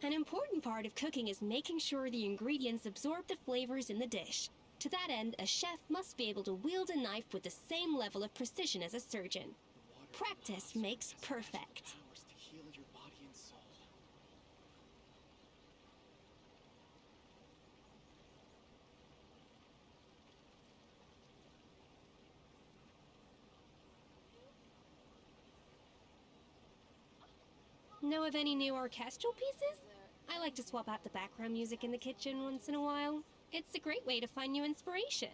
An important part of cooking is making sure the ingredients absorb the flavors in the dish. To that end, a chef must be able to wield a knife with the same level of precision as a surgeon. Practice makes perfect. Know of any new orchestral pieces? I like to swap out the background music in the kitchen once in a while. It's a great way to find new inspiration.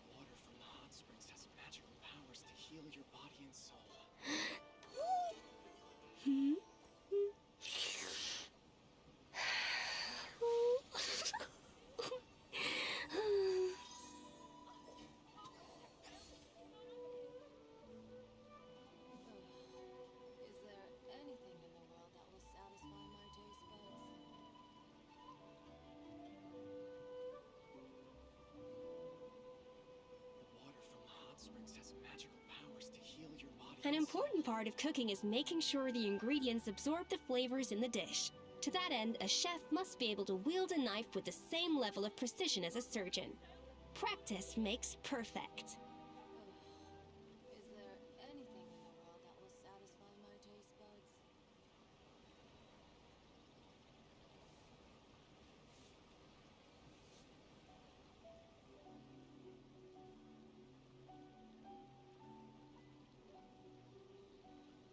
The water from the hot springs has magical powers to heal your body and soul. Is there anything in the world that will satisfy my taste buds? The water from the hot springs has magical powers to heal your body. An important part of cooking is making sure the ingredients absorb the flavors in the dish. To that end, a chef must be able to wield a knife with the same level of precision as a surgeon. Practice makes perfect. Is there anything in the world that will satisfy my taste buds?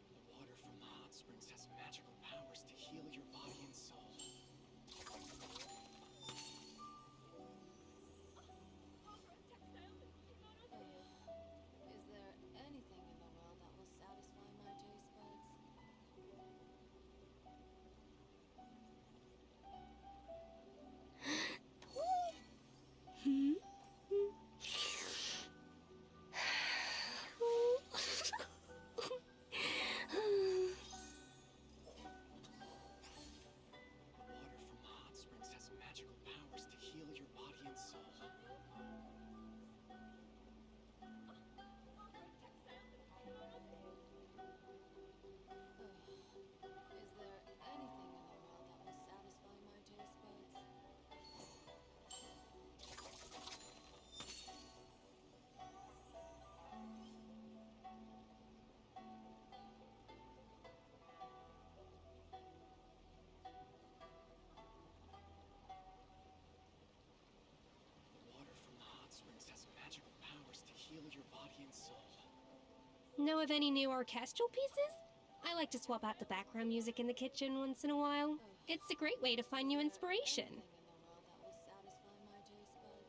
The water from the hot springs has magical powers to heal your body and soul. Is there anything in the world that will satisfy my taste buds? The water from the hot springs has magical powers to heal your body and soul. Is there anything in the world that will satisfy my taste buds? The water from the hot springs has magical powers to heal your body and soul. Know of any new orchestral pieces? I like to swap out the background music in the kitchen once in a while. It's a great way to find new inspiration. Anything in the world that will satisfy my taste buds?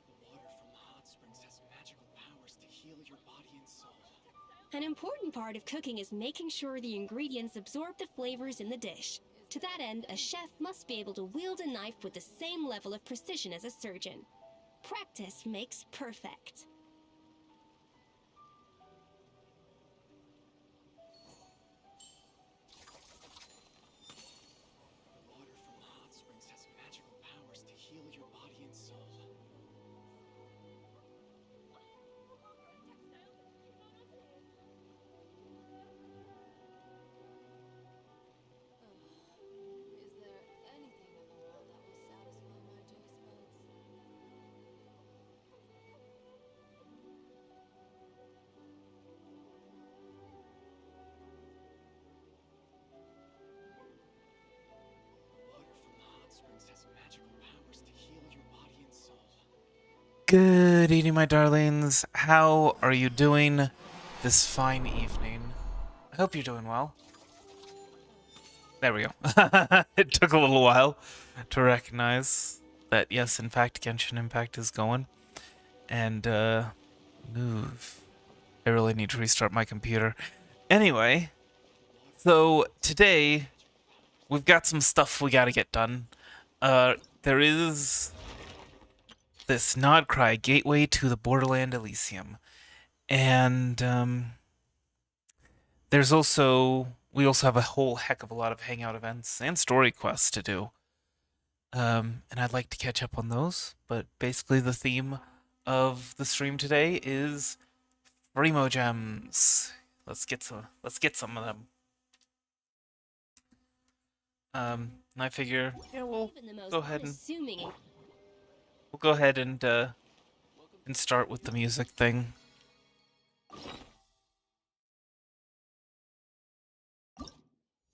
The water from the hot springs has magical powers to heal your body and soul. An important part of cooking is making sure the ingredients absorb the flavors in the dish. To that end, a chef must be able to wield a knife with the same level of precision as a surgeon. Practice makes perfect. The water from the hot springs has magical powers to heal your body and soul. Is there anything in the world that will satisfy my taste buds? The water from the hot springs has magical powers to heal your body and soul. Good evening, my darlings. How are you doing this fine evening? I hope you're doing well. There we go. It took a little while to recognize that, yes, in fact, Genshin Impact is going. And, move. I really need to restart my computer. Anyway, so today, we've got some stuff we gotta get done. There is this Nod-Krai gateway to the Borderland Elysium. And we also have a whole heck of a lot of hangout events and story quests to do. And I'd like to catch up on those, but basically the theme of the stream today is Primo gems. Let's get some of them. And I figure, yeah, we'll go ahead and start with the music thing.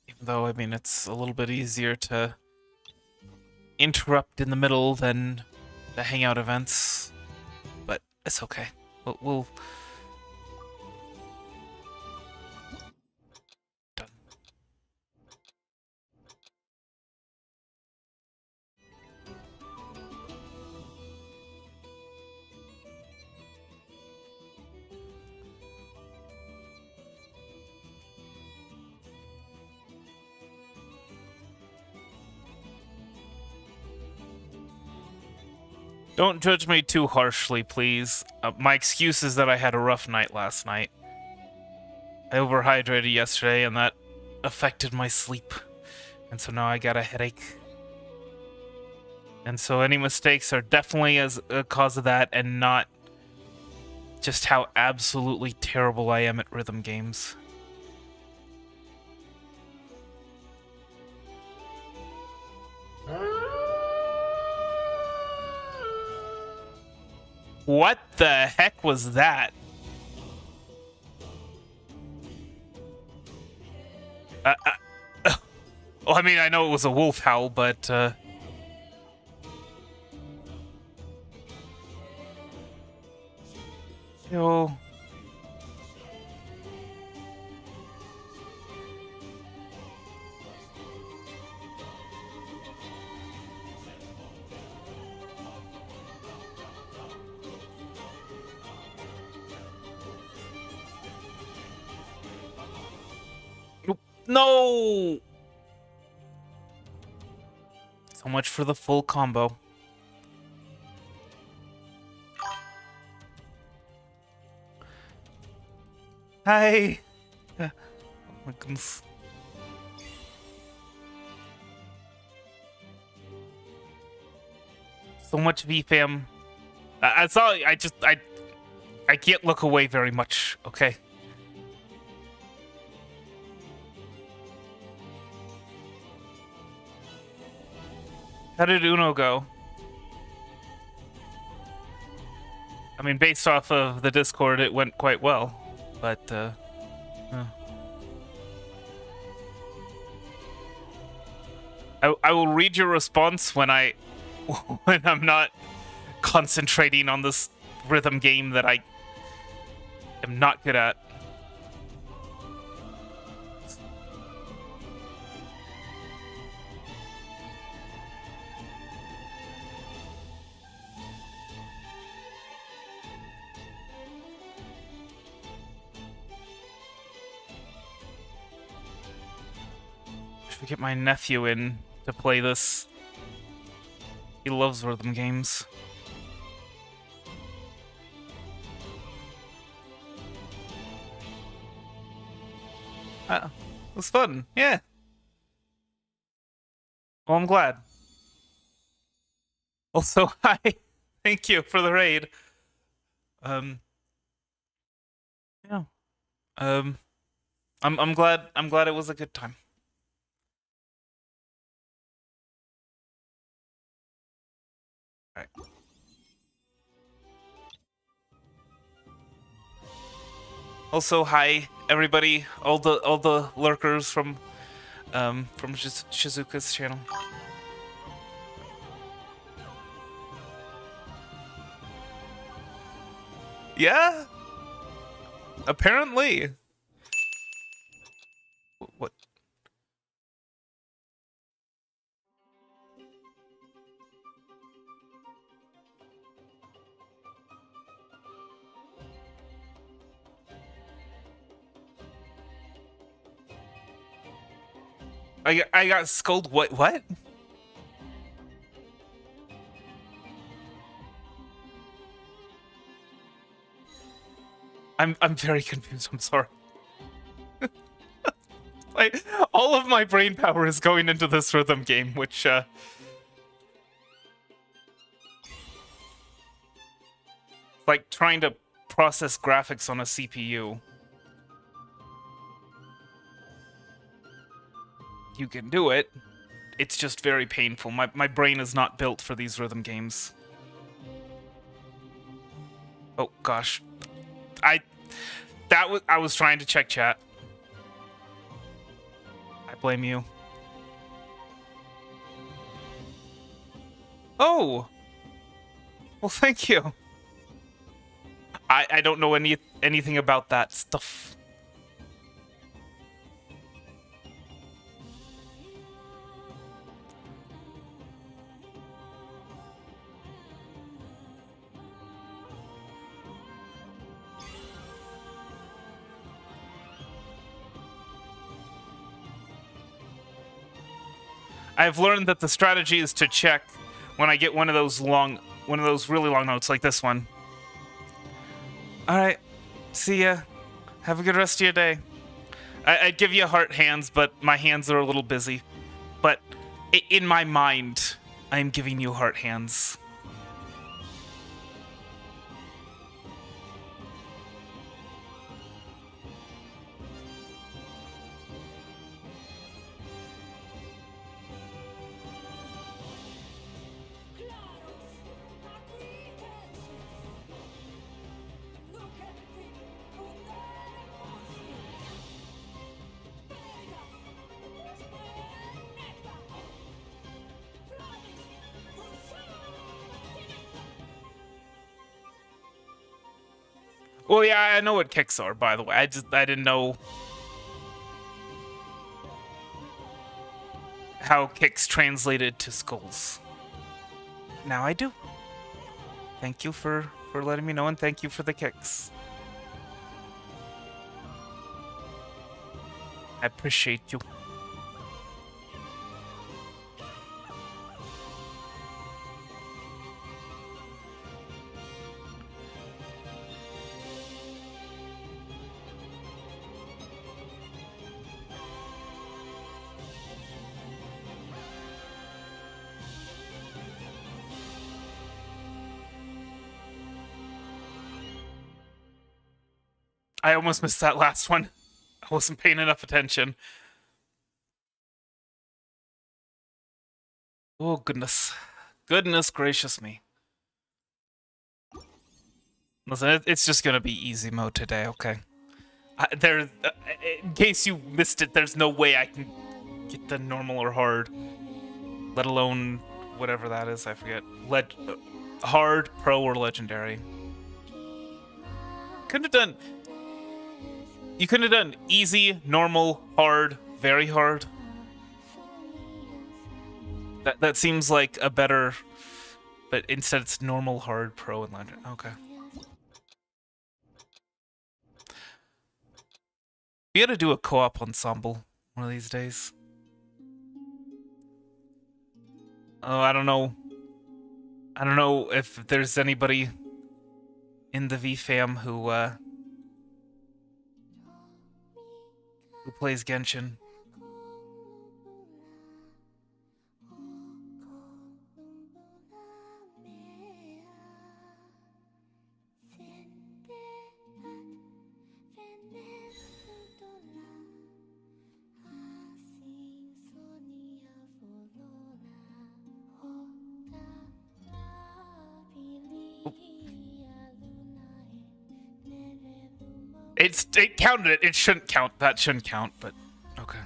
Even though, I mean, it's a little bit easier to interrupt in the middle than the hangout events, but it's okay. We'll done. Don't judge me too harshly, please. My excuse is that I had a rough night last night. I overhydrated yesterday, and that affected my sleep. And so now I got a headache. And so any mistakes are definitely as a cause of that, and not just how absolutely terrible I am at rhythm games. What the heck was that? Well, I mean, I know it was a wolf howl, but yo. No! So much for the full combo. Hi! Oh my goodness. So much VFam. I can't look away very much, okay? How did Uno go? I mean, based off of the Discord, it went quite well, but I will read your response when when I'm not concentrating on this rhythm game that I am not good at. Should get my nephew in to play this. He loves rhythm games. It was fun, yeah. Well, I'm glad. Also, hi. Thank you for the raid. Yeah. I'm glad it was a good time. All right. Also, hi everybody, all the lurkers from Shizuka's channel. Yeah, apparently. What? I got scolded. What? I'm very confused. I'm sorry. Like, all of my brain power is going into this rhythm game, which like trying to process graphics on a CPU. You can do it. It's just very painful. My brain is not built for these rhythm games. Oh gosh. I was trying to check chat. I blame you. Oh. Well, thank you. I don't know anything about that stuff. I've learned that the strategy is to check when I get one of those really long notes like this one. All right, see ya. Have a good rest of your day. I'd give you heart hands, but my hands are a little busy. But in my mind, I'm giving you heart hands. Well, yeah, I know what kicks are, by the way. I didn't know how kicks translated to skulls. Now I do. Thank you for letting me know, and thank you for the kicks. I appreciate you. I almost missed that last one. I wasn't paying enough attention. Oh, goodness. Goodness gracious me. Listen, it's just gonna be easy mode today, okay? In case you missed it, there's no way I can get the normal or hard. Let alone whatever that is, I forget. Hard, pro, or legendary. You could have done easy, normal, hard, very hard. That seems like a better, but instead it's normal, hard, pro, and legend. Okay. We gotta do a co-op ensemble one of these days. Oh, I don't know. I don't know if there's anybody in the VFam who plays Genshin. It counted it. It shouldn't count. That shouldn't count, but okay.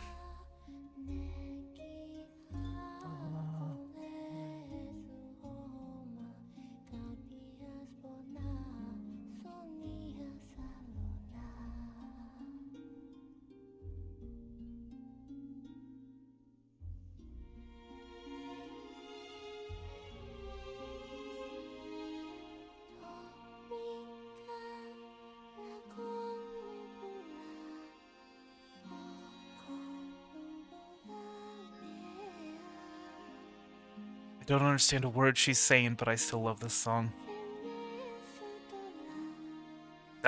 I don't understand a word she's saying, but I still love this song.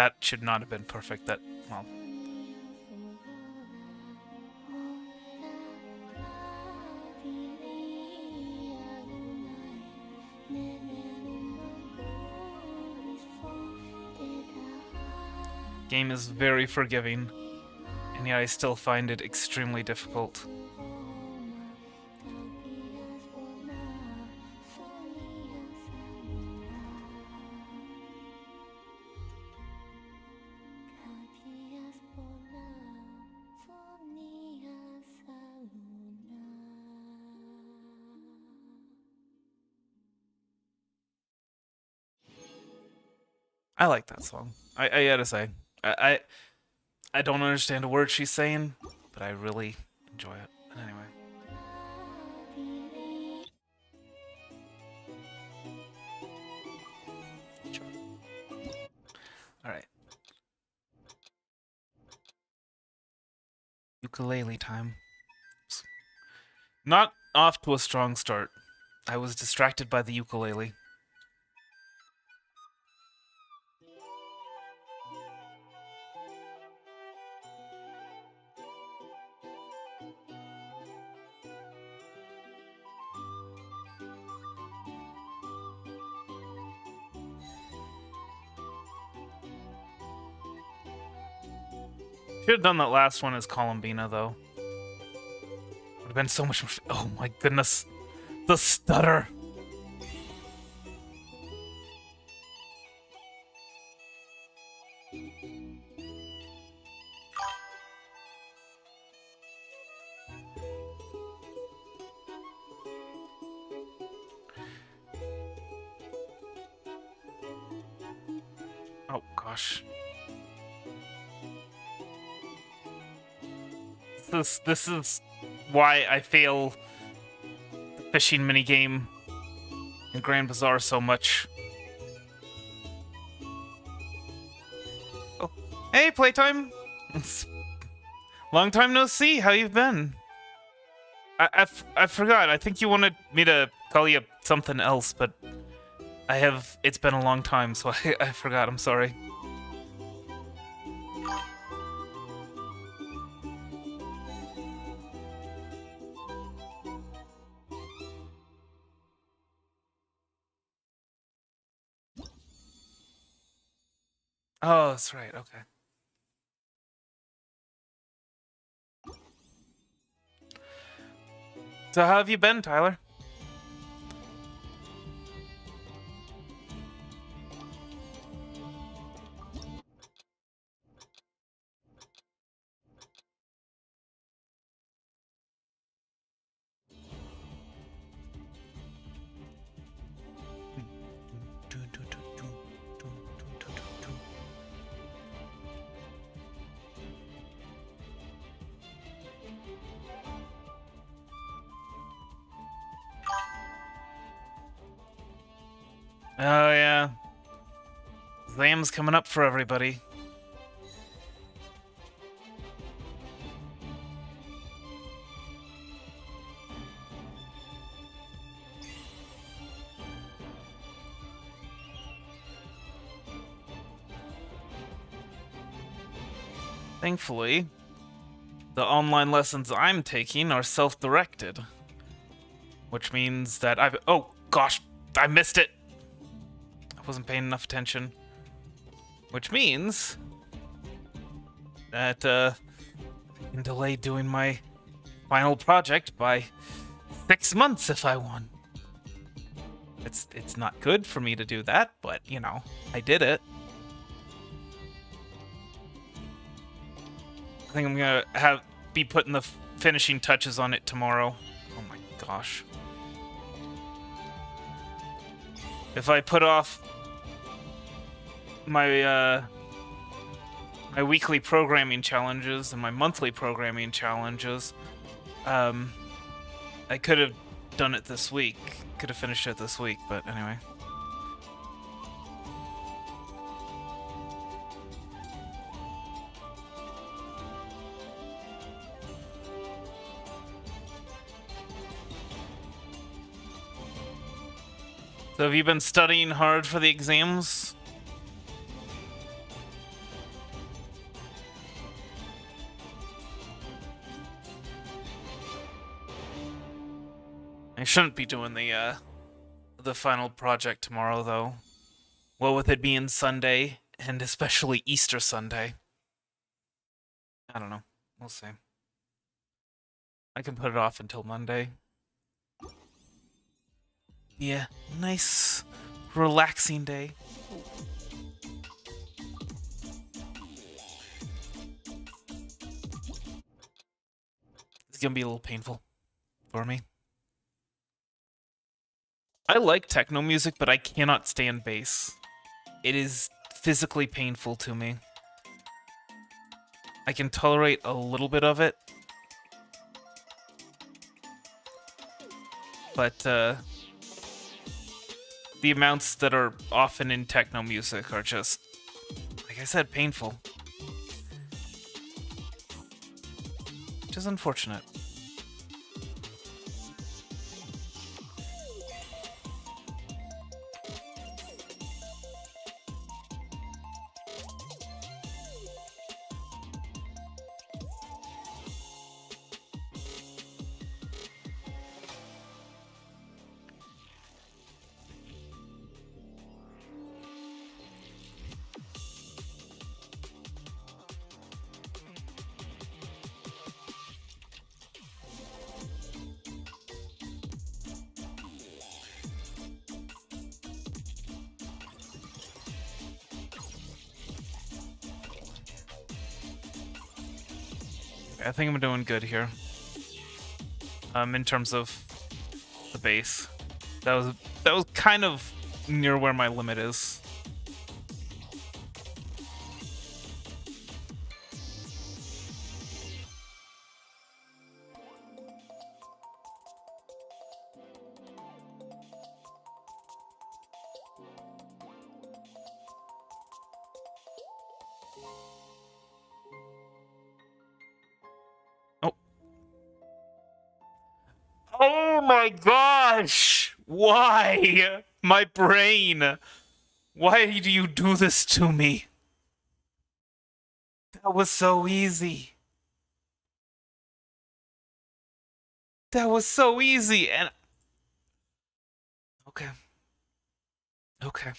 that should not have been perfect. That, well... Game is very forgiving, and yet I still find it extremely difficult. I like that song. I gotta say. I don't understand a word she's saying, but I really enjoy it. But anyway. Sure. Alright. Ukulele time. Not off to a strong start. I was distracted by the ukulele. Should have done that last one as Columbina, though. Would have been so much more. Oh my goodness. The stutter. Oh gosh. This is why I fail the fishing minigame in Grand Bazaar so much. Oh, hey, Playtime! Long time no see. How you've been? I forgot. I think you wanted me to call you something else, but it's been a long time, so I forgot. I'm sorry. Oh, that's right. Okay. So how have you been, Tyler? Oh, yeah. Exams coming up for everybody. Thankfully, the online lessons I'm taking are self-directed. Which means that oh, gosh, I missed it! I wasn't paying enough attention. Which means that I can delay doing my final project by 6 months if I want. It's not good for me to do that, but you know, I did it. I think I'm gonna be putting the finishing touches on it tomorrow. Oh my gosh. If I put off my my weekly programming challenges and my monthly programming challenges, I could have done it this week. Could have finished it this week, but anyway. So have you been studying hard for the exams? I shouldn't be doing the final project tomorrow, though. What with it being Sunday, and especially Easter Sunday. I don't know. We'll see. I can put it off until Monday. Yeah, nice, relaxing day. It's gonna be a little painful for me. I like techno music, but I cannot stand bass. It is physically painful to me. I can tolerate a little bit of it, but the amounts that are often in techno music are just, like I said, painful. Which is unfortunate. I think I'm doing good here. In terms of the base. That was kind of near where my limit is. Oh my gosh! Why? My brain! Why do you do this to me? That was so easy. That was so easy, and... Okay. Okay.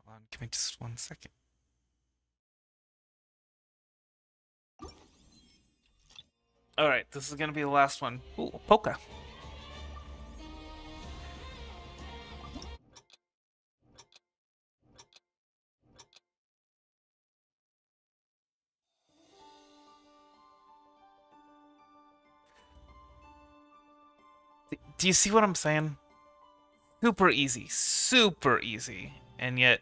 Hold on, give me just 1 second. Alright, this is gonna be the last one. Ooh, polka. Do you see what I'm saying? Super easy, and yet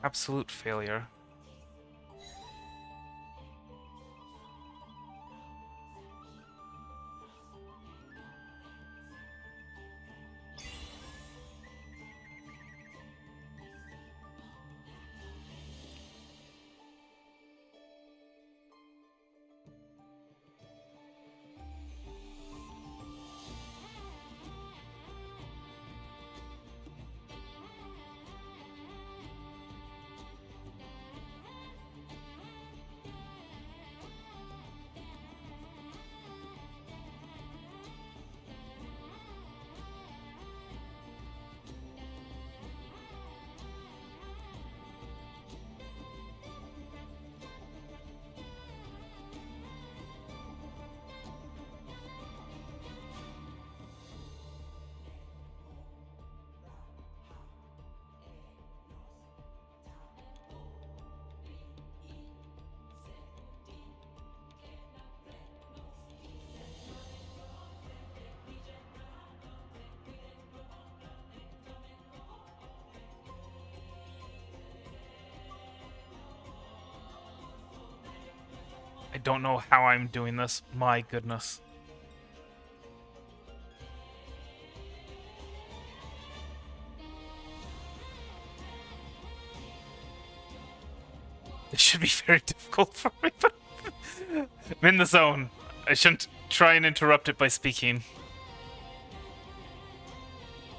absolute failure. I don't know how I'm doing this. My goodness. This should be very difficult for me, but I'm in the zone. I shouldn't try and interrupt it by speaking.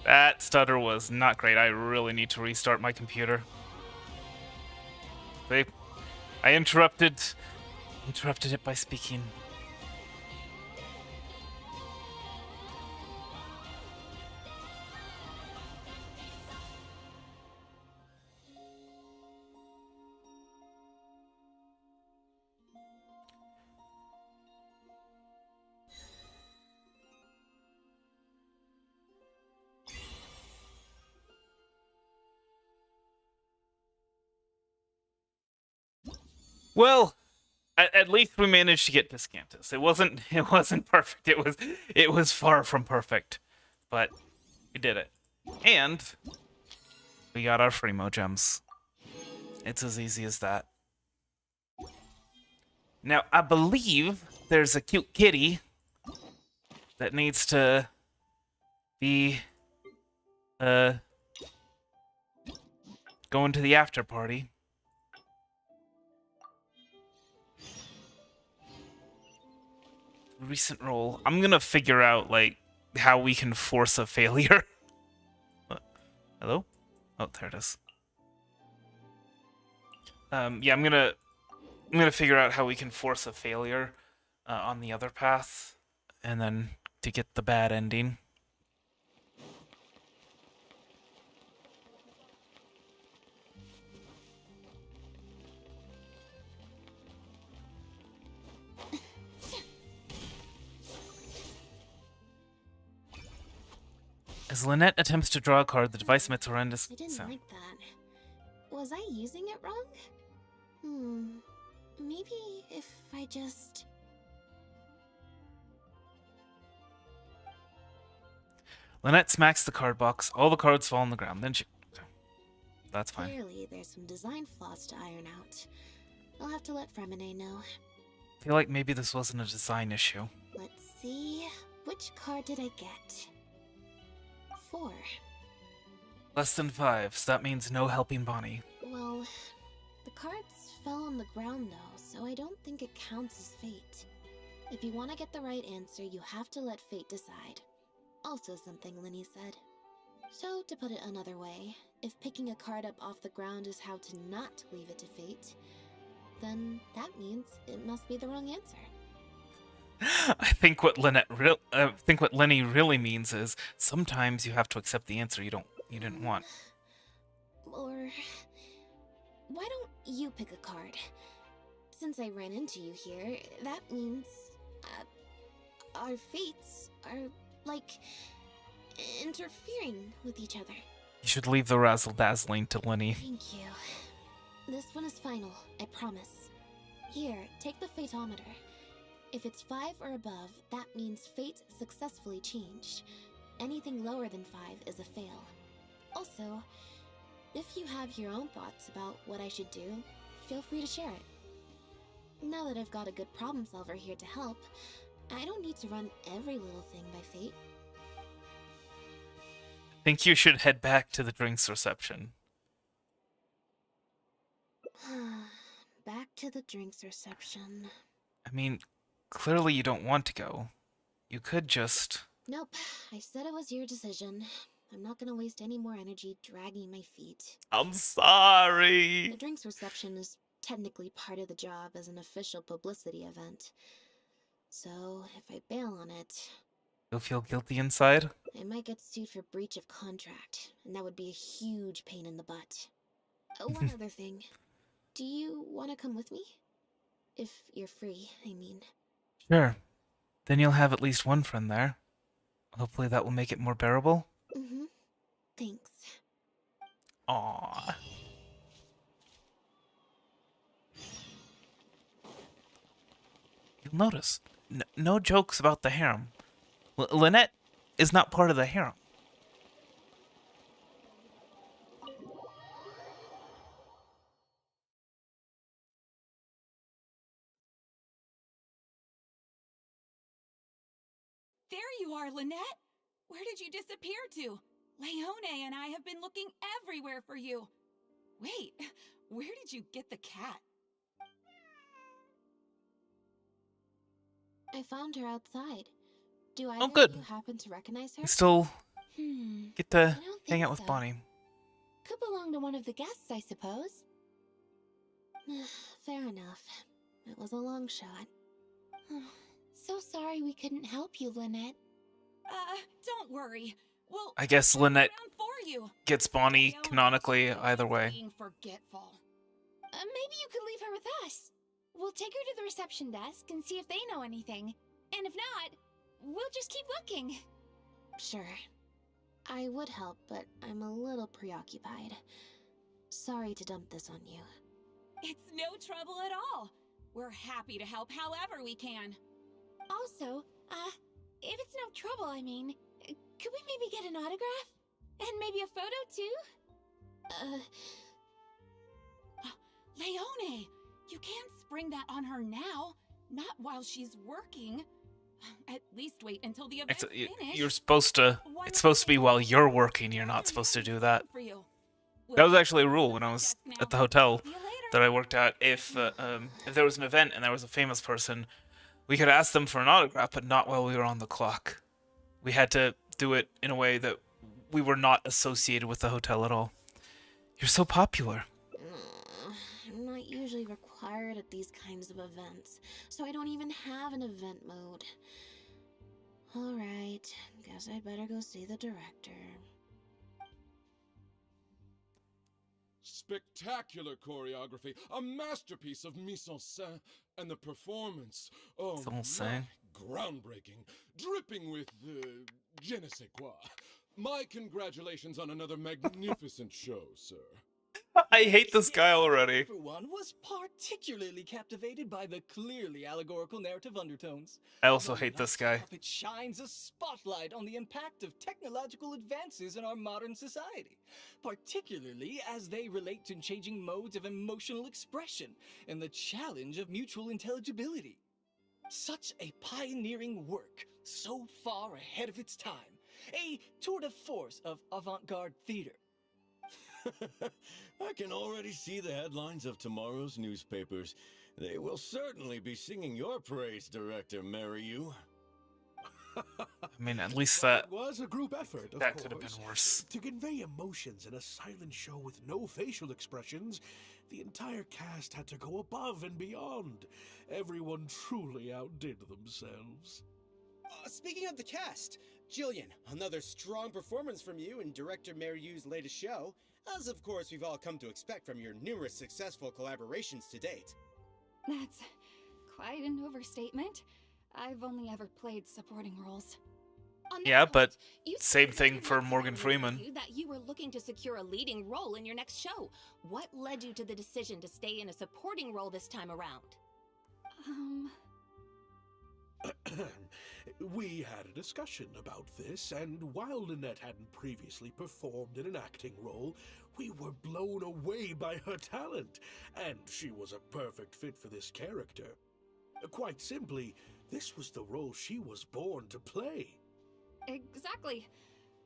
That stutter was not great. I really need to restart my computer. I interrupted Interrupted it by speaking. Well, at least we managed to get Piscantus. It wasn't perfect. It was far from perfect, but we did it, and we got our Fremo gems. It's as easy as that. Now I believe there's a cute kitty that needs to be going to the after party. Recent roll. I'm gonna figure out like how we can force a failure. Hello? Oh, there it is. Yeah, I'm gonna figure out how we can force a failure on the other path, and then to get the bad ending. As Lynette attempts to draw a card, the device emits horrendous I didn't sound. like that. Was I using it wrong? Maybe if I just... Lynette smacks the card box. All the cards fall on the ground. Then she... That's fine. Clearly, there's some design flaws to iron out. I'll have to let Fremine know. I feel like maybe this wasn't a design issue. Let's see... Which card did I get? 4. Less than 5, so that means no helping Bonnie. Well, the cards fell on the ground though, so I don't think it counts as fate. If you want to get the right answer, you have to let fate decide. Also something Linny said. So, to put it another way, if picking a card up off the ground is how to not leave it to fate, then that means it must be the wrong answer. I think what Lenny really means is sometimes you have to accept the answer you didn't want. Or why don't you pick a card? Since I ran into you here, that means our fates are like interfering with each other. You should leave the razzle dazzling to Lenny. Thank you. This one is final, I promise. Here, take the fatometer. If it's 5 or above, that means fate successfully changed. Anything lower than 5 is a fail. Also, if you have your own thoughts about what I should do, feel free to share it. Now that I've got a good problem solver here to help, I don't need to run every little thing by fate. I think you should head back to the drinks reception. Back to the drinks reception. I mean, clearly you don't want to go. You could just... Nope, I said it was your decision. I'm not gonna waste any more energy dragging my feet. I'm sorry. The drinks reception is technically part of the job as an official publicity event. So, if I bail on it... You'll feel guilty inside? I might get sued for breach of contract, and that would be a huge pain in the butt. One other thing. Do you want to come with me? If you're free, I mean. Sure. Then you'll have at least one friend there. Hopefully that will make it more bearable. Mm-hmm. Thanks. Aww. You'll notice, no jokes about the harem. Lynette is not part of the harem. There you are, Lynette! Where did you disappear to? Leone and I have been looking everywhere for you. Wait, where did you get the cat? I found her outside. Do Oh, either good. of you happen to recognize her? You still get to I don't hang think out with so. Bonnie. Could belong to one of the guests, I suppose. Fair enough. It was a long shot. So sorry we couldn't help you, Lynette. Don't worry. We'll I guess turn Lynette around for you. gets Bonnie Leone canonically is either way. being forgetful. Maybe you could leave her with us. We'll take her to the reception desk and see if they know anything. And if not, we'll just keep looking. Sure. I would help, but I'm a little preoccupied. Sorry to dump this on you. It's no trouble at all. We're happy to help however we can. Also, if it's no trouble, I mean, could we maybe get an autograph? And maybe a photo too? Leone, you can't spring that on her now. Not while she's working. At least wait until the event's finished. You're supposed to. One It's supposed to be thing while you're working. You're I not supposed to have do that. for you. That was We'll actually a take rule you when to I the was desk now. at the hotel See you later. that I worked at. If there was an event and there was a famous person, we could ask them for an autograph, but not while we were on the clock. We had to do it in a way that we were not associated with the hotel at all. You're so popular. I'm not usually required at these kinds of events, so I don't even have an event mode. Alright, guess I'd better go see the director. Spectacular choreography, a masterpiece of mise-en-scène, and the performance. Oh, Mise-en-scène. groundbreaking, dripping with je ne sais quoi. My congratulations on another magnificent show, sir. I hate this guy already. Everyone was particularly captivated by the clearly allegorical narrative undertones. I also The hate this last guy. puppet shines a spotlight on the impact of technological advances in our modern society, particularly as they relate to changing modes of emotional expression and the challenge of mutual intelligibility. Such a pioneering work, so far ahead of its time. A tour de force of avant-garde theater. I can already see the headlines of tomorrow's newspapers. They will certainly be singing your praise, Director miHoYo. I mean, at least Well, that it was a group effort, of that course. could have been worse. To convey emotions in a silent show with no facial expressions, the entire cast had to go above and beyond. Everyone truly outdid themselves. Speaking of the cast, Jillian, another strong performance from you in Director miHoYo's latest show, as of course we've all come to expect from your numerous successful collaborations to date. That's quite an overstatement. I've only ever played supporting roles. On that Yeah, point, but you same said thing in for your Morgan interview Freeman. That you were looking to secure a leading role in your next show. What led you to the decision to stay in a supporting role this time around? We had a discussion about this, and while Lynette hadn't previously performed in an acting role, we were blown away by her talent, and she was a perfect fit for this character. Quite simply, this was the role she was born to play. Exactly.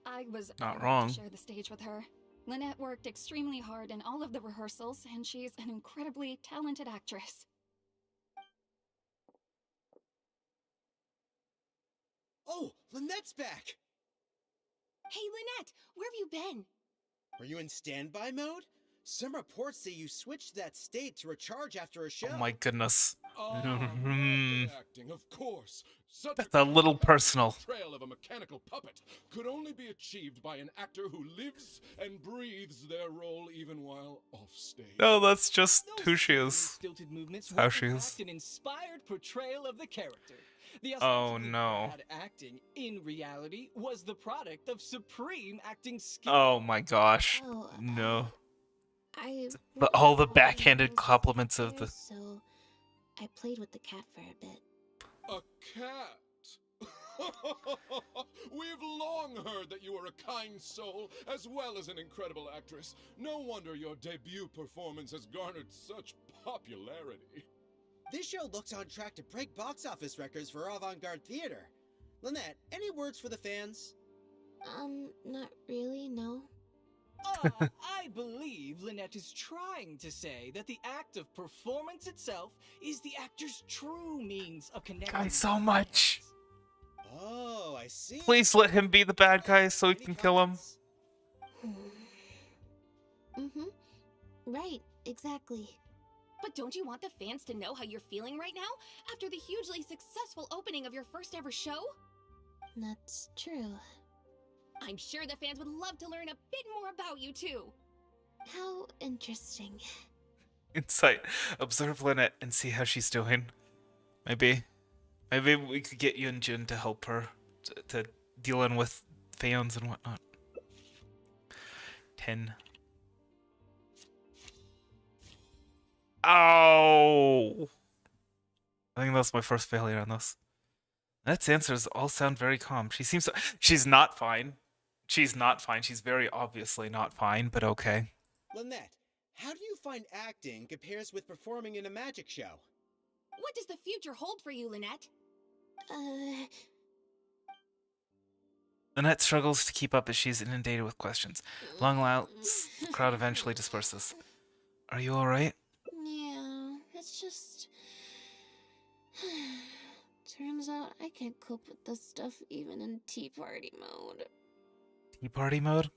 I was Not honored wrong. to share the stage with her. Lynette worked extremely hard in all of the rehearsals, and she's an incredibly talented actress. Oh, Lynette's back! Hey, Lynette, where have you been? Were you in standby mode? Some reports say you switched that state to recharge after a show. Oh my goodness. Method acting, of course. Such That's a little personal. portrayal of a mechanical puppet could only be achieved by an actor who lives and breathes their role even while off stage. No, that's just Those who she silly is. stilted movements How were, she in is. fact, an inspired portrayal of the character. The Oh, ostensibly no. bad acting, in reality, was the product of supreme acting skill. Oh my gosh. Oh, No. I All the really backhanded was compliments of there, the... So I played with the cat for a bit. A cat? We've long heard that you are a kind soul, as well as an incredible actress. No wonder your debut performance has garnered such popularity. This show looks on track to break box office records for avant-garde theater. Lynette, any words for the fans? Not really, no. I believe Lynette is trying to say that the act of performance itself is the actor's true means of connecting. Guy with so the much. audience. Oh, I see. Please let him be the bad guy so we Any can kill him. comments? Mm-hmm. Right, exactly. But don't you want the fans to know how you're feeling right now after the hugely successful opening of your first ever show? That's true. I'm sure the fans would love to learn a bit more about you too. How interesting. Insight. Observe Lynette and see how she's doing. Maybe we could get Yuánshén to help her to dealing with fans and whatnot. 10. Oh! I think that's my first failure on this. That's answers all sound very calm. She's not fine. She's not fine. She's very obviously not fine, but okay. Lynette, how do you find acting compares with performing in a magic show? What does the future hold for you, Lynette? Lynette struggles to keep up as she's inundated with questions. Long louds, the crowd eventually disperses. Are you alright? Yeah, it's just... Turns out I can't cope with this stuff even in tea party mode. Tea party mode?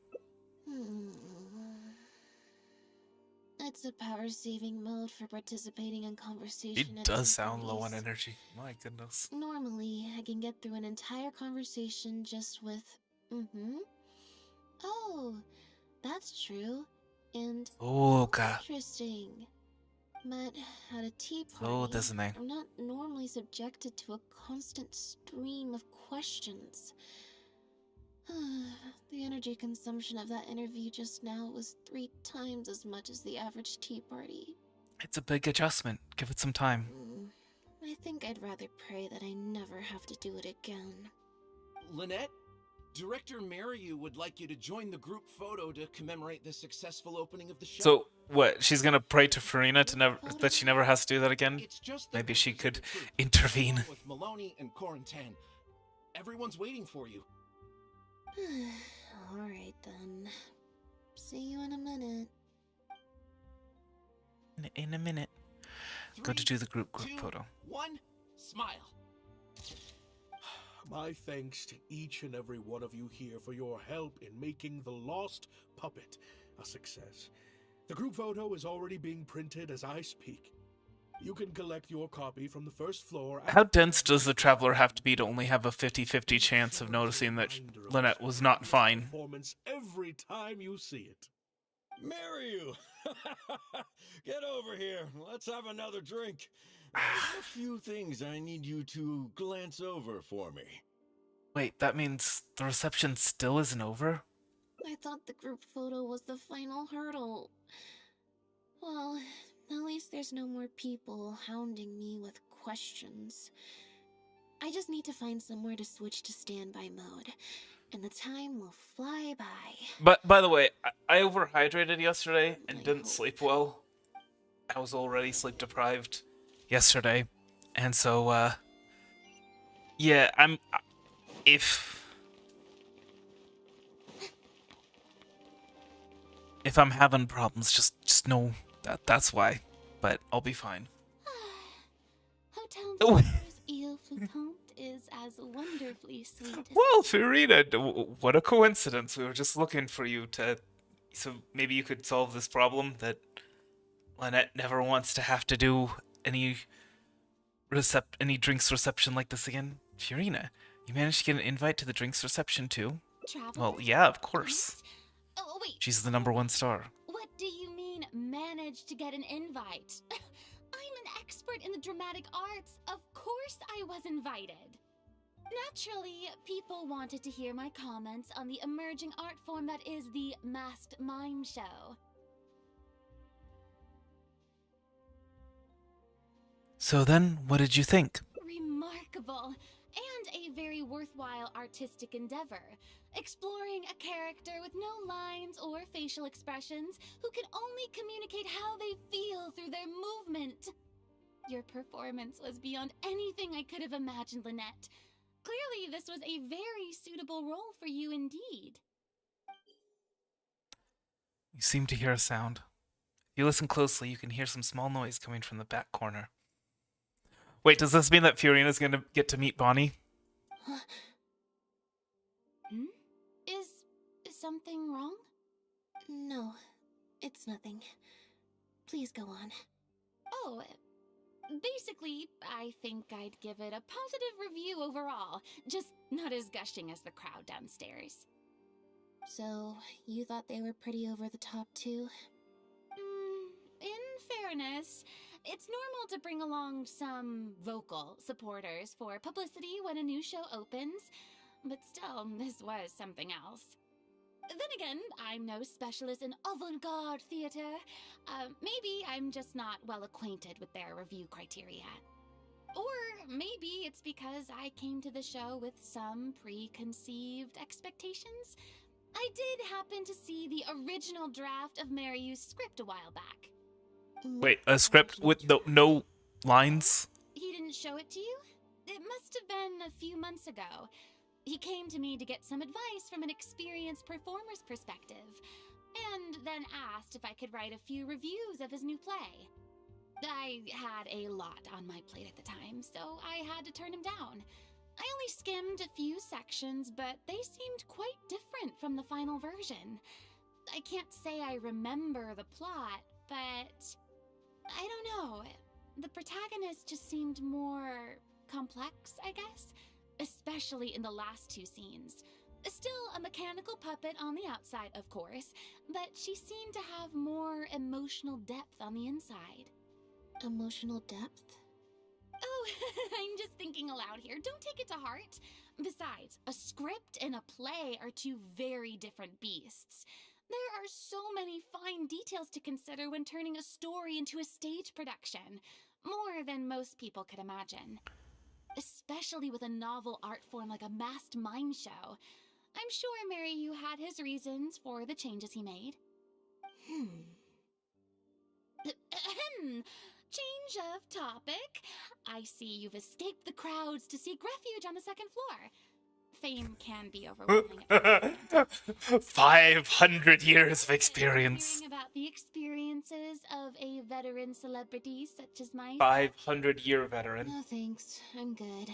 It's a power-saving mode for participating in conversation. It does sound low on energy. My goodness. Normally, I can get through an entire conversation just with, oh, that's true, and Oh, God. interesting. But at a tea So party, doesn't it? I'm not normally subjected to a constant stream of questions. The energy consumption of that interview just now was 3 times as much as the average tea party. It's a big adjustment. Give it some time. I think I'd rather pray that I never have to do it again. Lynette, Director miHoYo would like you to join the group photo to commemorate the successful opening of the show. So, what? She's gonna pray to Furina that she never has to do that again? It's just Maybe she could truth, intervene. along with Maloney and Corentin. Everyone's waiting for you. Alright then. See you in a minute. In a minute. Go to do the group 2, photo. 1, smile. My thanks to each and every one of you here for your help in making The Lost Puppet a success. The group photo is already being printed as I speak. You can collect your copy from the first floor. How dense does the Traveler have to be to only have a 50-50 chance of noticing that Lynette was not fine? Performance every time you see it. miHoYo! Get over here. Let's have another drink. There's a few things I need you to glance over for me. Wait, that means the reception still isn't over? I thought the group photo was the final hurdle. Well, at least there's no more people hounding me with questions. I just need to find somewhere to switch to standby mode, and the time will fly by. But, by the way, I overhydrated yesterday and didn't sleep well. I was already sleep deprived yesterday. And so, yeah, if I'm having problems, just know that's why. But I'll be fine. Hotel Île Flottante is as wonderfully sweet as... Well, Furina, what a coincidence. We were just looking for you so maybe you could solve this problem that Lynette never wants to have to do any drinks reception like this again. Furina, you managed to get an invite to the drinks reception too? Well, yeah, of course. Oh, wait. She's the #1 star. What do you mean, managed to get an invite? I'm an expert in the dramatic arts. Of course I was invited. Naturally, people wanted to hear my comments on the emerging art form that is the masked mime show. So then, what did you think? Remarkable, and a very worthwhile artistic endeavor. Exploring a character with no lines or facial expressions who can only communicate how they feel through their movement. Your performance was beyond anything I could have imagined, Lynette. Clearly, this was a very suitable role for you indeed. You seem to hear a sound. If you listen closely, you can hear some small noise coming from the back corner. Wait, does this mean that Furina's gonna get to meet Bonnie? Is something wrong? No, it's nothing. Please go on. Oh, basically, I think I'd give it a positive review overall, just not as gushing as the crowd downstairs. So, you thought they were pretty over the top too? In fairness, it's normal to bring along some vocal supporters for publicity when a new show opens, but still, this was something else. Then again, I'm no specialist in avant-garde theater. Maybe I'm just not well acquainted with their review criteria. Or maybe it's because I came to the show with some preconceived expectations. I did happen to see the original draft of miHoYo's script a while back. Wait, a script with no lines? He didn't show it to you? It must have been a few months ago. He came to me to get some advice from an experienced performer's perspective, and then asked if I could write a few reviews of his new play. I had a lot on my plate at the time, so I had to turn him down. I only skimmed a few sections, but they seemed quite different from the final version. I can't say I remember the plot, but I don't know. The protagonist just seemed more complex, I guess, especially in the last two scenes. Still a mechanical puppet on the outside, of course, but she seemed to have more emotional depth on the inside. Emotional depth? Oh, I'm just thinking aloud here. Don't take it to heart. Besides, a script and a play are two very different beasts. There are so many fine details to consider when turning a story into a stage production, more than most people could imagine. Especially with a novel art form like a masked mime show. I'm sure miHoYo had his reasons for the changes he made. Change of topic. I see you've escaped the crowds to seek refuge on the second floor. Fame can be overwhelming. 500 years of experience. Hearing about the experiences of a veteran celebrity such as myself. 500-year veteran. No thanks, I'm good.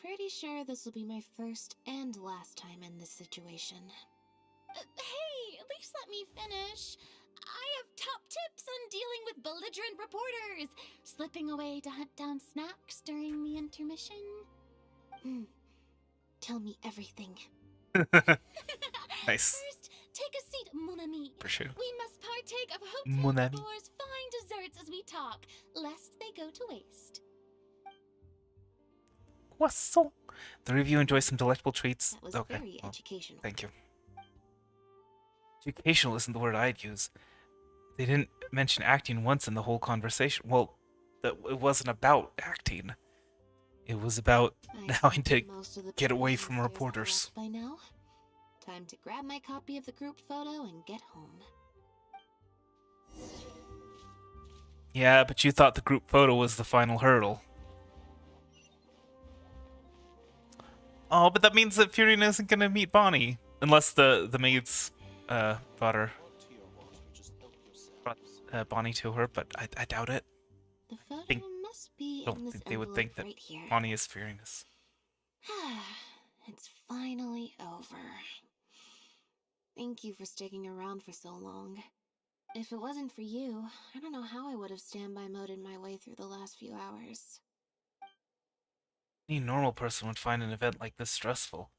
Pretty sure this will be my first and last time in this situation. Hey, at least let me finish. I have top tips on dealing with belligerent reporters, slipping away to hunt down snacks during the intermission. Tell me everything. Nice. First, take a seat, mon ami. For sure. We must partake of Mon Hotel ami. Floor's fine desserts as we talk, lest they go to waste. Croissant. The review enjoys some delectable treats. That was Okay. very Well, educational. thank you. Educational isn't the word I'd use. They didn't mention acting once in the whole conversation. Well, it wasn't about acting. It was about having to get away from reporters. By now, time to grab my copy of the group photo and get home. Yeah, but you thought the group photo was the final hurdle. Oh, but that means that Furion isn't gonna meet Bonnie. Unless the maids brought Bonnie to her, but I doubt it. The photo Think- must be Don't in this think they would envelope think that right here. Bonnie is Furious. It's finally over. Thank you for sticking around for so long. If it wasn't for you, I don't know how I would have standby moded my way through the last few hours. Any normal person would find an event like this stressful,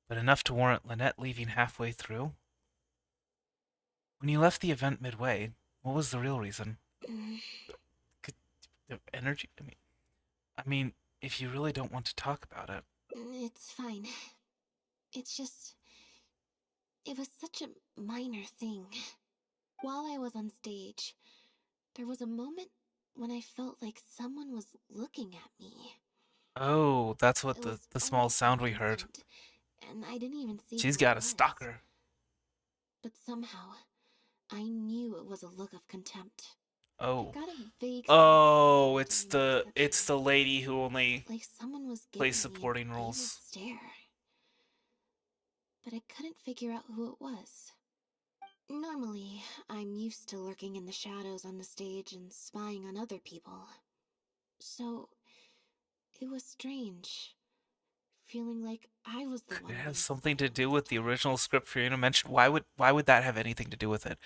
but enough to warrant Lynette leaving halfway through? When you left the event midway, what was the real reason? The energy? I mean, if you really don't want to talk about it. It's fine. It's just... It was such a minor thing. While I was on stage, there was a moment when I felt like someone was looking at me. Oh, that's what It the was small almost sound we heard. instant, and I didn't even see She's who got it a was. stalker. But somehow, I knew it was a look of contempt. Oh. I got a vague Oh, sense it's during the reception, lady who only like someone was giving plays me supporting an roles. evil stare. But I couldn't figure out who it was. Normally, I'm used to lurking in the shadows on the stage and spying on other people. So, it was strange, feeling like I was the Could one it have being something to spotted do this with the time. original script Fiona mentioned? Why would that have anything to do with it?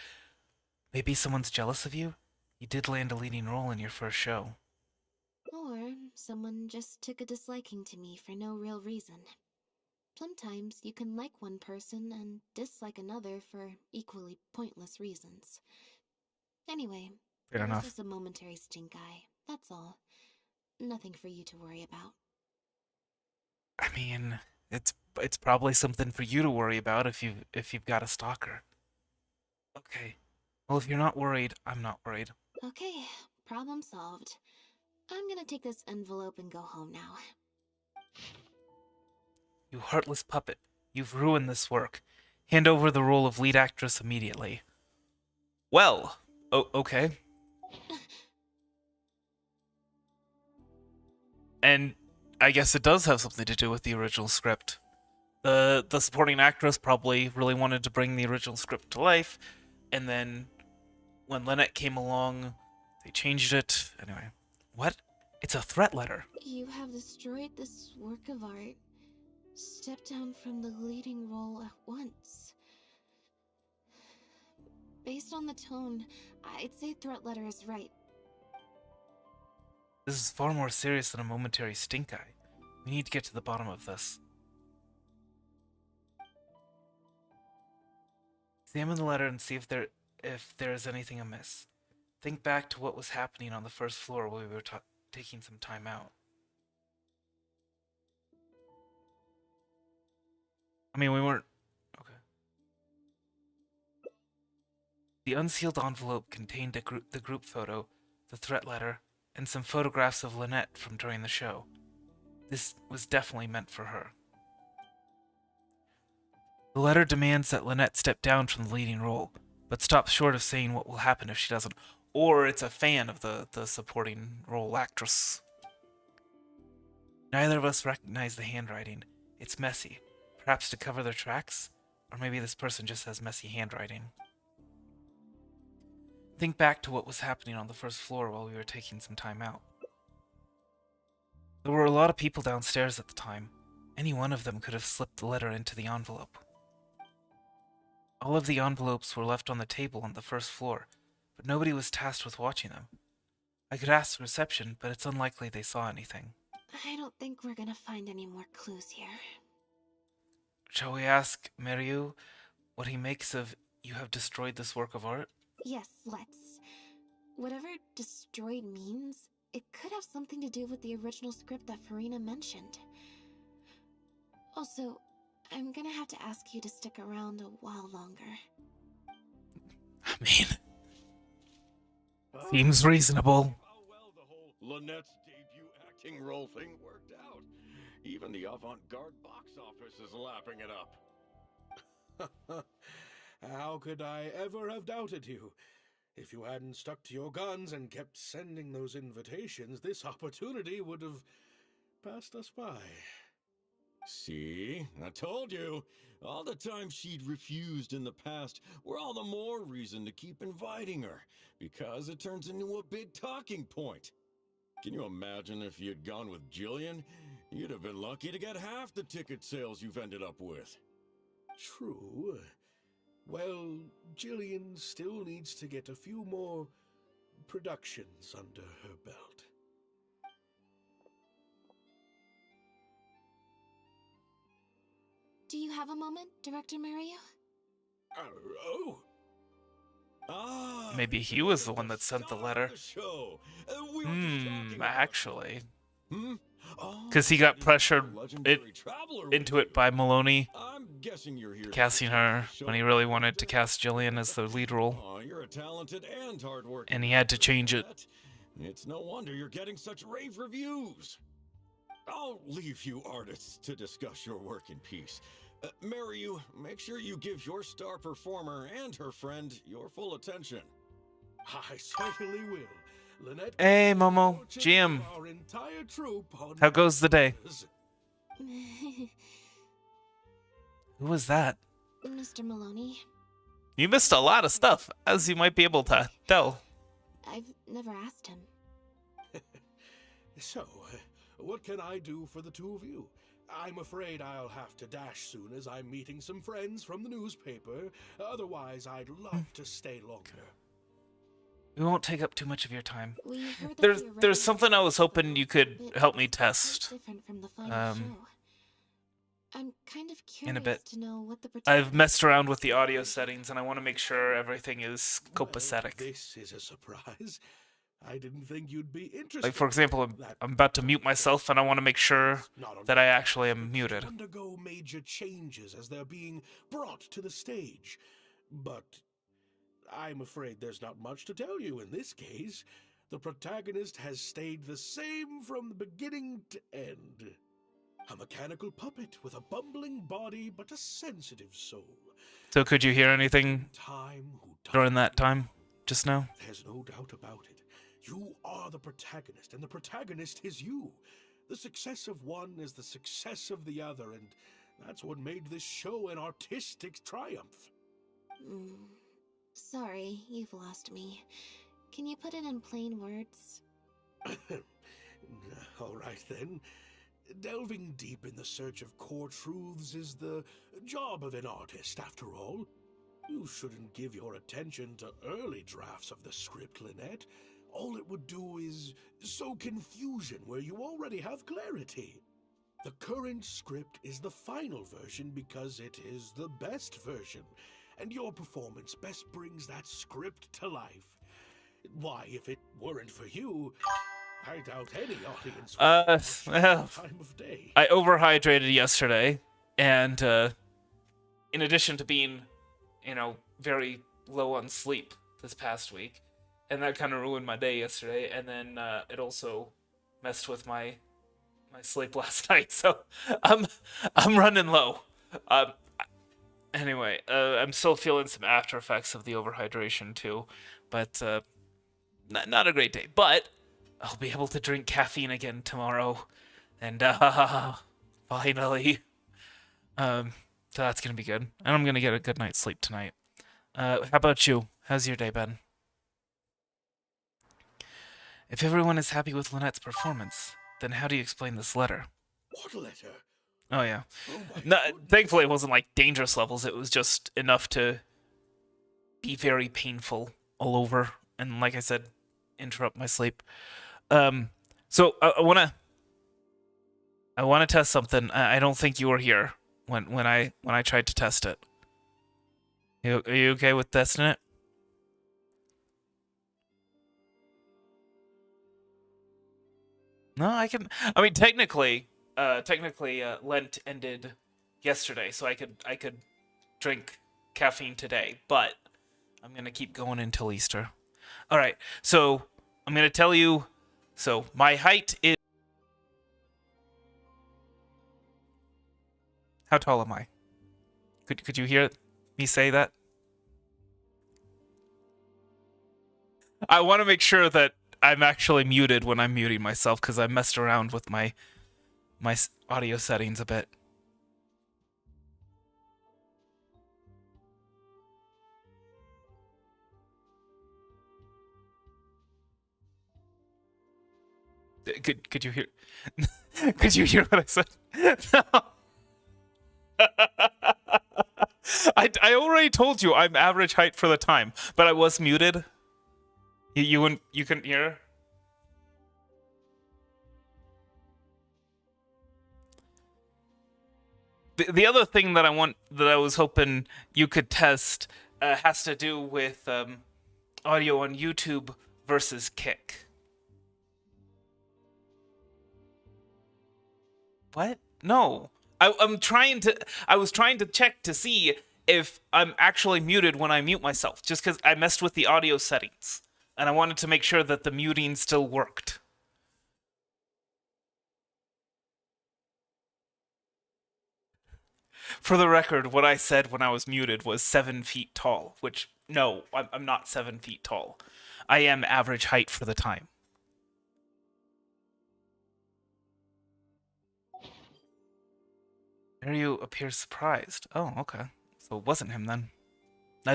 Maybe someone's jealous of you? you did land a leading role in your first show. Or someone just took a disliking to me for no real reason. Sometimes you can like one person and dislike another for equally pointless reasons. Anyway, Fair it was enough. just a momentary stink eye, that's all. Nothing for you to worry about. I mean, it's probably something for you to worry about if you've got a stalker. Okay. Well, if you're not worried, I'm not worried. Okay, problem solved. I'm gonna take this envelope and go home now. You heartless puppet. You've ruined this work. Hand over the role of lead actress immediately. Well, okay. And I guess it does have something to do with the original script. The supporting actress probably really wanted to bring the original script to life, and then when Lynette came along, they changed it. Anyway, what? It's a threat letter. You have destroyed this work of art. Step down from the leading role at once. Based on the tone, I'd say threat letter is right. This is far more serious than a momentary stink eye. We need to get to the bottom of this. Examine the letter and see if there is anything amiss. Think back to what was happening on the first floor while we were taking some time out. I mean, we weren't... Okay. The unsealed envelope contained the group photo, the threat letter, and some photographs of Lynette from during the show. This was definitely meant for her. The letter demands that Lynette step down from the leading role, but stops short of saying what will happen if she doesn't. Or it's a fan of the supporting role actress. Neither of us recognize the handwriting. It's messy. Perhaps to cover their tracks? Or maybe this person just has messy handwriting. Think back to what was happening on the first floor while we were taking some time out. There were a lot of people downstairs at the time. Any one of them could have slipped the letter into the envelope. All of the envelopes were left on the table on the first floor, but nobody was tasked with watching them. I could ask the reception, but it's unlikely they saw anything. I don't think we're gonna find any more clues here. Shall we ask miHoYo what he makes of you have destroyed this work of art? Yes, let's. Whatever destroyed means, it could have something to do with the original script that Farina mentioned. Also, I'm gonna have to ask you to stick around a while longer. I mean, seems reasonable. How well the whole Lynette's debut acting role thing worked out. Even the avant-garde box office is lapping it up. How could I ever have doubted you? If you hadn't stuck to your guns and kept sending those invitations, this opportunity would have passed us by. See? I told you. All the time she'd refused in the past were all the more reason to keep inviting her, because it turns into a big talking point. Can you imagine if you'd gone with Jillian? You'd have been lucky to get half the ticket sales you've ended up with. True. Well, Jillian still needs to get a few more productions under her belt. Do you have a moment, Director miHoYo? Oh. Ah, Maybe he was the one that sent the letter. Show. We were just talking about Actually. Oh, Because he got pressured legendary traveler into it by Maloney I'm guessing you're here casting her when he really wanted to cast Jillian as the lead role. Oh, you're a talented and hardworking. And he had to change it. It's no wonder you're getting such rave reviews. I'll leave you artists to discuss your work in peace. miHoYo, make sure you give your star performer and her friend your full attention. I certainly will. Lynette, Hey, Momo. GM. our entire troop on How goes the day? Mr. Who was that? Maloney, You missed a lot of stuff, as you might be able to tell. I've never asked him. So, what can I do for the two of you? I'm afraid I'll have to dash soon as I'm meeting some friends from the newspaper. Otherwise, I'd love to stay longer. We won't take up too much of your time. We heard that There's the original something I was script hoping you was a could bit help me test. different from the final show. I'm kind of curious In a bit. to know what the I've messed around with the audio settings, and I want to make sure everything is copacetic. Well, this is a surprise. I didn't think you'd be interested. Like, for example, I'm about to mute myself, and I want to make sure that I actually am muted. Undergo major changes as they're being brought to the stage. But I'm afraid there's not much to tell you in this case. The protagonist has stayed the same from the beginning to end. A mechanical puppet with a bumbling body but a sensitive soul. So could you hear anything during that time, just now? There's no doubt about it. You are the protagonist, and the protagonist is you. The success of one is the success of the other, and that's what made this show an artistic triumph. Sorry, you've lost me. Can you put it in plain words? All right, then. Delving deep in the search of core truths is the job of an artist, after all. You shouldn't give your attention to early drafts of the script, Lynette. All it would do is sow confusion where you already have clarity. The current script is the final version because it is the best version, and your performance best brings that script to life. Why, if it weren't for you, I doubt any audience would watch Well, time of day. I overhydrated yesterday, and in addition to being, very low on sleep this past week, and that kind of ruined my day yesterday, and then it also messed with my sleep last night, so I'm running low. Anyway, I'm still feeling some after effects of the overhydration too, but not a great day. But I'll be able to drink caffeine again tomorrow, and finally, so that's gonna be good, and I'm gonna get a good night's sleep tonight. How about you? How's your day been? If everyone is happy with Lynette's performance, then how do you explain this letter? What letter? Oh yeah. Oh my No, goodness. thankfully it wasn't like dangerous levels. It was just enough to be very painful all over, and like I said, interrupt my sleep. So I wanna test something. I don't think you were here when I tried to test it. Are you okay with testing it? No, I mean, technically, Lent ended yesterday, so I could drink caffeine today, but I'm gonna keep going until Easter. All right, so I'm gonna tell you. So my height is. How tall am I? Could you hear me say that? I want to make sure that I'm actually muted when I'm muting myself, because I messed around with my audio settings a bit. Could you hear? Could you hear what I said? No. I already told you I'm average height for the time, but I was muted. You couldn't hear? The other thing that I was hoping you could test has to do with audio on YouTube versus Kick. What? No. I was trying to check to see if I'm actually muted when I mute myself, just because I messed with the audio settings, and I wanted to make sure that the muting still worked. For the record, what I said when I was muted was 7 feet tall, which, no, I'm not 7 feet tall. I am average height for the time. Mario appears surprised. Oh, okay. So it wasn't him then. I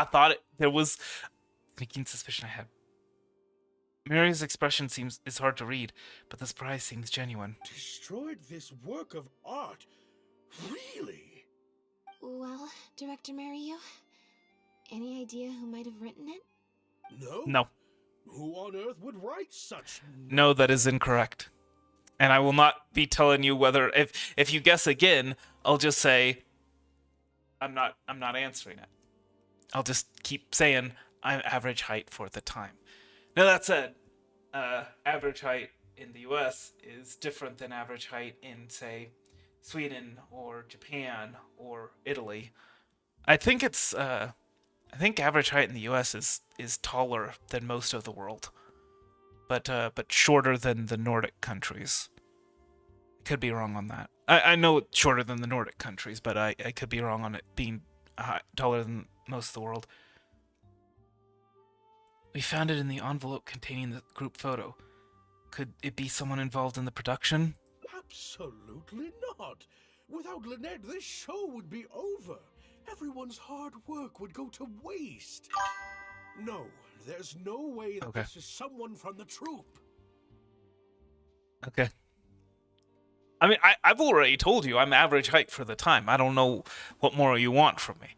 thought there was a sneaking suspicion I had. Mario's expression is hard to read, but the surprise seems genuine. Destroyed this work of art? Really? Well, Director Mario, any idea who might have written it? No? No. Who on earth would write such? No, that is incorrect. And I will not be telling you whether if you guess again, I'll just say I'm not answering it. I'll just keep saying I'm average height for the time. Now that said, average height in the US is different than average height in, say, Sweden or Japan or Italy. I think average height in the US is taller than most of the world. But shorter than the Nordic countries. Could be wrong on that. I know it's shorter than the Nordic countries, but I could be wrong on it being taller than most of the world. We found it in the envelope containing the group photo. Could it be someone involved in the production? Absolutely not. Without Lynette, this show would be over. Everyone's hard work would go to waste. No, there's no way that this is someone from the troupe. Okay. I mean, I've already told you I'm average height for the time. I don't know what more you want from me.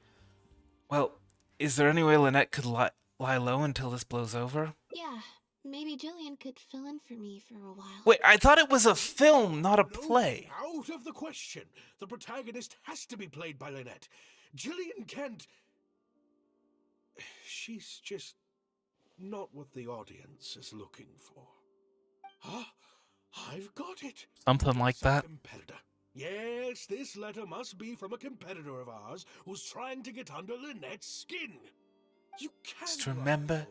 Well, is there any way Lynette could lie low until this blows over? Yeah, maybe Jillian could fill in for me for a while. Wait, I thought it was a film, not a play. Out of the question. The protagonist has to be played by Lynette. Jillian can't... She's just not what the audience is looking for. Huh? I've got it. Something like that. Competitor. Yes, this letter must be from a competitor of ours who's trying to get under Lynette's skin. You can't Just remember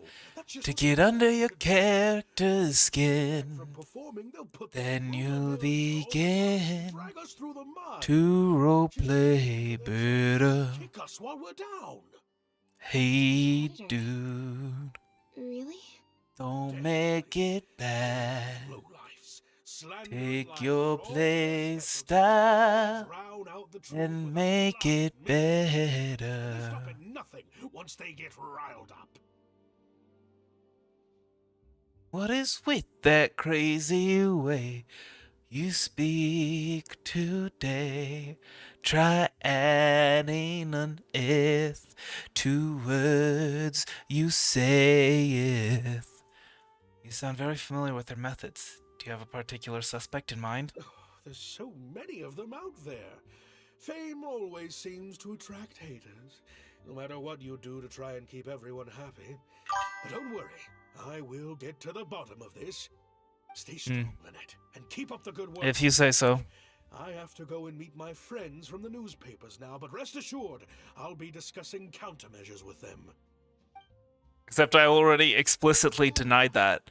just to get under your character's skin. from performing, they'll put Then you'll begin drag us through the mud. to roleplay better. Kick us while we're down. Hey, dude, Really? don't make it bad. Take your play style and make it better. Stop at nothing once they get riled up. What is with that crazy way you speak today? Try adding an "eth" to words you sayeth. You sound very familiar with their methods. Do you have a particular suspect in mind? There's so many of them out there. Fame always seems to attract haters, no matter what you do to try and keep everyone happy. But don't worry, I will get to the bottom of this. Stay strong, Lynette, and keep up the good work. If you say so. I have to go and meet my friends from the newspapers now, but rest assured, I'll be discussing countermeasures with them. Except I already explicitly denied that.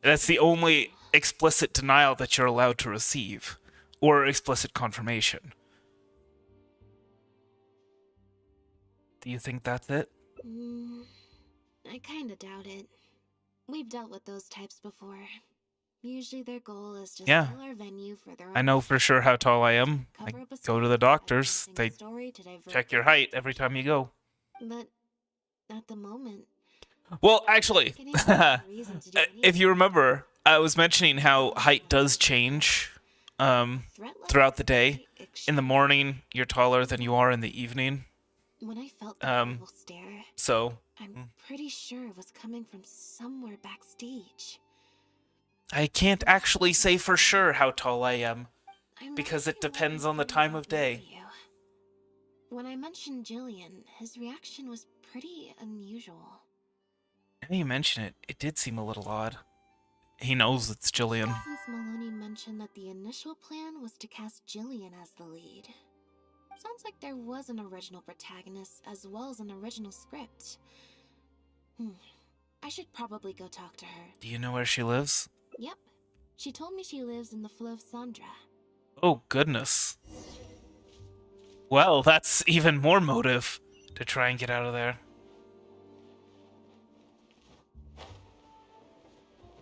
That's the only explicit denial that you're allowed to receive, or explicit confirmation. Do you think that's it? I kinda doubt it. We've dealt with those types before. Usually their goal is just Yeah. fill our venue for their own. I know for sure how tall I am. I Cover up a go to the story, doctors. using a They story to divert check your height every time you go. But at the moment, Well, actually, getting no reason to do if you remember, I was mentioning how height does change throughout the day. In the morning, you're taller than you are in the evening. When I felt that evil stare, So I'm pretty sure it was coming from somewhere backstage. I can't actually say for sure how tall I am, I'm because not it sure depends what on the I'm time feeling of day. for you. When I mentioned Jillian, his reaction was pretty unusual. Now you mention it, it did seem a little odd. He knows it's Jillian. Since Maloney mentioned that the initial plan was to cast Jillian as the lead, sounds like there was an original protagonist as well as an original script. I should probably go talk to her. Do you know where she lives? Yep. She told me she lives in the Fleuve Sandra. Oh, goodness. Well, that's even more motive to try and get out of there.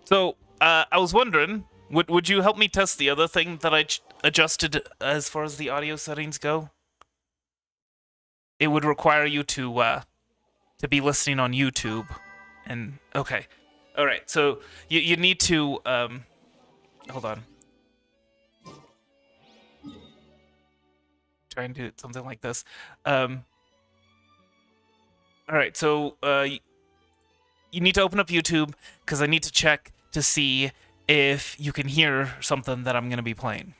So, I was wondering, would you help me test the other thing that I adjusted as far as the audio settings go? It would require you to be listening on YouTube. And, okay. Alright, so you need to, hold on. Try and do something like this. Alright, so, you need to open up YouTube because I need to check to see if you can hear something that I'm gonna be playing.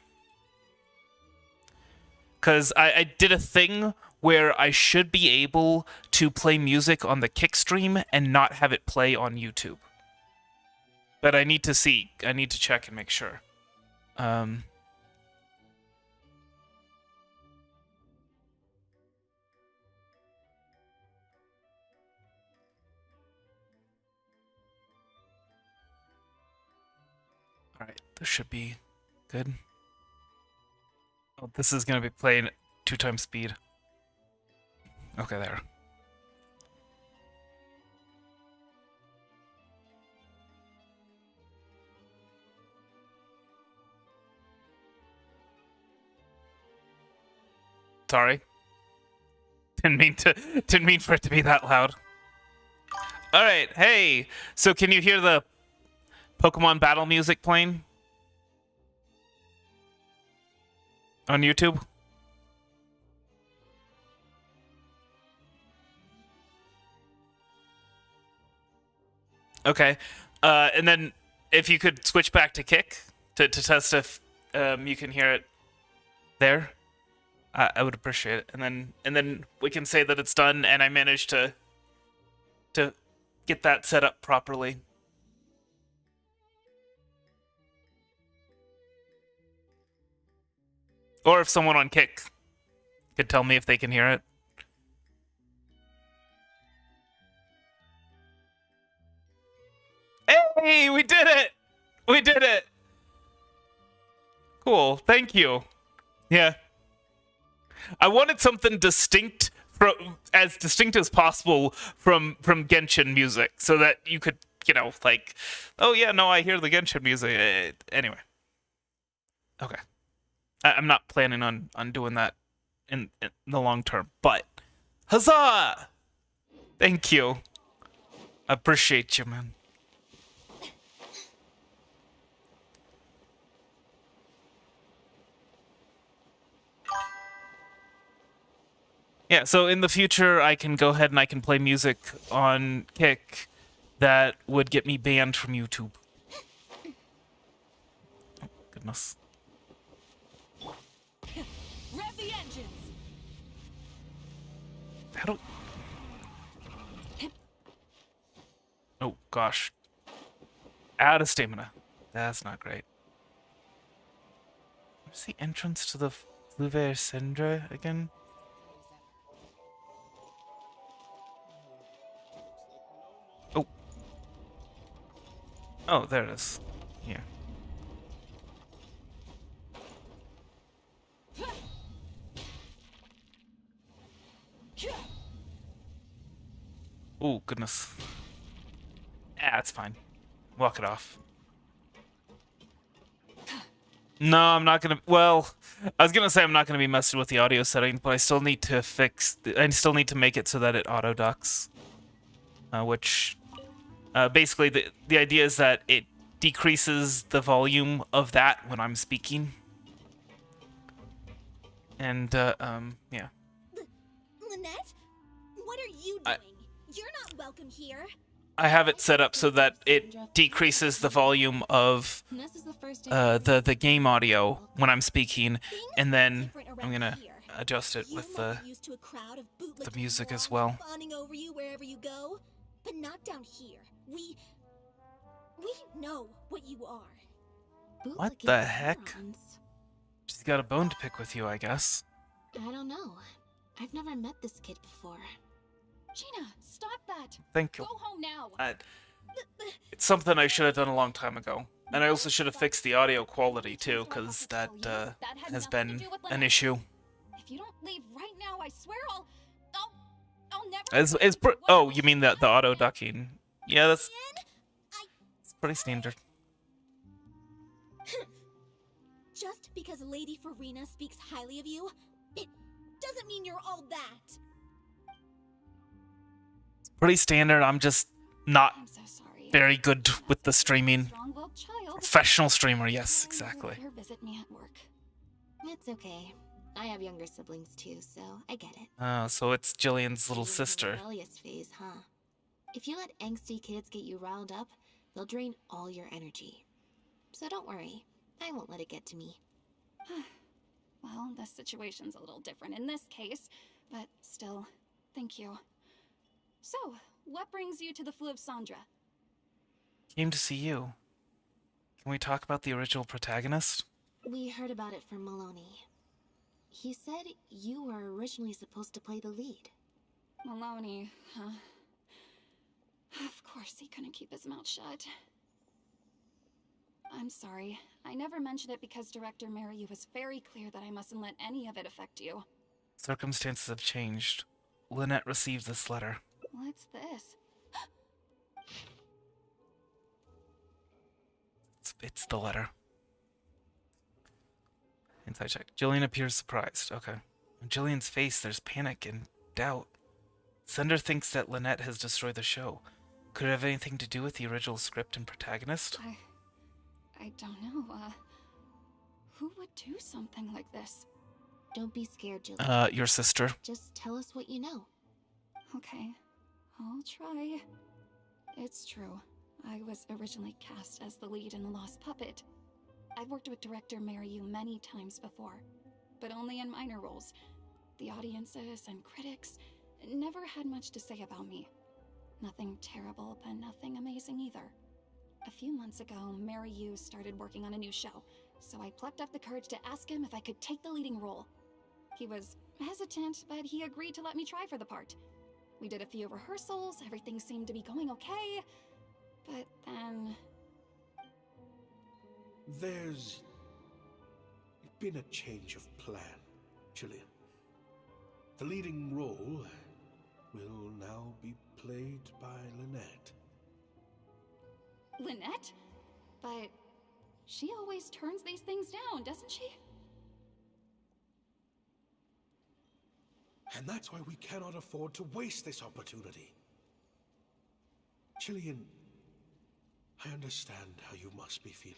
Because I did a thing where I should be able to play music on the Kick stream and not have it play on YouTube. But I need to see. I need to check and make sure. Alright, this should be good. Oh, this is going to be playing at 2 times speed. Okay, there. Sorry. Didn't mean for it to be that loud. All right, hey. So can you hear the Pokemon battle music playing on YouTube? Okay. And then if you could switch back to Kick to test if you can hear it there, I would appreciate it. And then we can say that it's done and I managed to get that set up properly. Or if someone on Kick could tell me if they can hear it. Hey, we did it! We did it! Cool, thank you. Yeah. I wanted something distinct, as distinct as possible from Genshin music, so that you could, you know, like, oh yeah, no, I hear the Genshin music. Anyway. Okay. I'm not planning on doing that in the long term, but huzzah! Thank you. I appreciate you, man. Yeah, so in the future, I can go ahead and I can play music on Kick that would get me banned from YouTube. Oh, goodness. Rev the engines. How do... Oh, gosh. Out of stamina. That's not great. Where's the entrance to the Fluvier Cendre again? Oh. Oh, there it is. Yeah. Oh, goodness. Ah, it's fine. Walk it off. No, I'm not gonna... Well, I was gonna say I'm not gonna be messing with the audio settings, but I still need to fix... I still need to make it so that it auto-ducks. Which... basically, the idea is that it decreases the volume of that when I'm speaking. And, yeah. Lynette? What are you doing? You're not welcome here. I have it set up so that it decreases the volume of the game audio when I'm speaking, and then I'm gonna adjust it with the music as well. Fawning over you wherever you go, but not down here. We know what you are. What the heck? She's got a bone to pick with you, I guess. I don't know. I've never met this kid before. Gina, stop that. Thank you. Go home now. It's something I should have done a long time ago. And I also should have fixed the audio quality too, because that has been an issue. If you don't leave right now, I swear I'll never... Oh, you mean the auto ducking? Yeah, that's it's pretty standard. Just because Lady Farina speaks highly of you, it doesn't mean you're all that. Pretty standard. I'm just not very good with the streaming. Professional streamer, yes, exactly. Visit me at work. It's okay. I have younger siblings too, so I get it. Oh, so it's Jillian's little sister. Rebellious phase, huh? If you let angsty kids get you riled up, they'll drain all your energy. So don't worry, I won't let it get to me. Well, the situation's a little different in this case, but still, thank you. So, what brings you to the Flu of Sandra? Came to see you. Can we talk about the original protagonist? We heard about it from Maloney. He said you were originally supposed to play the lead. Maloney, huh? Of course he couldn't keep his mouth shut. I'm sorry. I never mentioned it because Director miHoYo was very clear that I mustn't let any of it affect you. Circumstances have changed. Lynette received this letter. What's this? It's the letter. Inside check. Jillian appears surprised. Okay. On Jillian's face, there's panic and doubt. Sender thinks that Lynette has destroyed the show. Could it have anything to do with the original script and protagonist? I don't know, who would do something like this? Don't be scared, Jillian. Your sister. Just tell us what you know. Okay, I'll try. It's true. I was originally cast as the lead in The Lost Puppet. I've worked with Director miHoYo many times before, but only in minor roles. The audiences and critics never had much to say about me. Nothing terrible, but nothing amazing either. A few months ago, miHoYo started working on a new show, so I plucked up the courage to ask him if I could take the leading role. He was hesitant, but he agreed to let me try for the part. We did a few rehearsals, everything seemed to be going okay, but then... There's been a change of plan, Jillian. The leading role will now be played by Lynette. Lynette? But she always turns these things down, doesn't she? And that's why we cannot afford to waste this opportunity. Jillian, I understand how you must be feeling.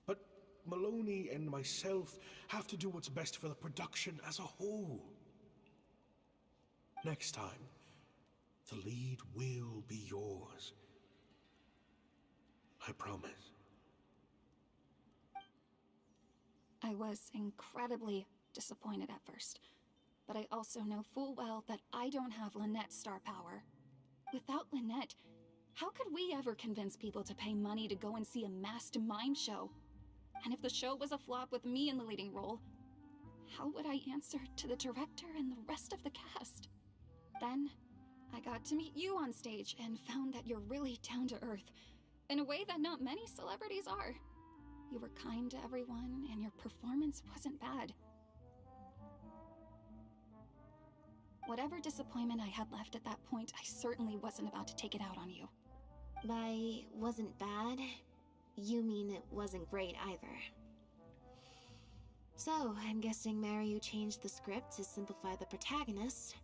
But Maloney and myself have to do what's best for the production as a whole. Next time, the lead will be yours. I promise. I was incredibly disappointed at first, but I also know full well that I don't have Lynette's star power. Without Lynette, how could we ever convince people to pay money to go and see a masked mime show? And if the show was a flop with me in the leading role, how would I answer to the director and the rest of the cast? Then, I got to meet you on stage and found that you're really down to earth, in a way that not many celebrities are. You were kind to everyone, and your performance wasn't bad. Whatever disappointment I had left at that point, I certainly wasn't about to take it out on you. By wasn't bad, you mean it wasn't great either. So, I'm guessing miHoYo changed the script to simplify the protagonist,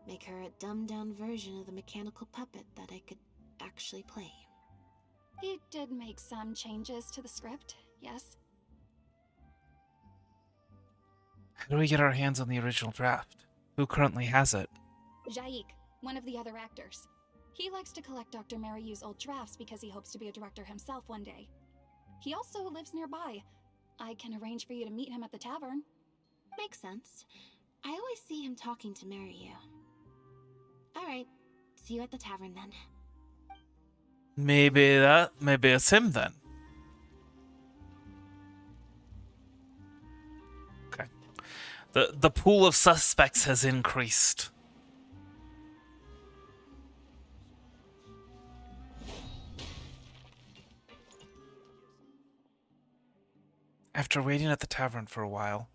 make her a dumbed-down version of the mechanical puppet that I could actually play. He did make some changes to the script, yes. How do we get our hands on the original draft? Who currently has it? Jaik, one of the other actors. He likes to collect Dr. miHoYo's old drafts because he hopes to be a director himself one day. He also lives nearby. I can arrange for you to meet him at the tavern. Makes sense. I always see him talking to miHoYo. Alright, see you at the tavern then. Maybe it's him then. Okay. The pool of suspects has increased. After waiting at the tavern for a while.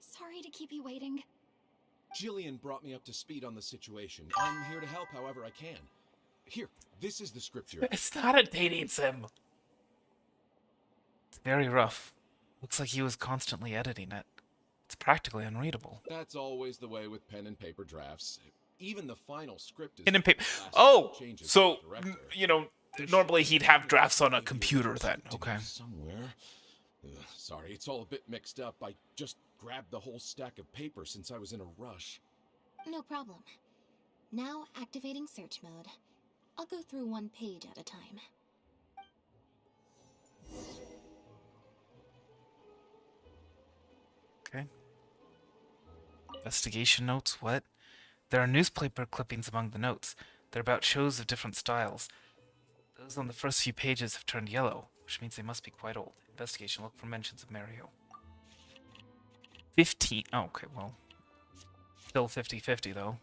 Sorry to keep you waiting. Jillian brought me up to speed on the situation. I'm here to help however I can. Here, this is the script you're... It's not a dating sim. It's very rough. Looks like he was constantly editing it. It's practically unreadable. That's always the way with pen and paper drafts. Even the final script is... Pen and paper. Oh! So, you know, normally he'd have drafts on a computer then. Okay. Somewhere. Sorry, it's all a bit mixed up. I just grabbed the whole stack of paper since I was in a rush. No problem. Now activating search mode. I'll go through one page at a time. Okay. Investigation notes, what? There are newspaper clippings among the notes. They're about shows of different styles. Those on the first few pages have turned yellow, which means they must be quite old. Investigation, look for mentions of miHoYo. 15. Oh, okay, well. Still 50-50, though.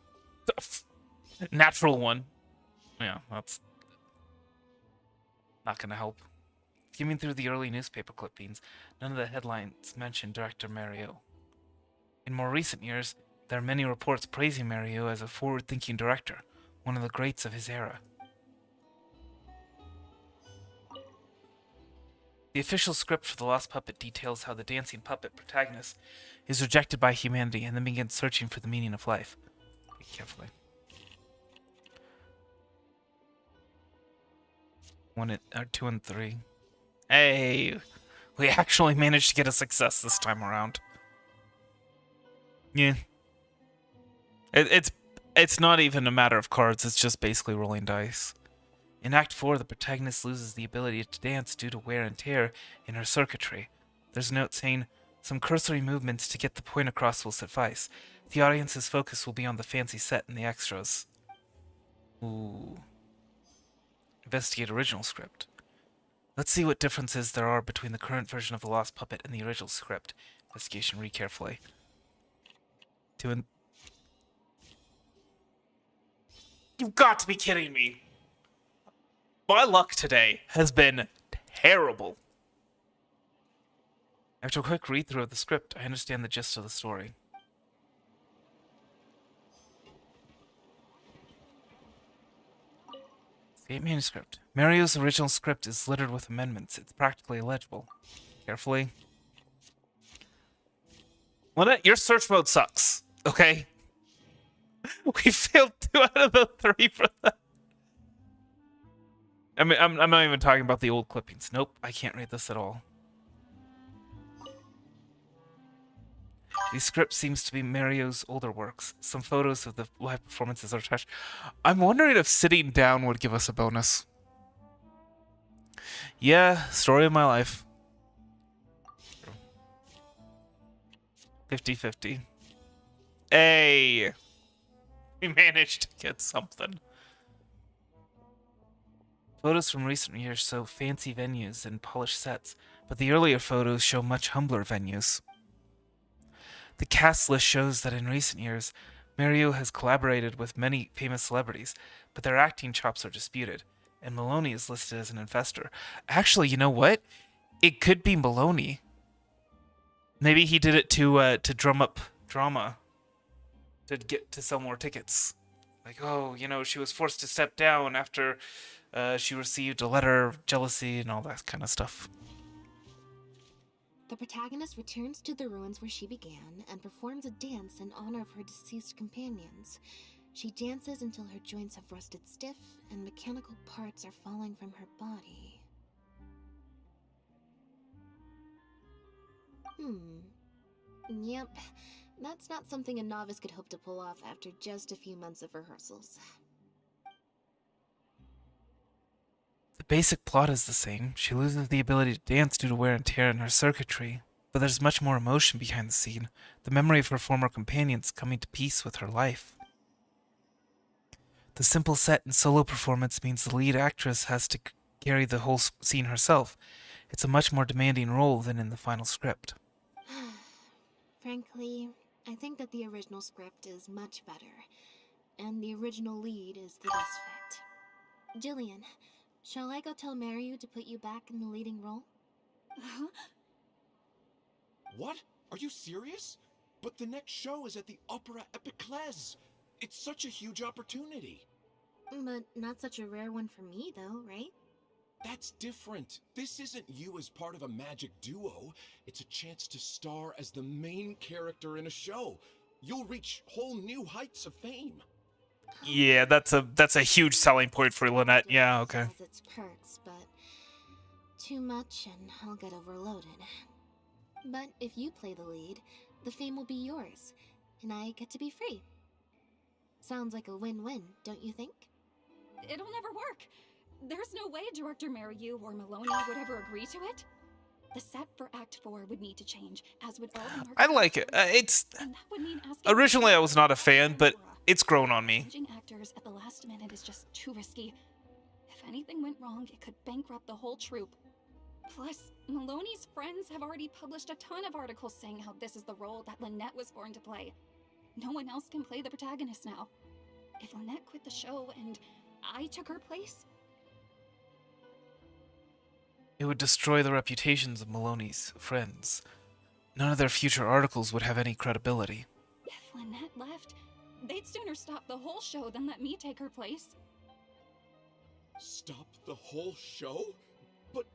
Natural one. Yeah, that's not gonna help. Skimming through the early newspaper clippings, none of the headlines mention director miHoYo. In more recent years, there are many reports praising miHoYo as a forward-thinking director, one of the greats of his era. The official script for The Lost Puppet details how the dancing puppet protagonist is rejected by humanity and then begins searching for the meaning of life. Read carefully. 2 and 3. Hey! We actually managed to get a success this time around. Yeah. It's not even a matter of cards, it's just basically rolling dice. In Act 4, the protagonist loses the ability to dance due to wear and tear in her circuitry. There's a note saying, some cursory movements to get the point across will suffice. The audience's focus will be on the fancy set and the extras. Ooh. Investigate original script. Let's see what differences there are between the current version of The Lost Puppet and the original script. Investigation, read carefully. 2 and... You've got to be kidding me! My luck today has been terrible. After a quick read-through of the script, I understand the gist of the story. Escape manuscript. miHoYo's original script is littered with amendments. It's practically illegible. Carefully. Lynette, your search mode sucks, okay? We failed 2 out of the 3 for that. I mean, I'm not even talking about the old clippings. Nope, I can't read this at all. The script seems to be miHoYo's older works. Some photos of the live performances are attached. I'm wondering if sitting down would give us a bonus. Yeah, story of my life. 50-50. Hey! We managed to get something. Photos from recent years show fancy venues and polished sets, but the earlier photos show much humbler venues. The cast list shows that in recent years, miHoYo has collaborated with many famous celebrities, but their acting chops are disputed, and Maloney is listed as an investor. Actually, you know what? It could be Maloney. Maybe he did it to drum up drama, to get to sell more tickets. Like, oh, you know, she was forced to step down after she received a letter of jealousy and all that kind of stuff. The protagonist returns to the ruins where she began and performs a dance in honor of her deceased companions. She dances until her joints have rusted stiff and mechanical parts are falling from her body. Yep, that's not something a novice could hope to pull off after just a few months of rehearsals. The basic plot is the same. She loses the ability to dance due to wear and tear in her circuitry, but there's much more emotion behind the scene. The memory of her former companions coming to peace with her life. The simple set and solo performance means the lead actress has to carry the whole scene herself. It's a much more demanding role than in the final script. Frankly, I think that the original script is much better, and the original lead is the best fit. Jillian, shall I go tell miHoYo to put you back in the leading role? What? Are you serious? But the next show is at the Opera Epiclese. It's such a huge opportunity. But not such a rare one for me, though, right? That's different. This isn't you as part of a magic duo. It's a chance to star as the main character in a show. You'll reach whole new heights of fame. Yeah, that's a huge selling point for Lynette. Yeah, okay. Has its perks, but too much and I'll get overloaded. But if you play the lead, the fame will be yours, and I get to be free. Sounds like a win-win, don't you think? It'll never work. There's no way Director miHoYo or Maloney would ever agree to it. The set for Act 4 would need to change, as would all the I like it. and that would mean asking Originally I was not a fan, but it's grown on me. changing actors at the last minute is just too risky. If anything went wrong, it could bankrupt the whole troupe. Plus, Maloney's friends have already published a ton of articles saying how this is the role that Lynette was born to play. No one else can play the protagonist now. If Lynette quit the show and I took her place, It would destroy the reputations of Maloney's friends. None of their future articles would have any credibility. if Lynette left, they'd sooner stop the whole show than let me take her place. Stop the whole show? But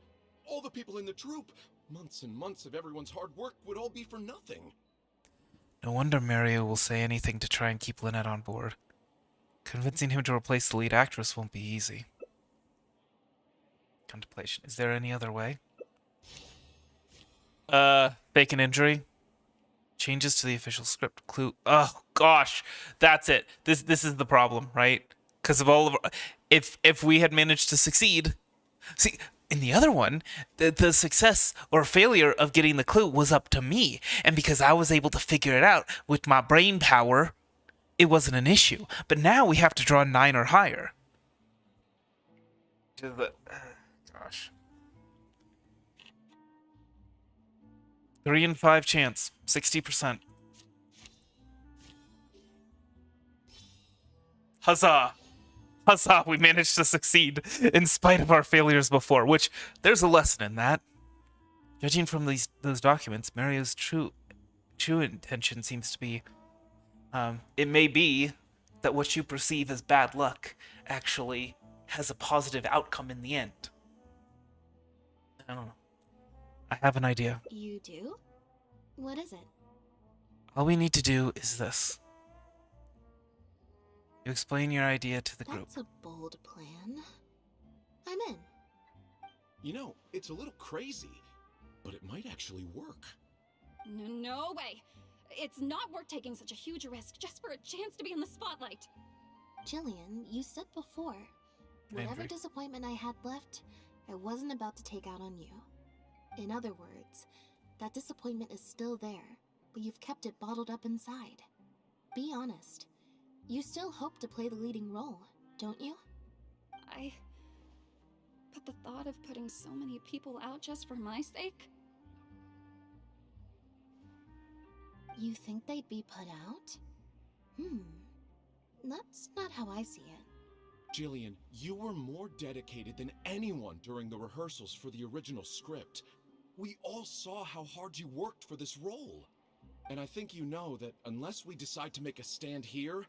all the people in the troupe, months and months of everyone's hard work would all be for nothing. No wonder miHoYo will say anything to try and keep Lynette on board. Convincing him to replace the lead actress won't be easy. Contemplation. Is there any other way? Fake an injury. Changes to the official script. Clue. Oh gosh, that's it. This is the problem, right? Because of all of our, if we had managed to succeed, see in the other one, the success or failure of getting the clue was up to me, and because I was able to figure it out with my brain power, it wasn't an issue. But now we have to draw 9 or higher. To the gosh. 3 in 5 chance, 60%. Huzzah! Huzzah, we managed to succeed in spite of our failures before, which there's a lesson in that. Judging from those documents, miHoYo's true intention seems to be, it may be that what you perceive as bad luck actually has a positive outcome in the end. I don't know. I have an idea. You do? What is it? All we need to do is this. You explain your idea to the group. That's a bold plan. I'm in. You know, it's a little crazy, but it might actually work. No way. It's not worth taking such a huge risk just for a chance to be in the spotlight. Jillian, you said before, whatever disappointment I had left, I wasn't about to take out on you. In other words, that disappointment is still there, but you've kept it bottled up inside. Be honest. You still hope to play the leading role, don't you? But the thought of putting so many people out just for my sake? You think they'd be put out? That's not how I see it. Jillian, you were more dedicated than anyone during the rehearsals for the original script. We all saw how hard you worked for this role. And I think you know that unless we decide to make a stand here,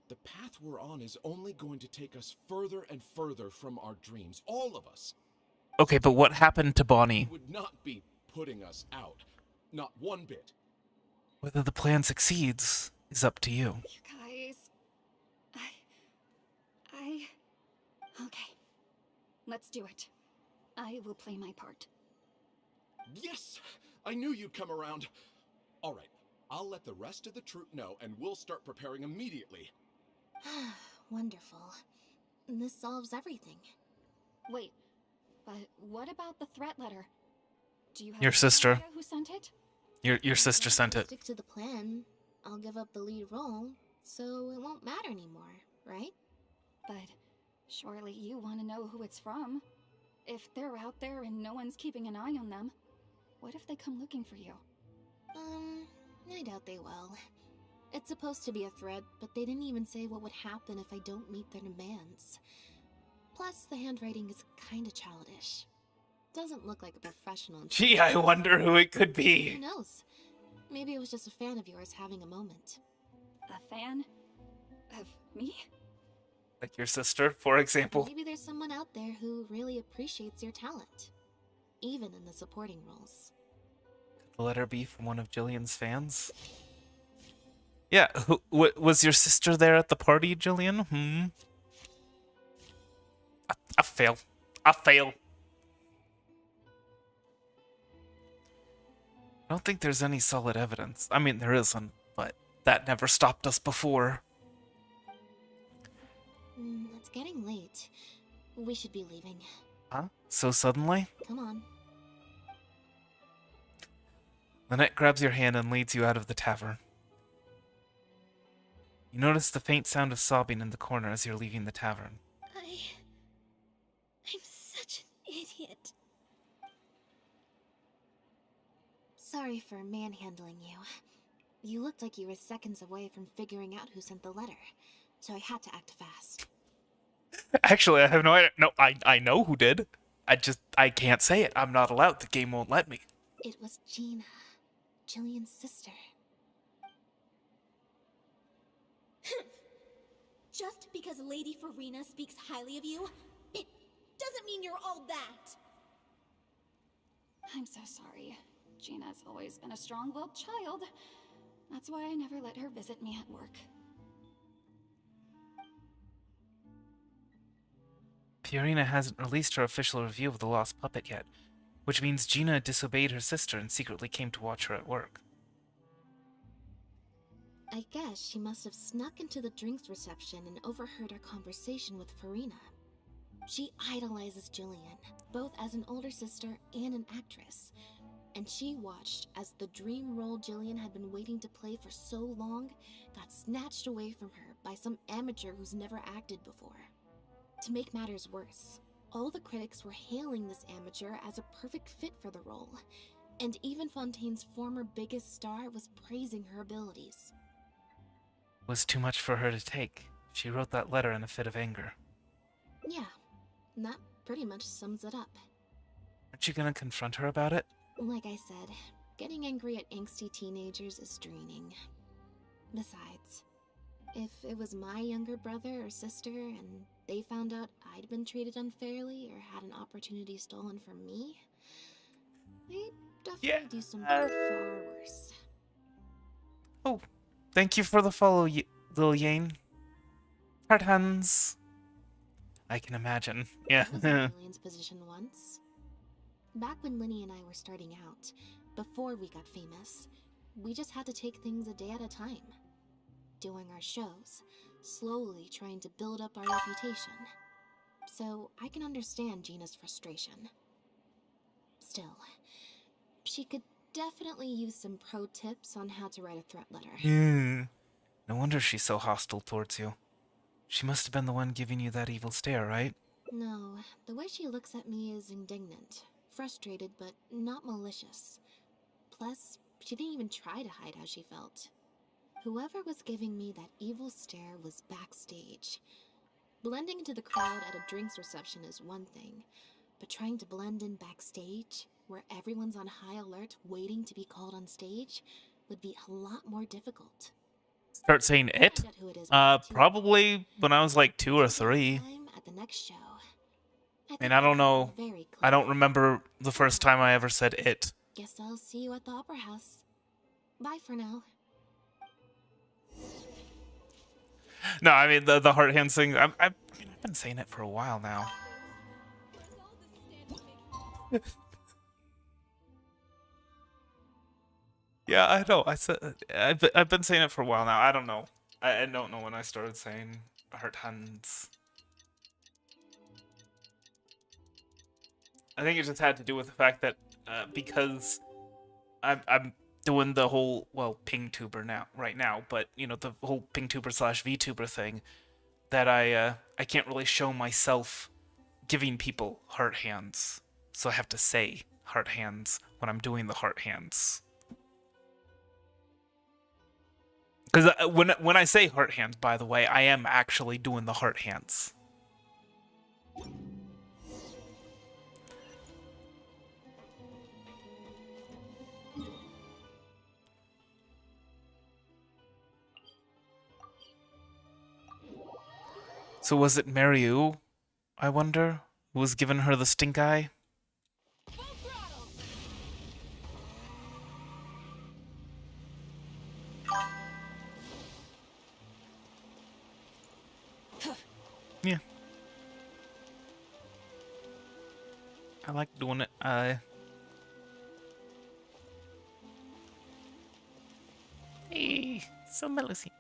the path we're on is only going to take us further and further from our dreams, all of us. Okay, but what happened to Bonnie? It would not be putting us out. Not one bit. Whether the plan succeeds is up to you. You guys... Okay. Let's do it. I will play my part. Yes! I knew you'd come around. All right, I'll let the rest of the troupe know, and we'll start preparing immediately. Wonderful. This solves everything. Wait, but what about the threat letter? Do you have Your any sister. idea who sent it? Your sister sent it. Stick to the plan. I'll give up the lead role, so it won't matter anymore, right? But surely you want to know who it's from. If they're out there and no one's keeping an eye on them, what if they come looking for you? I doubt they will. It's supposed to be a threat, but they didn't even say what would happen if I don't meet their demands. Plus, the handwriting is kinda childish. Doesn't look like a professional. Gee, I wonder who it could Who be. knows? Maybe it was just a fan of yours having a moment. A fan? Of me? Like your sister, for example. Maybe there's someone out there who really appreciates your talent. Even in the supporting roles. Could the letter be from one of Jillian's fans? Yeah, was your sister there at the party, Jillian? I fail. I fail. I don't think there's any solid evidence. I mean, there isn't, but that never stopped us before. We should be leaving. Huh? So suddenly? Come on. Lynette grabs your hand and leads you out of the tavern. You notice the faint sound of sobbing in the corner as you're leaving the tavern. I'm such an idiot. Sorry for manhandling you. You looked like you were seconds away from figuring out who sent the letter, so I had to act fast. Actually, I have no idea. No, I know who did. I can't say it. I'm not allowed. The game won't let me. It was Gina, Jillian's sister. Just because Lady Farina speaks highly of you, it doesn't mean you're all that. I'm so sorry. Gina's always been a strong-willed child. That's why I never let her visit me at work. Fiorina hasn't released her official review of The Lost Puppet yet, which means Gina disobeyed her sister and secretly came to watch her at work. I guess she must have snuck into the drinks reception and overheard our conversation with Farina. She idolizes Jillian, both as an older sister and an actress, and she watched as the dream role Jillian had been waiting to play for so long got snatched away from her by some amateur who's never acted before. To make matters worse, all the critics were hailing this amateur as a perfect fit for the role, and even Fontaine's former biggest star was praising her abilities. It was too much for her to take. She wrote that letter in a fit of anger. Yeah, that pretty much sums it up. Aren't you gonna confront her about it? Like I said, getting angry at angsty teenagers is draining. Besides, if it was my younger brother or sister and they found out I'd been treated unfairly or had an opportunity stolen from me, they'd definitely do something far worse. Oh, thank you for the follow, Lil Yane. Heart hands. I can imagine. Yeah. I was in Lillian's position once. Back when Linny and I were starting out, before we got famous, we just had to take things a day at a time. Doing our shows, slowly trying to build up our reputation. So I can understand Gina's frustration. Still, she could definitely use some pro tips on how to write a threat letter. No wonder she's so hostile towards you. She must have been the one giving you that evil stare, right? No, the way she looks at me is indignant, frustrated, but not malicious. Plus, she didn't even try to hide how she felt. Whoever was giving me that evil stare was backstage. Blending into the crowd at a drinks reception is one thing, but trying to blend in backstage, where everyone's on high alert waiting to be called on stage, would be a lot more difficult. Start saying it? Probably when I was like 2 or 3. At the next show. And I don't know. I don't remember the first time I ever said it. Guess I'll see you at the Opera House. Bye for now. No, I mean the heart hands thing. I've been saying it for a while now. Yeah, I know. I've been saying it for a while now. I don't know. I don't know when I started saying heart hands. I think it just had to do with the fact that because I'm doing the whole, well, PNGtuber right now, but you know, the whole PNGtuber / VTuber thing, that I can't really show myself giving people heart hands, so I have to say heart hands when I'm doing the heart hands. Because when I say heart hands, by the way, I am actually doing the heart hands. So was it Mariu, I wonder, who was giving her the stink eye? Yeah. I like doing it. Hey, so Melusine.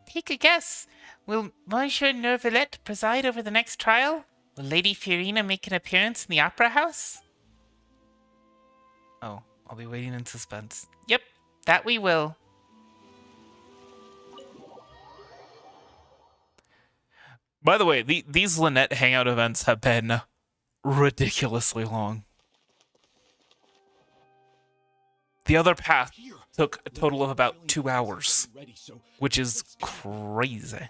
Take a guess. Will Monsieur Nervalette preside over the next trial? Will Lady Fiorina make an appearance in the Opera House? Oh, I'll be waiting in suspense. Yep, that we will. By the way, these Lynette Hangout events have been ridiculously long. The other path took a total of about 2 hours, which is crazy.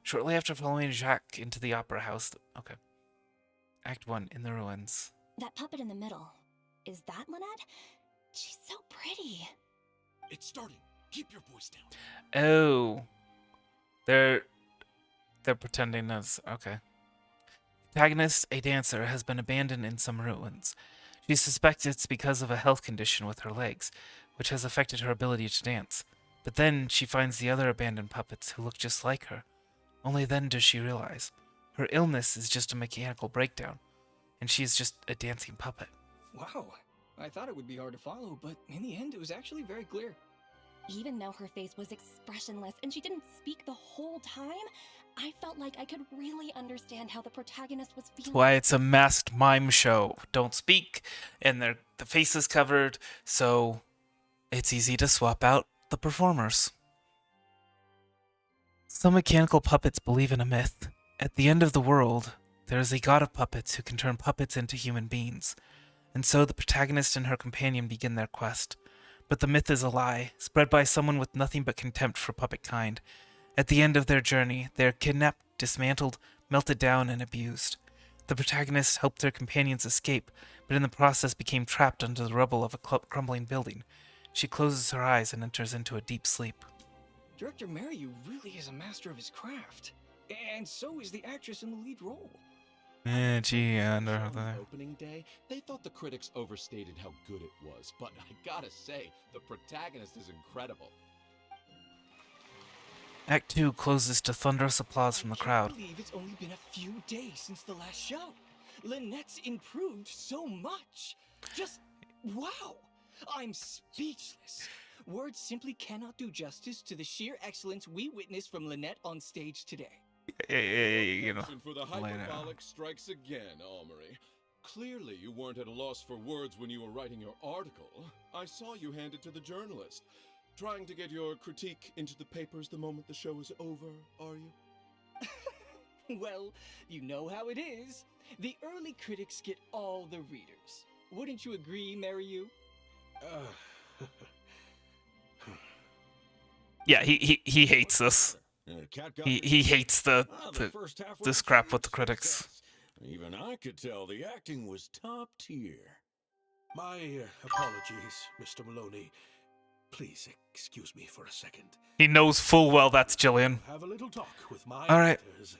Shortly after following Jacques into the Opera House... Okay. Act 1, in the ruins. That puppet in the middle, is that Lynette? She's so pretty. It's starting. Keep your voice down. Oh. They're pretending as... Okay. Protagonist, a dancer, has been abandoned in some ruins. She suspects it's because of a health condition with her legs, which has affected her ability to dance. But then she finds the other abandoned puppets who look just like her. Only then does she realize her illness is just a mechanical breakdown, and she is just a dancing puppet. Wow, I thought it would be hard to follow, but in the end it was actually very clear. Even though her face was expressionless and she didn't speak the whole time, I felt like I could really understand how the protagonist was feeling. That's why it's a masked mime show. Don't speak, and the face is covered, so it's easy to swap out the performers. Some mechanical puppets believe in a myth. At the end of the world, there is a god of puppets who can turn puppets into human beings. And so the protagonist and her companion begin their quest. But the myth is a lie, spread by someone with nothing but contempt for puppet kind. At the end of their journey, they are kidnapped, dismantled, melted down, and abused. The protagonists helped their companions escape, but in the process became trapped under the rubble of a crumbling building. She closes her eyes and enters into a deep sleep. Director miHoYo really is a master of his craft. And so is the actress in the lead role. Gee, On opening day, they thought the critics overstated how good it was, but I gotta say, the protagonist is incredible. Act 2 closes to thunderous applause from the crowd. I believe it's only been a few days since the last show. Lynette's improved so much. Just wow. I'm speechless. Words simply cannot do justice to the sheer excellence we witnessed from Lynette on stage today. You know. For the hyperbolic strikes again, Almery. Clearly you weren't at a loss for words when you were writing your article. I saw you hand it to the journalist. Trying to get your critique into the papers the moment the show is over, are you? Well, you know how it is. The early critics get all the readers. Wouldn't you agree, miHoYo? Yeah, he hates this. He hates this crap with the critics. Even I could tell the acting was top tier. My apologies, Mr. Maloney. Please excuse me for a second. He knows full well that's Jillian. Have a little talk with my Alright. editors.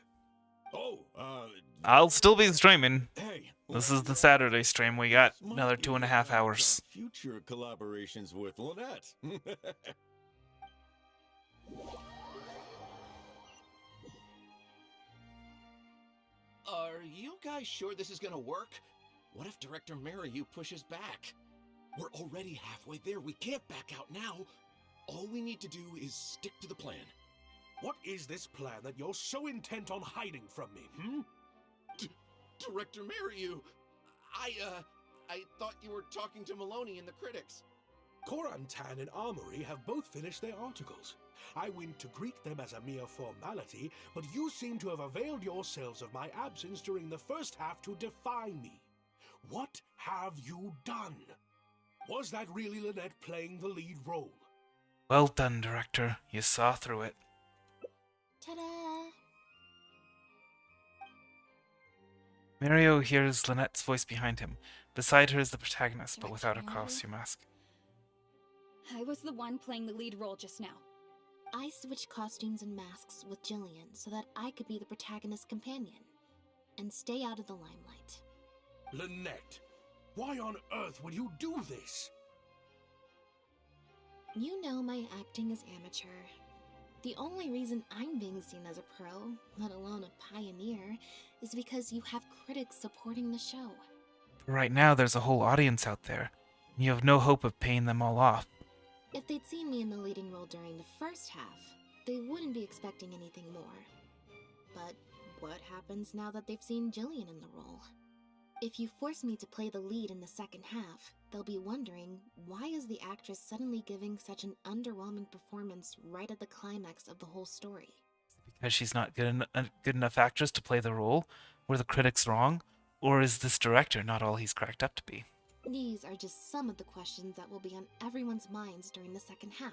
I'll still be streaming. Hey, This is the Saturday stream. We got another 2.5 hours. Future collaborations with Lynette. Are you guys sure this is gonna work? What if Director miHoYo pushes back? We're already halfway there. We can't back out now. All we need to do is stick to the plan. What is this plan that you're so intent on hiding from me, Director miHoYo, I thought you were talking to Maloney and the critics. Corantan and Armory have both finished their articles. I went to greet them as a mere formality, but you seem to have availed yourselves of my absence during the first half to defy me. What have you done? Was that really Lynette playing the lead role? Well done, director. You saw through it. Ta-da! miHoYo hears Lynette's voice behind him. Beside her is the protagonist, but without her Director miHoYo? costume mask. I was the one playing the lead role just now. I switched costumes and masks with Jillian so that I could be the protagonist's companion and stay out of the limelight. Lynette, why on earth would you do this? You know my acting is amateur. The only reason I'm being seen as a pro, let alone a pioneer, is because you have critics supporting the show. But right now, there's a whole audience out there, and you have no hope of paying them all off. If they'd seen me in the leading role during the first half, they wouldn't be expecting anything more. But what happens now that they've seen Jillian in the role. If you force me to play the lead in the second half, they'll be wondering, why is the actress suddenly giving such an underwhelming performance right at the climax of the whole story? Because she's not a good enough actress to play the role? Were the critics wrong? Or is this director not all he's cracked up to be? These are just some of the questions that will be on everyone's minds during the second half.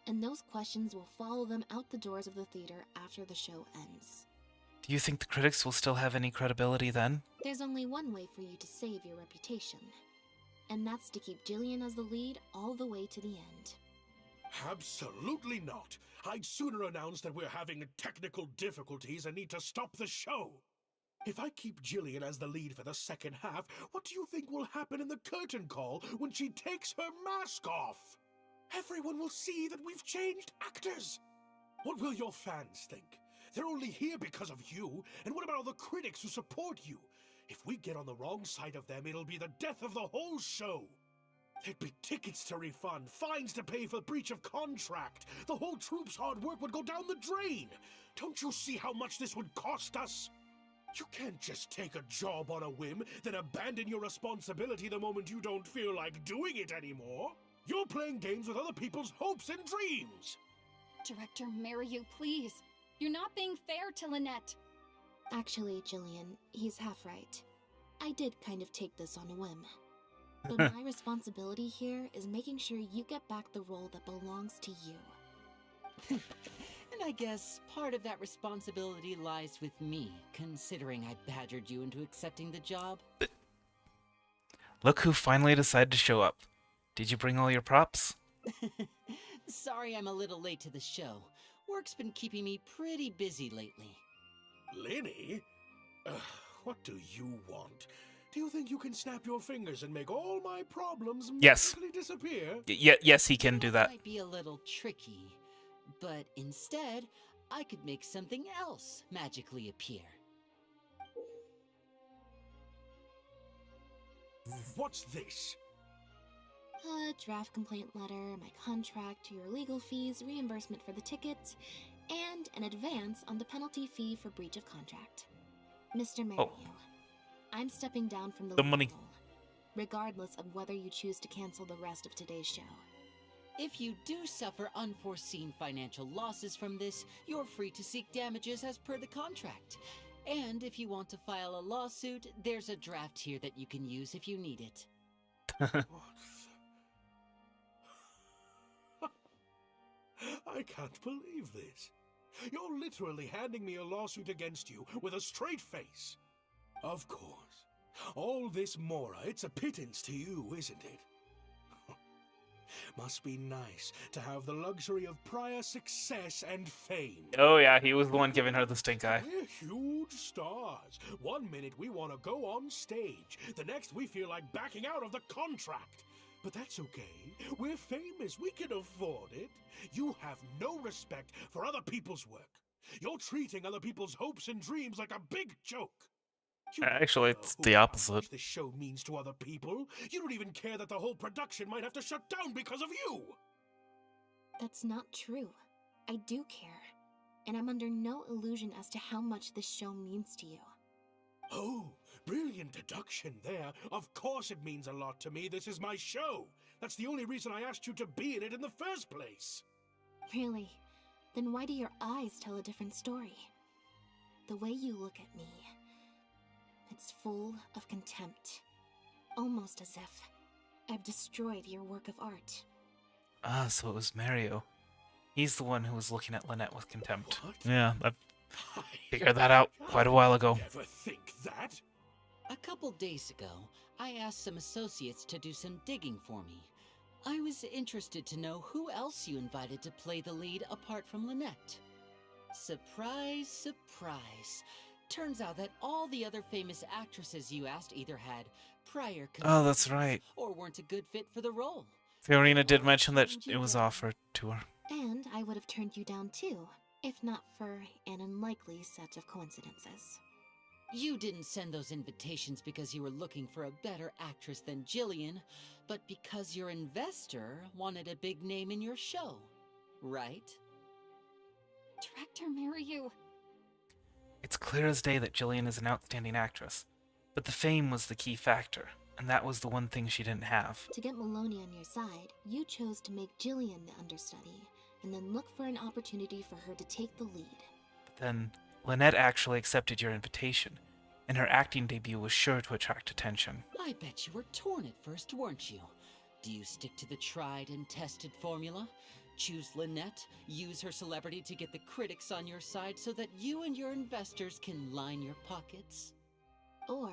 And those questions will follow them out the doors of the theater after the show ends. Do you think the critics will still have any credibility then? There's only one way for you to save your reputation. And that's to keep Jillian as the lead all the way to the end. Absolutely not. I'd sooner announce that we're having technical difficulties and need to stop the show. If I keep Jillian as the lead for the second half, what do you think will happen in the curtain call when she takes her mask off? Everyone will see that we've changed actors. What will your fans think? They're only here because of you, and what about all the critics who support you? If we get on the wrong side of them, it'll be the death of the whole show. There'd be tickets to refund, fines to pay for breach of contract. The whole troupe's hard work would go down the drain. Don't you see how much this would cost us? You can't just take a job on a whim, then abandon your responsibility the moment you don't feel like doing it anymore. You're playing games with other people's hopes and dreams. Director miHoYo, please. You're not being fair to Lynette. Actually, Jillian, he's half right. I did kind of take this on a whim. But my responsibility here is making sure you get back the role that belongs to you. And I guess part of that responsibility lies with me, considering I badgered you into accepting the job. Look who finally decided to show up. Did you bring all your props? Sorry I'm a little late to the show. Work's been keeping me pretty busy lately. Lenny? What do you want? Do you think you can snap your fingers and make all my problems magically disappear? Yes, he can do that. Might be a little tricky, but instead, I could make something else magically appear. What's this? A draft complaint letter, my contract, your legal fees, reimbursement for the tickets, and an advance on the penalty fee for breach of contract. Mr. miHoYo, I'm stepping down from the money role, regardless of whether you choose to cancel the rest of today's show. If you do suffer unforeseen financial losses from this, you're free to seek damages as per the contract. And if you want to file a lawsuit, there's a draft here that you can use if you need it. I can't believe this. You're literally handing me a lawsuit against you with a straight face. Of course. All this Mora, it's a pittance to you, isn't it? Must be nice to have the luxury of prior success and fame. Oh yeah, he was the one giving her the stink eye. We're huge stars. One minute we want to go on stage. The next we feel like backing out of the contract. But that's okay. We're famous. We can afford it. You have no respect for other people's work. You're treating other people's hopes and dreams like a big joke. Actually, it's the opposite. How much this show means to other people. You don't even care that the whole production might have to shut down because of you. That's not true. I do care. And I'm under no illusion as to how much this show means to you. Oh, brilliant deduction there. Of course it means a lot to me. This is my show. That's the only reason I asked you to be in it in the first place. Really? Then why do your eyes tell a different story? The way you look at me, it's full of contempt. Almost as if I've destroyed your work of art. Ah, so it was miHoYo. He's the one who was looking at Lynette with contempt. What? Yeah, I figured that out quite a while ago. Never think that. A couple days ago, I asked some associates to do some digging for me. I was interested to know who else you invited to play the lead apart from Lynette. Surprise, surprise. Turns out that all the other famous actresses you asked either had prior Oh, that's right. or weren't a good fit for the role. Fiorina did mention that it was offered to her. And I would have turned you down too, if not for an unlikely set of coincidences. You didn't send those invitations because you were looking for a better actress than Jillian, but because your investor wanted a big name in your show, right? Director miHoYo. It's clear as day that Jillian is an outstanding actress, but the fame was the key factor, and that was the one thing she didn't have. To get Maloney on your side, you chose to make Jillian the understudy, and then look for an opportunity for her to take the lead. But then, Lynette actually accepted your invitation, and her acting debut was sure to attract attention. I bet you were torn at first, weren't you? Do you stick to the tried and tested formula? Choose Lynette, use her celebrity to get the critics on your side so that you and your investors can line your pockets? Or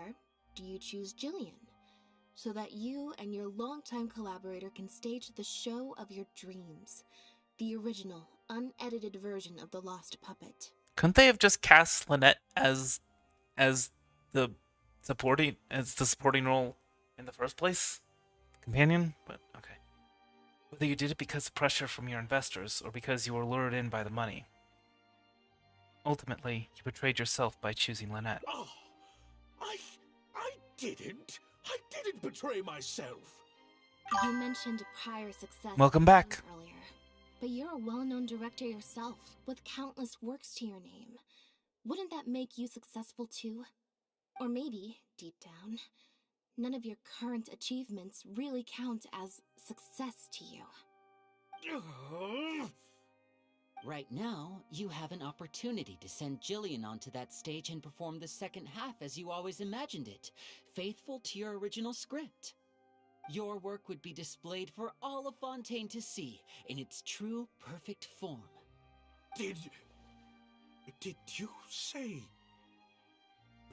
do you choose Jillian, so that you and your longtime collaborator can stage the show of your dreams? The original, unedited version of The Lost Puppet. Couldn't they have just cast Lynette as the supporting role in the first place? Companion? But okay. Whether you did it because of pressure from your investors or because you were lured in by the money. Ultimately, you betrayed yourself by choosing Lynette. Oh, I didn't. I didn't betray myself. You mentioned prior success. Welcome back. Earlier, but you're a well-known director yourself, with countless works to your name. Wouldn't that make you successful too? Or maybe, deep down, none of your current achievements really count as success to you. Right now, you have an opportunity to send Jillian onto that stage and perform the second half as you always imagined it, faithful to your original script. Your work would be displayed for all of Fontaine to see in its true, perfect form. Did you say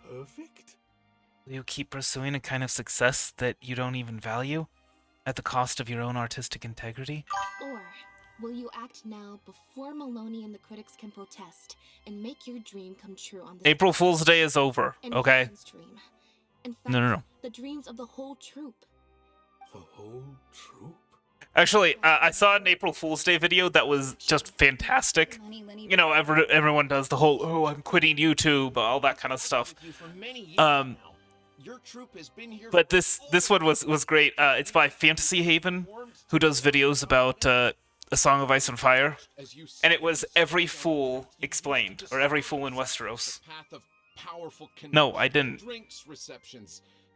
perfect? Will you keep pursuing a kind of success that you don't even value, at the cost of your own artistic integrity? Or will you act now before Maloney and the critics can protest and make your dream come true on this April Fool's Day is over, okay? dream? In fact, No. the dreams of the whole troupe. The whole troupe? Actually, I saw an April Fool's Day video that was just fantastic. You know, everyone does the whole, oh, I'm quitting YouTube, all that kind of stuff. But this one was great. It's by Fantasy Haven, who does videos about A Song of Ice and Fire, and it was every fool explained, or every fool in Westeros. No, I didn't,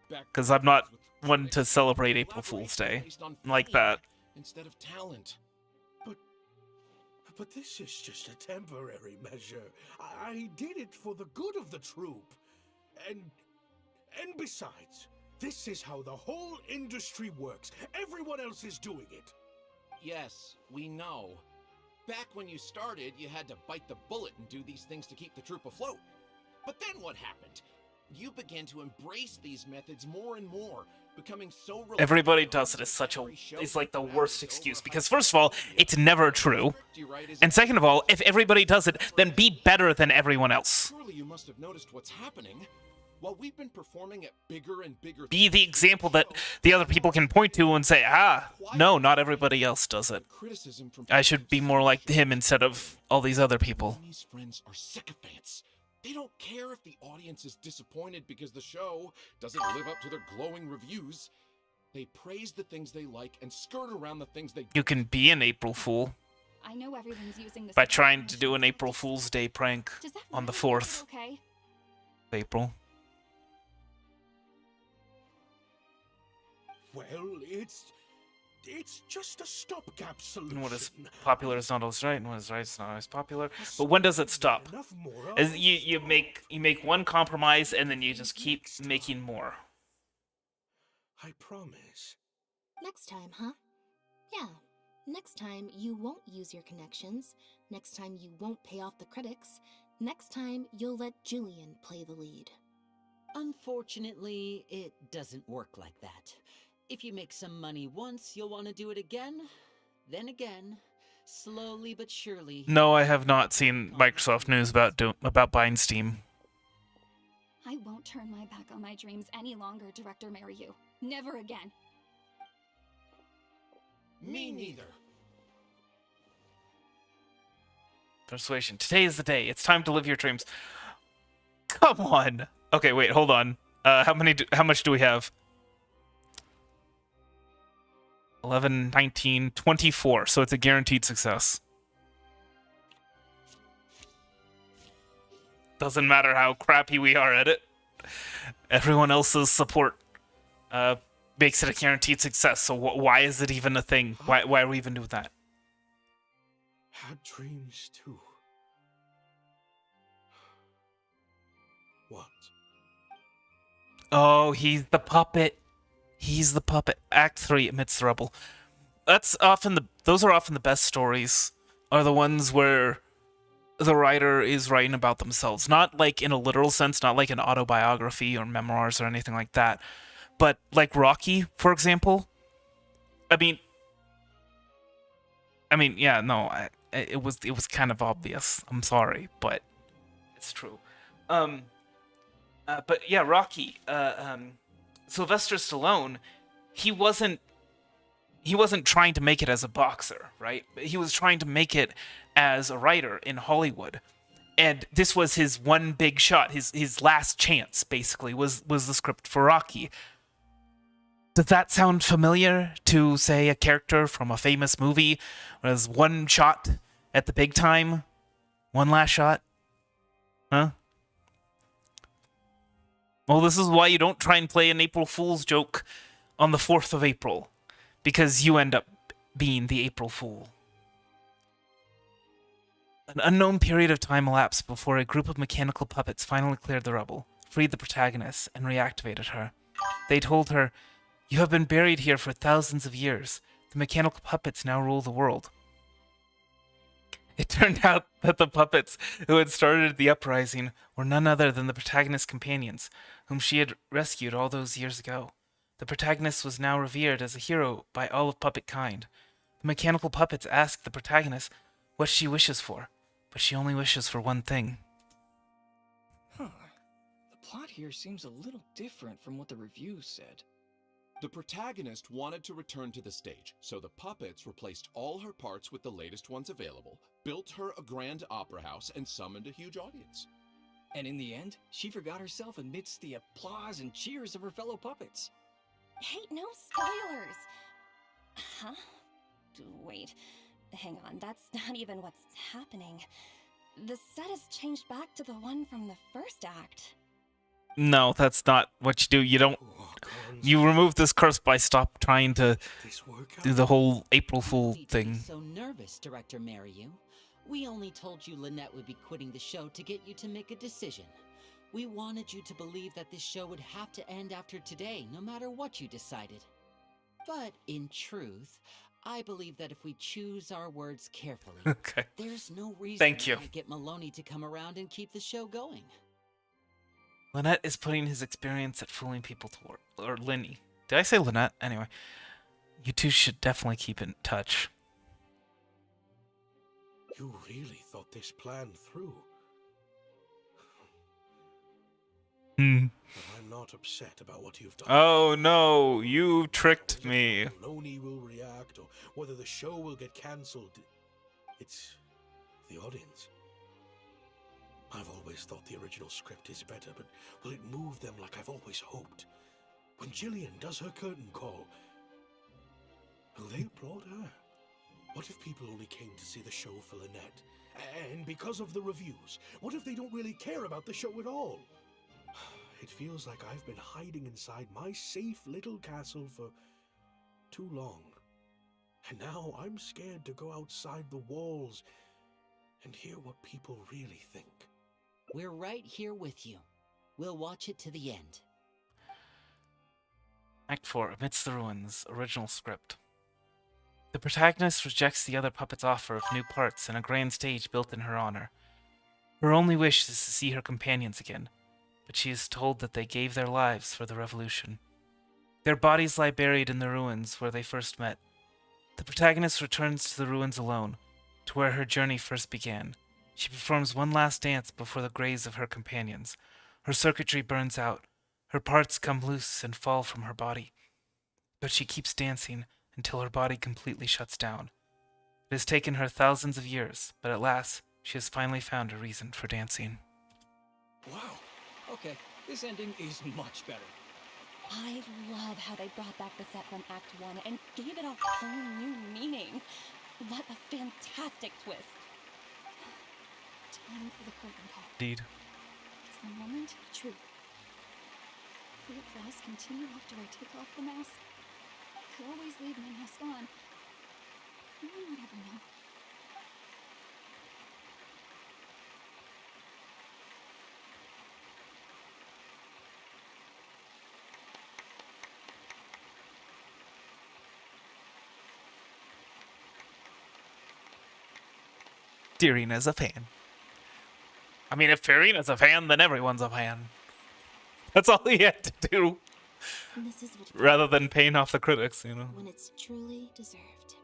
because I'm not one to celebrate April Fool's Day like that. Instead of talent. But this is just a temporary measure. I did it for the good of the troupe. And besides, this is how the whole industry works. Everyone else is doing it. Yes, we know. Back when you started, you had to bite the bullet and do these things to keep the troupe afloat. But then what happened? You began to embrace these methods more and more, becoming so everybody does it as such a is like the worst excuse, because first of all, it's never true, and second of all, if everybody does it, then be better than everyone else. Surely you must have noticed what's happening. While we've been performing at bigger and bigger, be the example that the other people can point to and say, no, not everybody else does it. I should be more like him instead of all these other people. These friends are sycophants. They don't care if the audience is disappointed because the show doesn't live up to their glowing reviews. They praise the things they like and skirt around the things they don't. You can be an April Fool I know everyone's using this by trying to do an April Fool's Day prank on the 4th okay? of April. Well, it's just a stopgap solution. And what is popular is not always right, and what is right is not always popular. But when does it stop? As you make one compromise, and then you just keep making more. I promise. Next time, huh? Yeah. Next time you won't use your connections. Next time you won't pay off the critics. Next time you'll let Jillian play the lead. Unfortunately, it doesn't work like that. If you make some money once, you'll want to do it again, then again, slowly but surely. No, I have not seen Microsoft news about buying Steam. I won't turn my back on my dreams any longer, Director Mariyu. Never again. Me neither. Persuasion. Today is the day. It's time to live your dreams. Come on. Okay, wait, hold on. How much do we have? 11, 19, 24. So it's a guaranteed success. Doesn't matter how crappy we are at it. Everyone else's support makes it a guaranteed success. So why is it even a thing? Why are we even doing that? Had dreams too. What? Oh, he's the puppet. He's the puppet. Act 3 amidst the rubble. Those are often the best stories. Are the ones where the writer is writing about themselves, not like in a literal sense, not like an autobiography or memoirs or anything like that, but like Rocky, for example. I mean, yeah, no, it was kind of obvious. I'm sorry, but it's true. But yeah, Rocky. Sylvester Stallone, he wasn't trying to make it as a boxer, right? He was trying to make it as a writer in Hollywood. And this was his one big shot, his last chance, basically, was the script for Rocky. Does that sound familiar to, say, a character from a famous movie? Was one shot at the big time? One last shot? Huh? Well, this is why you don't try and play an April Fool's joke on the 4th of April. Because you end up being the April Fool. An unknown period of time elapsed before a group of mechanical puppets finally cleared the rubble, freed the protagonist, and reactivated her. They told her, "You have been buried here for thousands of years. The mechanical puppets now rule the world." It turned out that the puppets who had started the uprising were none other than the protagonist's companions, whom she had rescued all those years ago. The protagonist was now revered as a hero by all of puppet kind. The mechanical puppets asked the protagonist what she wishes for, but she only wishes for one thing. Huh. The plot here seems a little different from what the reviews said. The protagonist wanted to return to the stage, so the puppets replaced all her parts with the latest ones available, built her a grand opera house, and summoned a huge audience. And in the end, she forgot herself amidst the applause and cheers of her fellow puppets. Hey, no spoilers! Huh? Wait, hang on, that's not even what's happening. The set has changed back to the one from the first act. No, that's not what you do. You don't... You remove this curse by stop trying to do the whole April Fool thing. So nervous, Director Mariyu. We only told you Lynette would be quitting the show to get you to make a decision. We wanted you to believe that this show would have to end after today, no matter what you decided. But in truth, I believe that if we choose our words carefully, okay. There's no reason Thank you. to get Maloney to come around and keep the show going. Lynette is putting his experience at fooling people to work. Or Linny. Did I say Lynette? Anyway, you two should definitely keep in touch. You really thought this plan through. But I'm not upset about what you've done. Oh no, you tricked me. Maloney will react, or whether the show will get cancelled. It's the audience. I've always thought the original script is better, but will it move them like I've always hoped? When Jillian does her curtain call, will they applaud her? What if people only came to see the show for Lynette? And because of the reviews, what if they don't really care about the show at all? It feels like I've been hiding inside my safe little castle for too long. And now I'm scared to go outside the walls and hear what people really think. We're right here with you. We'll watch it to the end. Act 4, Amidst the Ruins, original script. The protagonist rejects the other puppet's offer of new parts and a grand stage built in her honor. Her only wish is to see her companions again, but she is told that they gave their lives for the revolution. Their bodies lie buried in the ruins where they first met. The protagonist returns to the ruins alone, to where her journey first began. She performs one last dance before the graves of her companions. Her circuitry burns out. Her parts come loose and fall from her body. But she keeps dancing until her body completely shuts down. It has taken her thousands of years, but at last, she has finally found a reason for dancing. Wow. Okay, this ending is much better. I love how they brought back the set from Act 1 and gave it a whole new meaning. What a fantastic twist. Time for the curtain call. Indeed. A moment of truth. Will the class continue after I take off the mask? I could always leave my mask on. No one would ever know. Irina's a fan. I mean, if Irina's a fan, then everyone's a fan. That's all he had to do. This is what Rather than paying off the critics, you know. when it's truly deserved.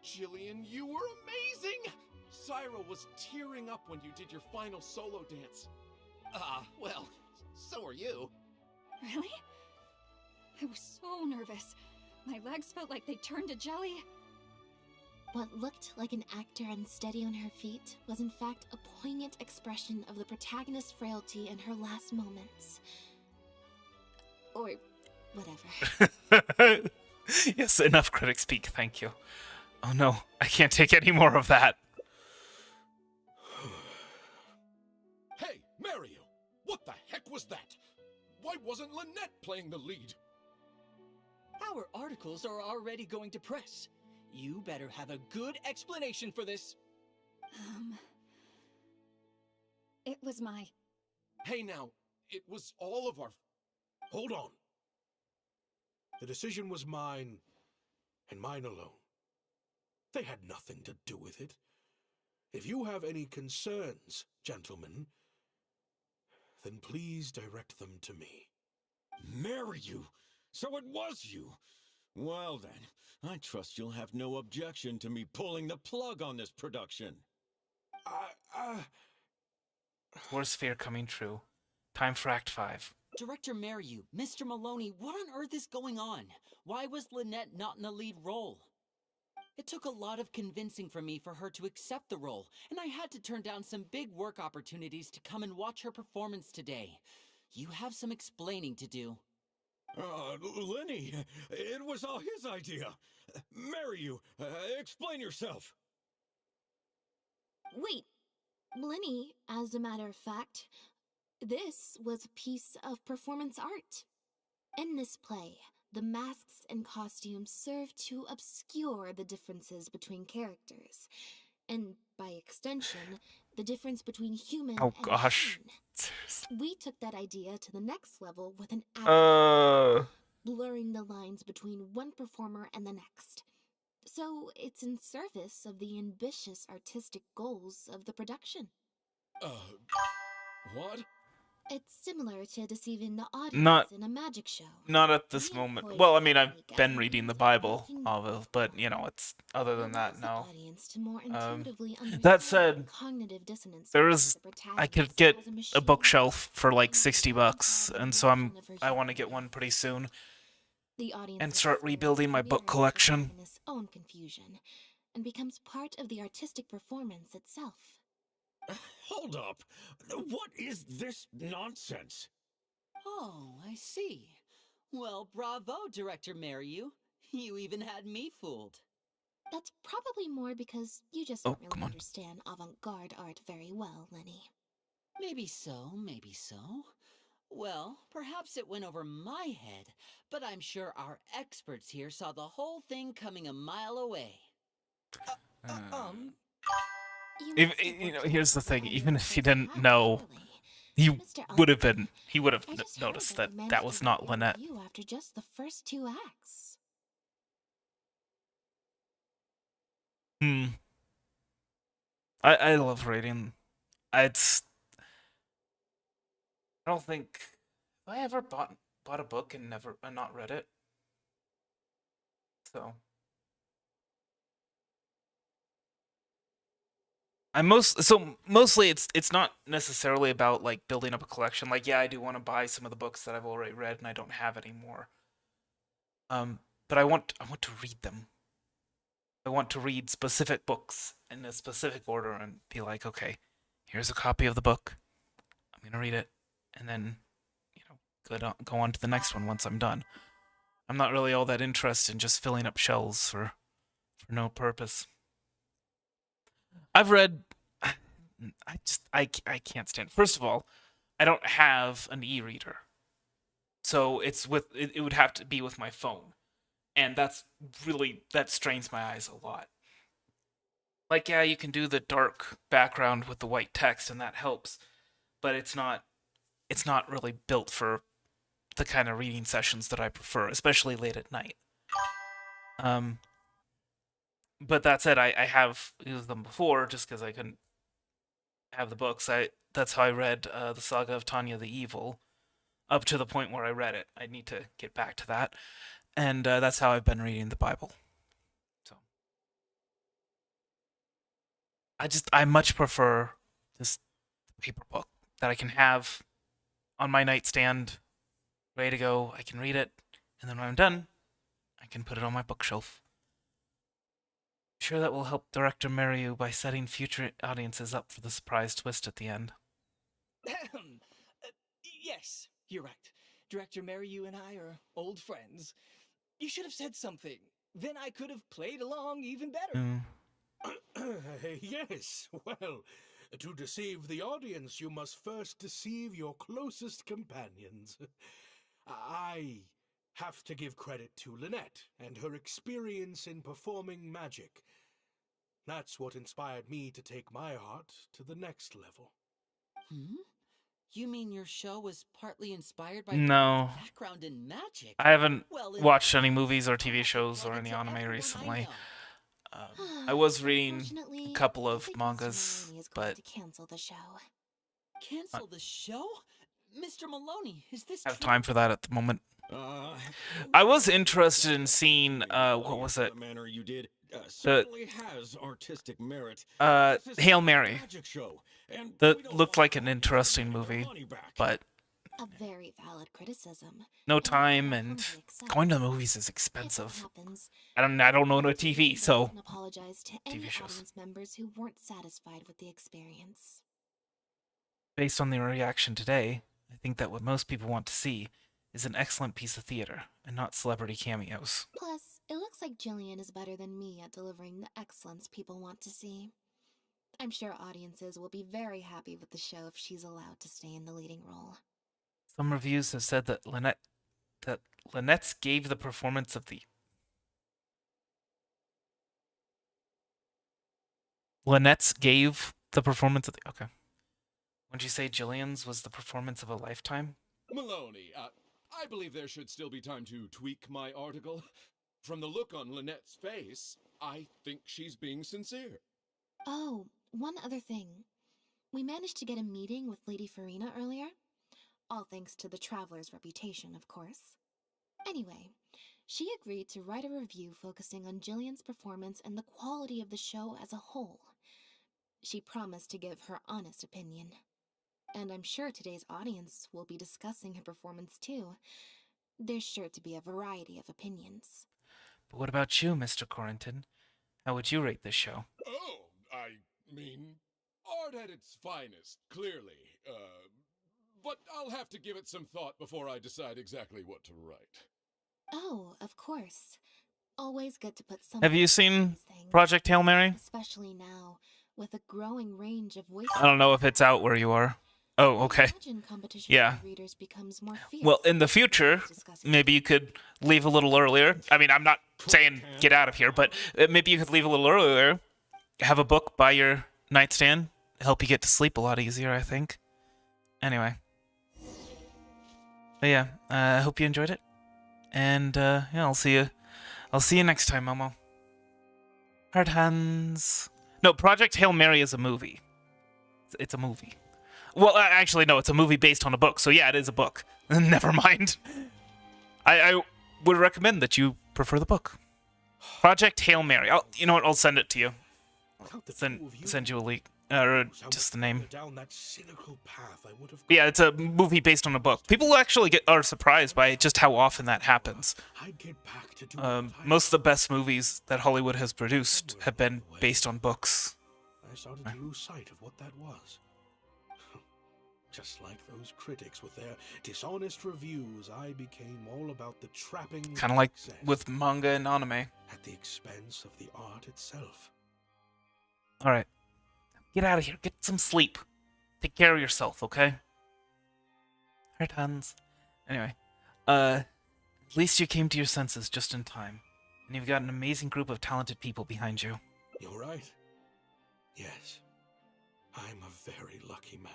Jillian, you were amazing! Syra was tearing up when you did your final solo dance. Well, so are you. Really? I was so nervous. My legs felt like they turned to jelly. What looked like an actor unsteady on her feet was in fact a poignant expression of the protagonist's frailty in her last moments. Or whatever. Yes, enough critic speak, thank you. Oh no, I can't take any more of that. Hey, Mario! What the heck was that? Why wasn't Lynette playing the lead? Our articles are already going to press. You better have a good explanation for this. It was my... Hey now, it was all of our... Hold on. The decision was mine, and mine alone. They had nothing to do with it. If you have any concerns, gentlemen, then please direct them to me. Marry you? So it was you? Well then, I trust you'll have no objection to me pulling the plug on this production. Worst fear coming true. Time for Act 5. Director Mariu, Mr. Maloney, what on earth is going on? Why was Lynette not in the lead role? It took a lot of convincing for me for her to accept the role, and I had to turn down some big work opportunities to come and watch her performance today. You have some explaining to do. Lenny, it was all his idea. Marry you. Explain yourself. Wait, Lenny, as a matter of fact, this was a piece of performance art. In this play, the masks and costumes serve to obscure the differences between characters, and by extension, the difference between human Oh and gosh. machine. We took that idea to the next level with an act, blurring the lines between one performer and the next. So it's in service of the ambitious artistic goals of the production. What? It's similar to deceiving the audience Not- in a magic show. Not at this moment. Well, I mean, I've been reading the Bible, but, you know, it's other than that, no. That said, I could get a bookshelf for like $60, and so I want to get one pretty soon and start rebuilding my book collection. Its own confusion, and becomes part of the artistic performance itself. Hold up. What is this nonsense? Oh, I see. Well, bravo, Director Mariu. You even had me fooled. That's probably more because you just don't really understand avant-garde art very well, Lenny. Maybe so, maybe so. Well, perhaps it went over my head, but I'm sure our experts here saw the whole thing coming a mile away. You know, here's the thing. Even if he didn't know, he would have noticed that that was not Lynette. You after just the first 2 acts. I love reading. I don't think have I ever bought a book and not read it. So mostly it's not necessarily about like building up a collection. Like, yeah, I do want to buy some of the books that I've already read and I don't have anymore. But I want to read them. I want to read specific books in a specific order and be like, okay, here's a copy of the book. I'm gonna read it, and then, you know, go on to the next one once I'm done. I'm not really all that interested in just filling up shelves for for no purpose. I've read... I can't stand... First of all, I don't have an e-reader. So it's with... It would have to be with my phone. And that strains my eyes a lot. Like, yeah, you can do the dark background with the white text, and that helps. But it's not really built for the kind of reading sessions that I prefer, especially late at night. But that said, I have used them before just because I couldn't have the books. That's how I read the Saga of Tanya the Evil, up to the point where I read it. I need to get back to that. And that's how I've been reading the Bible. So I much prefer this paper book that I can have on my nightstand, ready to go. I can read it, and then when I'm done, I can put it on my bookshelf. I'm sure that will help Director miHoYo by setting future audiences up for the surprise twist at the end. Yes, you're right. Director miHoYo and I are old friends. You should have said something. Then I could have played along even better. Yes, well, to deceive the audience, you must first deceive your closest companions. I have to give credit to Lynette and her experience in performing magic. That's what inspired me to take my art to the next level. You mean your show was partly inspired by No. background in magic? I haven't watched any movies or TV shows or any anime recently. I was reading a couple of mangas, but... Cancel the show. Cancel the show? Mr. Maloney, is this I have true? time for that at the moment. I was interested in seeing, what was it? Has artistic merit. Hail Mary. That looked like an interesting movie, but A very valid criticism. no time, and going to the movies is expensive. I don't own a TV, so Apologize to any TV shows. audience members who weren't satisfied with the experience. Based on the reaction today, I think that what most people want to see is an excellent piece of theater, and not celebrity cameos. Plus, it looks like Jillian is better than me at delivering the excellence people want to see. I'm sure audiences will be very happy with the show if she's allowed to stay in the leading role. Some reviews have said that Lynette's gave the performance of the... Lynette's gave the performance of the... Okay. Wouldn't you say Jillian's was the performance of a lifetime? Maloney, I believe there should still be time to tweak my article. From the look on Lynette's face, I think she's being sincere. Oh, one other thing. We managed to get a meeting with Lady Farina earlier. All thanks to the Traveler's reputation, of course. Anyway, she agreed to write a review focusing on Jillian's performance and the quality of the show as a whole. She promised to give her honest opinion. And I'm sure today's audience will be discussing her performance too. There's sure to be a variety of opinions. But what about you, Mr. Corrington? How would you rate this show? Oh, I mean, art at its finest, clearly. But I'll have to give it some thought before I decide exactly what to write. Oh, of course. Always good to put some. Have you seen Project Hail Mary? Especially now, with a growing range of voices. I don't know if it's out where you are. Oh, okay. Yeah. Well, in the future, maybe you could leave a little earlier. I mean, I'm not saying get out of here, but maybe you could leave a little earlier. Have a book by your nightstand. Help you get to sleep a lot easier, I think. Anyway. But yeah, I hope you enjoyed it. And yeah, I'll see you next time, Momo. Hard hands. No, Project Hail Mary is a movie. It's a movie. Well, actually, no, it's a movie based on a book. So yeah, it is a book. Never mind. I would recommend that you prefer the book. Project Hail Mary. You know what? I'll send it to you. Send you a link. Or just the name. Yeah, it's a movie based on a book. People actually are surprised by just how often that happens. Most of the best movies that Hollywood has produced have been based on books. I started to lose sight of what that was. Just like those critics with their dishonest reviews, I became all about the trappings Kind of of like success with manga and anime. at the expense of the art itself. All right. Get out of here. Get some sleep. Take care of yourself, okay? All right, Hans. Anyway, at least you came to your senses just in time. And you've got an amazing group of talented people behind you. You're right. Yes. I'm a very lucky man.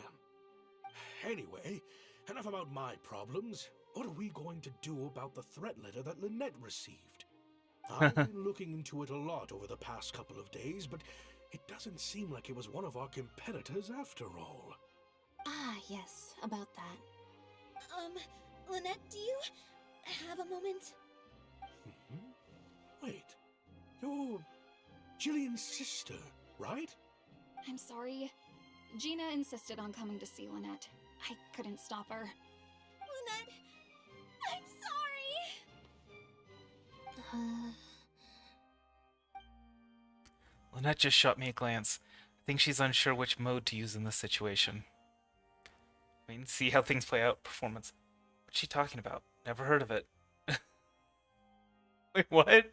Anyway, enough about my problems. What are we going to do about the threat letter that Lynette received? I've been looking into it a lot over the past couple of days, but it doesn't seem like it was one of our competitors after all. Ah, yes, about that. Lynette, do you have a moment? Wait, you're Jillian's sister, right? I'm sorry. Gina insisted on coming to see Lynette. I couldn't stop her. Lynette, I'm sorry! Lynette just shot me a glance. I think she's unsure which mode to use in this situation. Wait and see how things play out. Performance. What's she talking about? Never heard of it. Wait, what?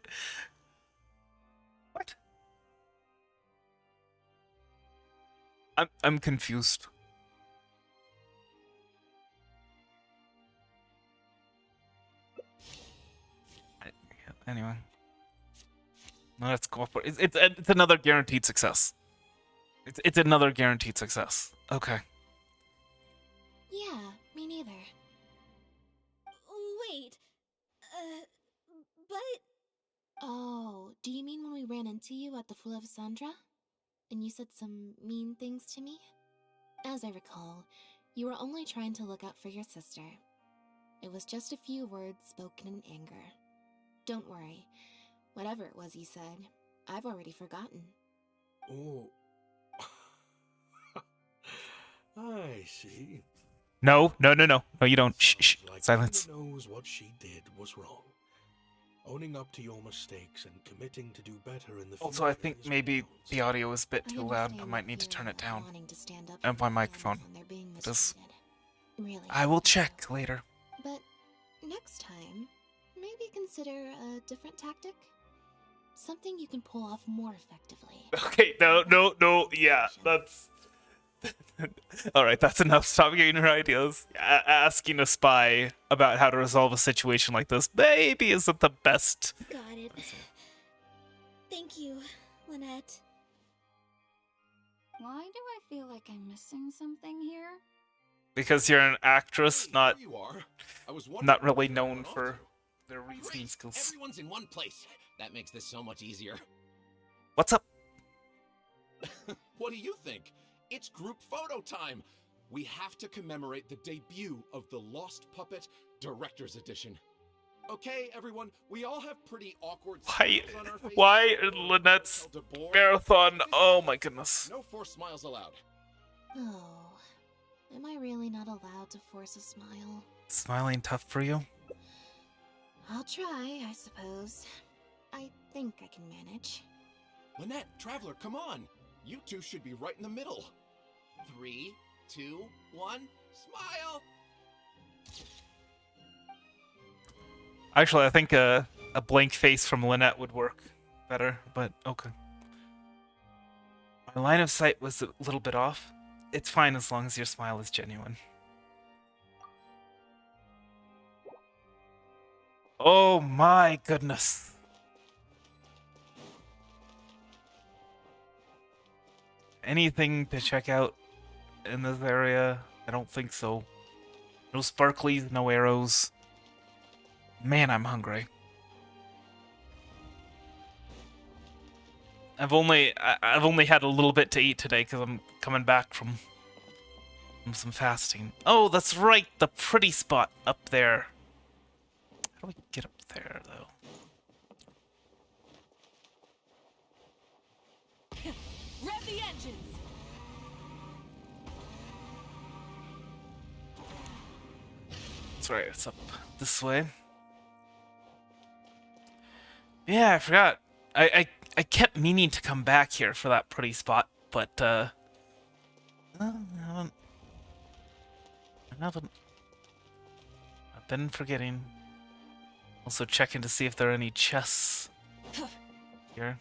What? I'm confused. Anyway. No, let's go for it. It's another guaranteed success. It's another guaranteed success. Okay. Yeah, me neither. Wait. But... Oh, do you mean when we ran into you at the Fleuve Sandra? And you said some mean things to me? As I recall, you were only trying to look out for your sister. It was just a few words spoken in anger. Don't worry. Whatever it was you said, I've already forgotten. Oh. I see. No, you don't. Shh. Like Silence. Gina knows what she did was wrong. Owning up to your mistakes and committing to do better in the future. Also, I think is maybe what the audio is a bit too loud. I understand might the need to turn feeling it of down. wanting to stand up And for my your microphone. friends when they're being Just- mistreated. Really. I will check later. But next time, maybe consider a different tactic. Something you can pull off more effectively. Okay, no, yeah, that's... Alright, that's enough. Stop getting her ideas. Asking a spy about how to resolve a situation like this maybe isn't the best. Got it. Thank you, Lynette. Why do I feel like I'm missing something here? Because you're an actress, not There you are. I was wondering not where really you known went off for to. their reasoning Great! skills. Everyone's in one place. That makes this so much easier. What's up? What do you think? It's group photo time! We have to commemorate the debut of the Lost Puppet Director's Edition. Okay, everyone, we all have pretty awkward smiles on our faces. Why Lynette's Tell DeBoer. marathon? Oh my goodness. No forced smiles allowed. Oh, am I really not allowed to force a smile? Smiling tough for you? I'll try, I suppose. I think I can manage. Lynette, Traveler, come on! You two should be right in the middle. 3, 2, 1, smile! Actually, I think a blank face from Lynette would work better, but okay. My line of sight was a little bit off. It's fine as long as your smile is genuine. Oh my goodness. Anything to check out in this area? I don't think so. No sparklies, no arrows. Man, I'm hungry. I've only had a little bit to eat today because I'm coming back from some fasting. Oh, that's right, the pretty spot up there. How do we get up there, though? Rev the engines! That's right, it's up this way. Yeah, I forgot. I kept meaning to come back here for that pretty spot, but I haven't haven't. I've been forgetting. Also checking to see if there are any chests here.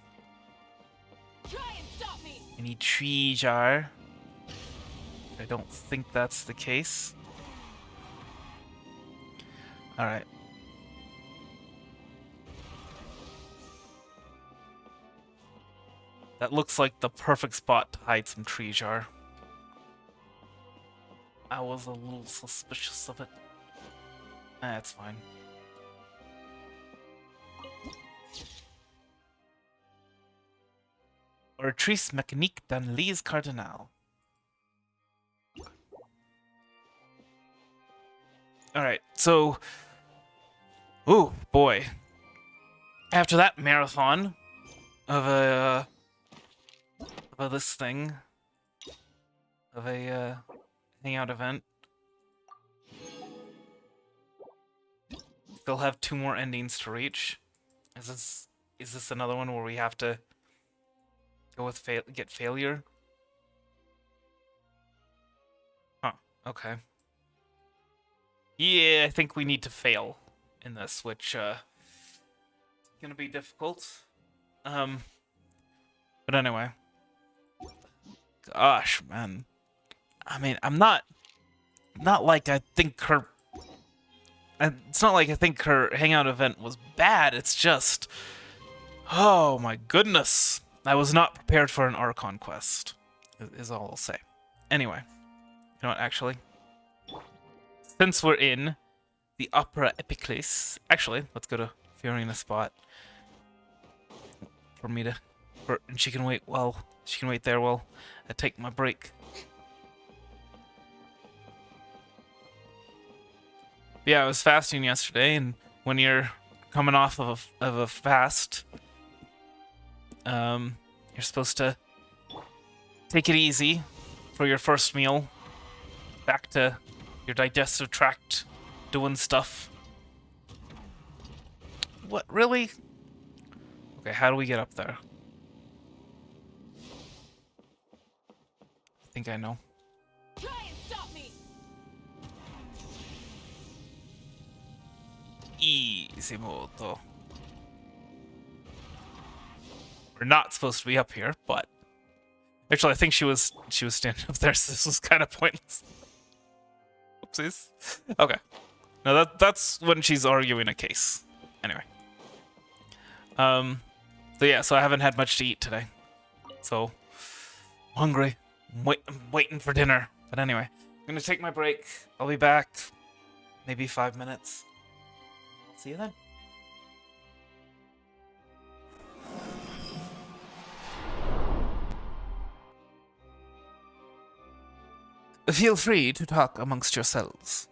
Try and stop me. Any treasure. I don't think that's the case. Alright. That looks like the perfect spot to hide some treasure. I was a little suspicious of it. That's fine. Retrice mécanique dans les cardinal. Alright, so... Ooh, boy. After that marathon of this thing, of a hangout event, still have 2 more endings to reach. Is this another one where we have to go with get failure? Huh, okay. Yeah, I think we need to fail in this, which gonna be difficult. But anyway. Gosh, man. I mean, I'm not like I think her... It's not like I think her hangout event was bad, it's just... Oh my goodness. I was not prepared for an Archon quest, is all I'll say. Anyway. You know what, actually? Since we're in the Opera Epiclese... Actually, let's go to Fiorina spot. For me to... and she can wait there while I take my break. Yeah, I was fasting yesterday, and when you're coming off of a fast, you're supposed to take it easy for your first meal. Back to your digestive tract doing stuff. What, really? Okay, how do we get up there? I think I know. Try and stop me. Easy moto. We're not supposed to be up here, but actually I think she was standing up there, so this was kind of pointless. Oopsies. Okay. No, that's when she's arguing a case. Anyway. So yeah, so I haven't had much to eat today. So I'm hungry. I'm waiting for dinner. But anyway, I'm gonna take my break. I'll be back. Maybe 5 minutes. See you then. Feel free to talk amongst yourselves.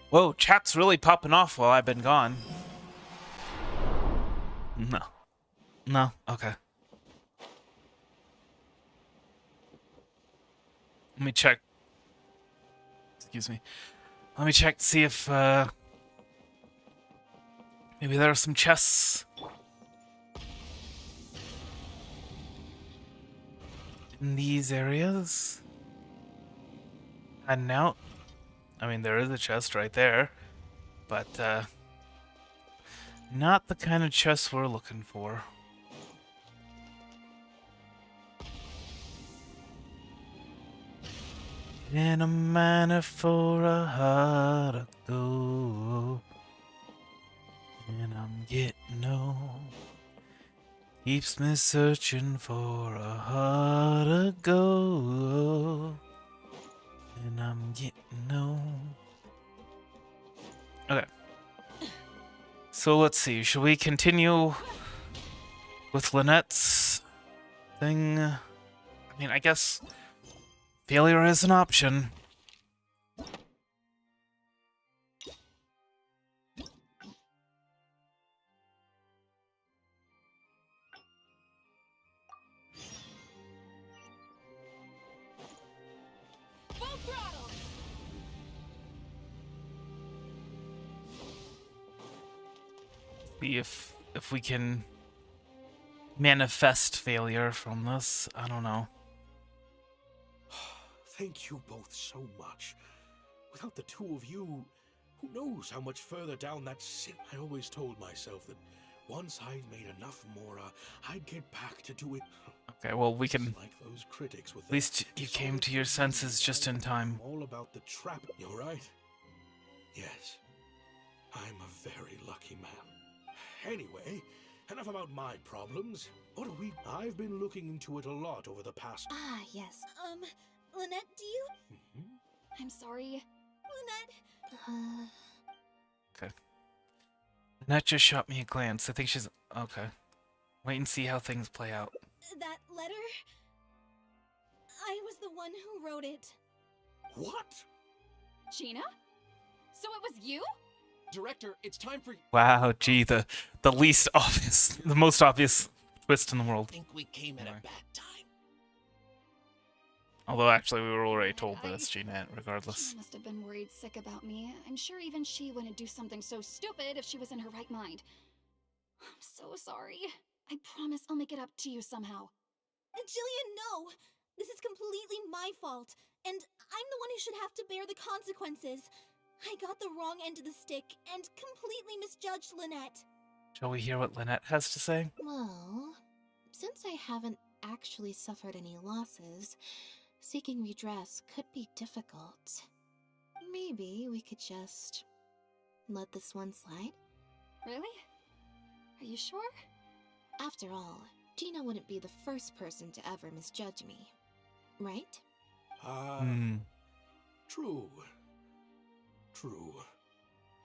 Whoa, chat's really popping off while I've been gone. No. No? Okay. Let me check. Excuse me. Let me check to see if, maybe there are some chests in these areas. Heading out. I mean, there is a chest right there, but, not the kind of chest we're looking for. In a manner for a heart to go, and I'm getting old. Keeps me searching for a heart to go, and I'm getting old. Okay. So let's see. Should we continue with Lynette's thing? I mean, I guess failure is an option. See if we can manifest failure from this. I don't know. Thank you both so much. Without the two of you, who knows how much further down that sin. I always told myself that once I'd made enough Mora, I'd get back to do it. Okay, well, we can... Like those critics with at least you came to your senses just in time. All about the trap. You're right. Yes. I'm a very lucky man. Anyway, enough about my problems. What are we? I've been looking into it a lot over the past... Ah, yes. Lynette, do you? I'm sorry. Lynette? Okay. Lynette just shot me a glance. I think she's... Okay. Wait and see how things play out. That letter? I was the one who wrote it. What? Gina? So it was you? Director, it's time for... Wow, gee, the least obvious, the most obvious twist in the world. I think we came at a bad time. Although, actually, we were already told this, Gina, regardless. She must have been worried sick about me. I'm sure even she wouldn't do something so stupid if she was in her right mind. I'm so sorry. I promise I'll make it up to you somehow. Jillian, no! This is completely my fault, and I'm the one who should have to bear the consequences. I got the wrong end of the stick and completely misjudged Lynette. Shall we hear what Lynette has to say? Well, since I haven't actually suffered any losses, seeking redress could be difficult. Maybe we could just let this one slide? Really? Are you sure? After all, Gina wouldn't be the first person to ever misjudge me, right? True. True.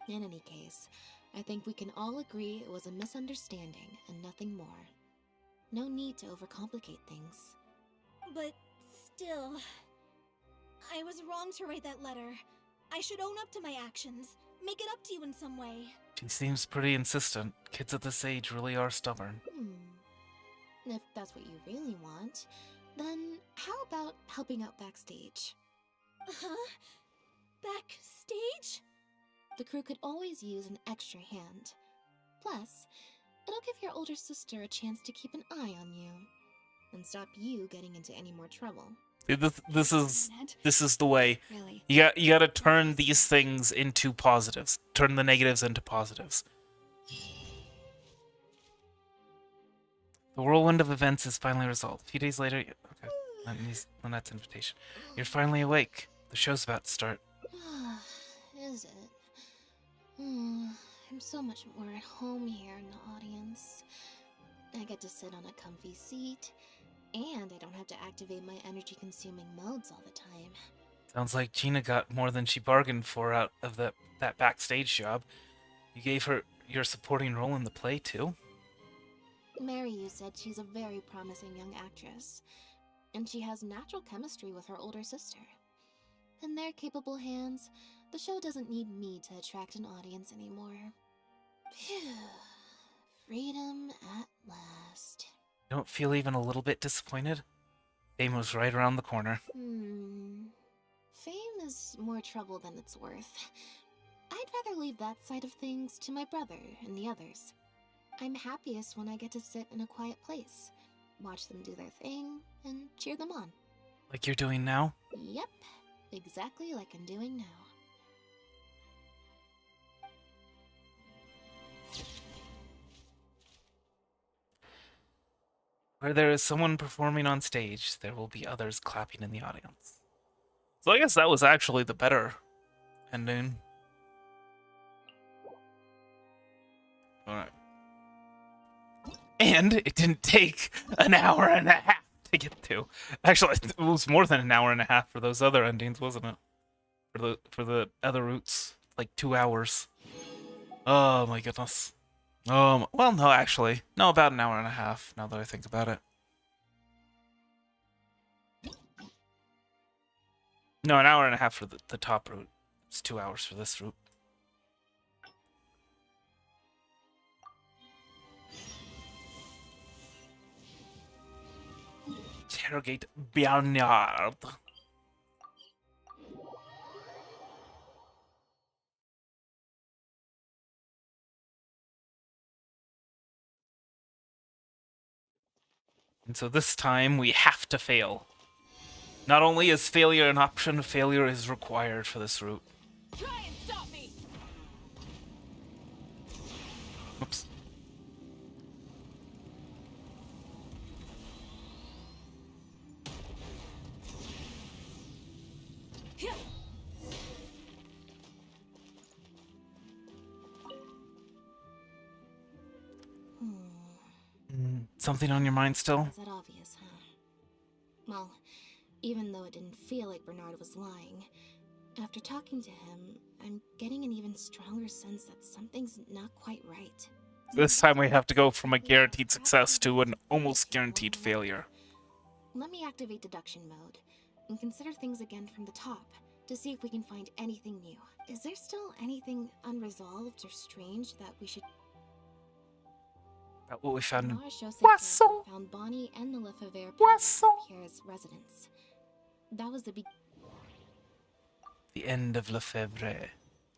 In any case, I think we can all agree it was a misunderstanding and nothing more. No need to overcomplicate things. But still, I was wrong to write that letter. I should own up to my actions, make it up to you in some way. She seems pretty insistent. Kids at this age really are stubborn. If that's what you really want, then how about helping out backstage? Huh? Backstage? The crew could always use an extra hand. Plus, it'll give your older sister a chance to keep an eye on you and stop you getting into any more trouble. This is the way. Really? You gotta turn these things into positives. Turn the negatives into positives. The whirlwind of events is finally resolved. A few days later, okay, Lynette's invitation. You're finally awake. The show's about to start. Is it? I'm so much more at home here in the audience. I get to sit on a comfy seat, and I don't have to activate my energy-consuming modes all the time. Sounds like Gina got more than she bargained for out of that backstage job. You gave her your supporting role in the play, too? Mary said she's a very promising young actress, and she has natural chemistry with her older sister. In their capable hands, the show doesn't need me to attract an audience anymore. Phew. Freedom at last. Don't feel even a little bit disappointed? Fame was right around the corner. Fame is more trouble than it's worth. I'd rather leave that side of things to my brother and the others. I'm happiest when I get to sit in a quiet place, watch them do their thing, and cheer them on. Like you're doing now? Yep, exactly like I'm doing now. Where there is someone performing on stage, there will be others clapping in the audience. So I guess that was actually the better ending. Alright. And it didn't take an hour and a half to get to. Actually, it was more than an hour and a half for those other endings, wasn't it? For the other routes, like 2 hours. Oh my goodness. Well, no, actually. No, about an hour and a half, now that I think about it. No, an hour and a half for the top route. It's 2 hours for this route. Interrogate Bernard. And so this time we have to fail. Not only is failure an option, failure is required for this route. Try and stop me! Oops. Something on your mind still? Is that obvious, huh? Well, even though it didn't feel like Bernard was lying, after talking to him, I'm getting an even stronger sense that something's not quite right. This time we have to go from a guaranteed success to an almost guaranteed failure. Let me activate deduction mode and consider things again from the top to see if we can find anything new. Is there still anything unresolved or strange that we should... What we found in Poisson found Bonnie and the Lefebvre at Pierre's residence. That was the end of Lefebvre.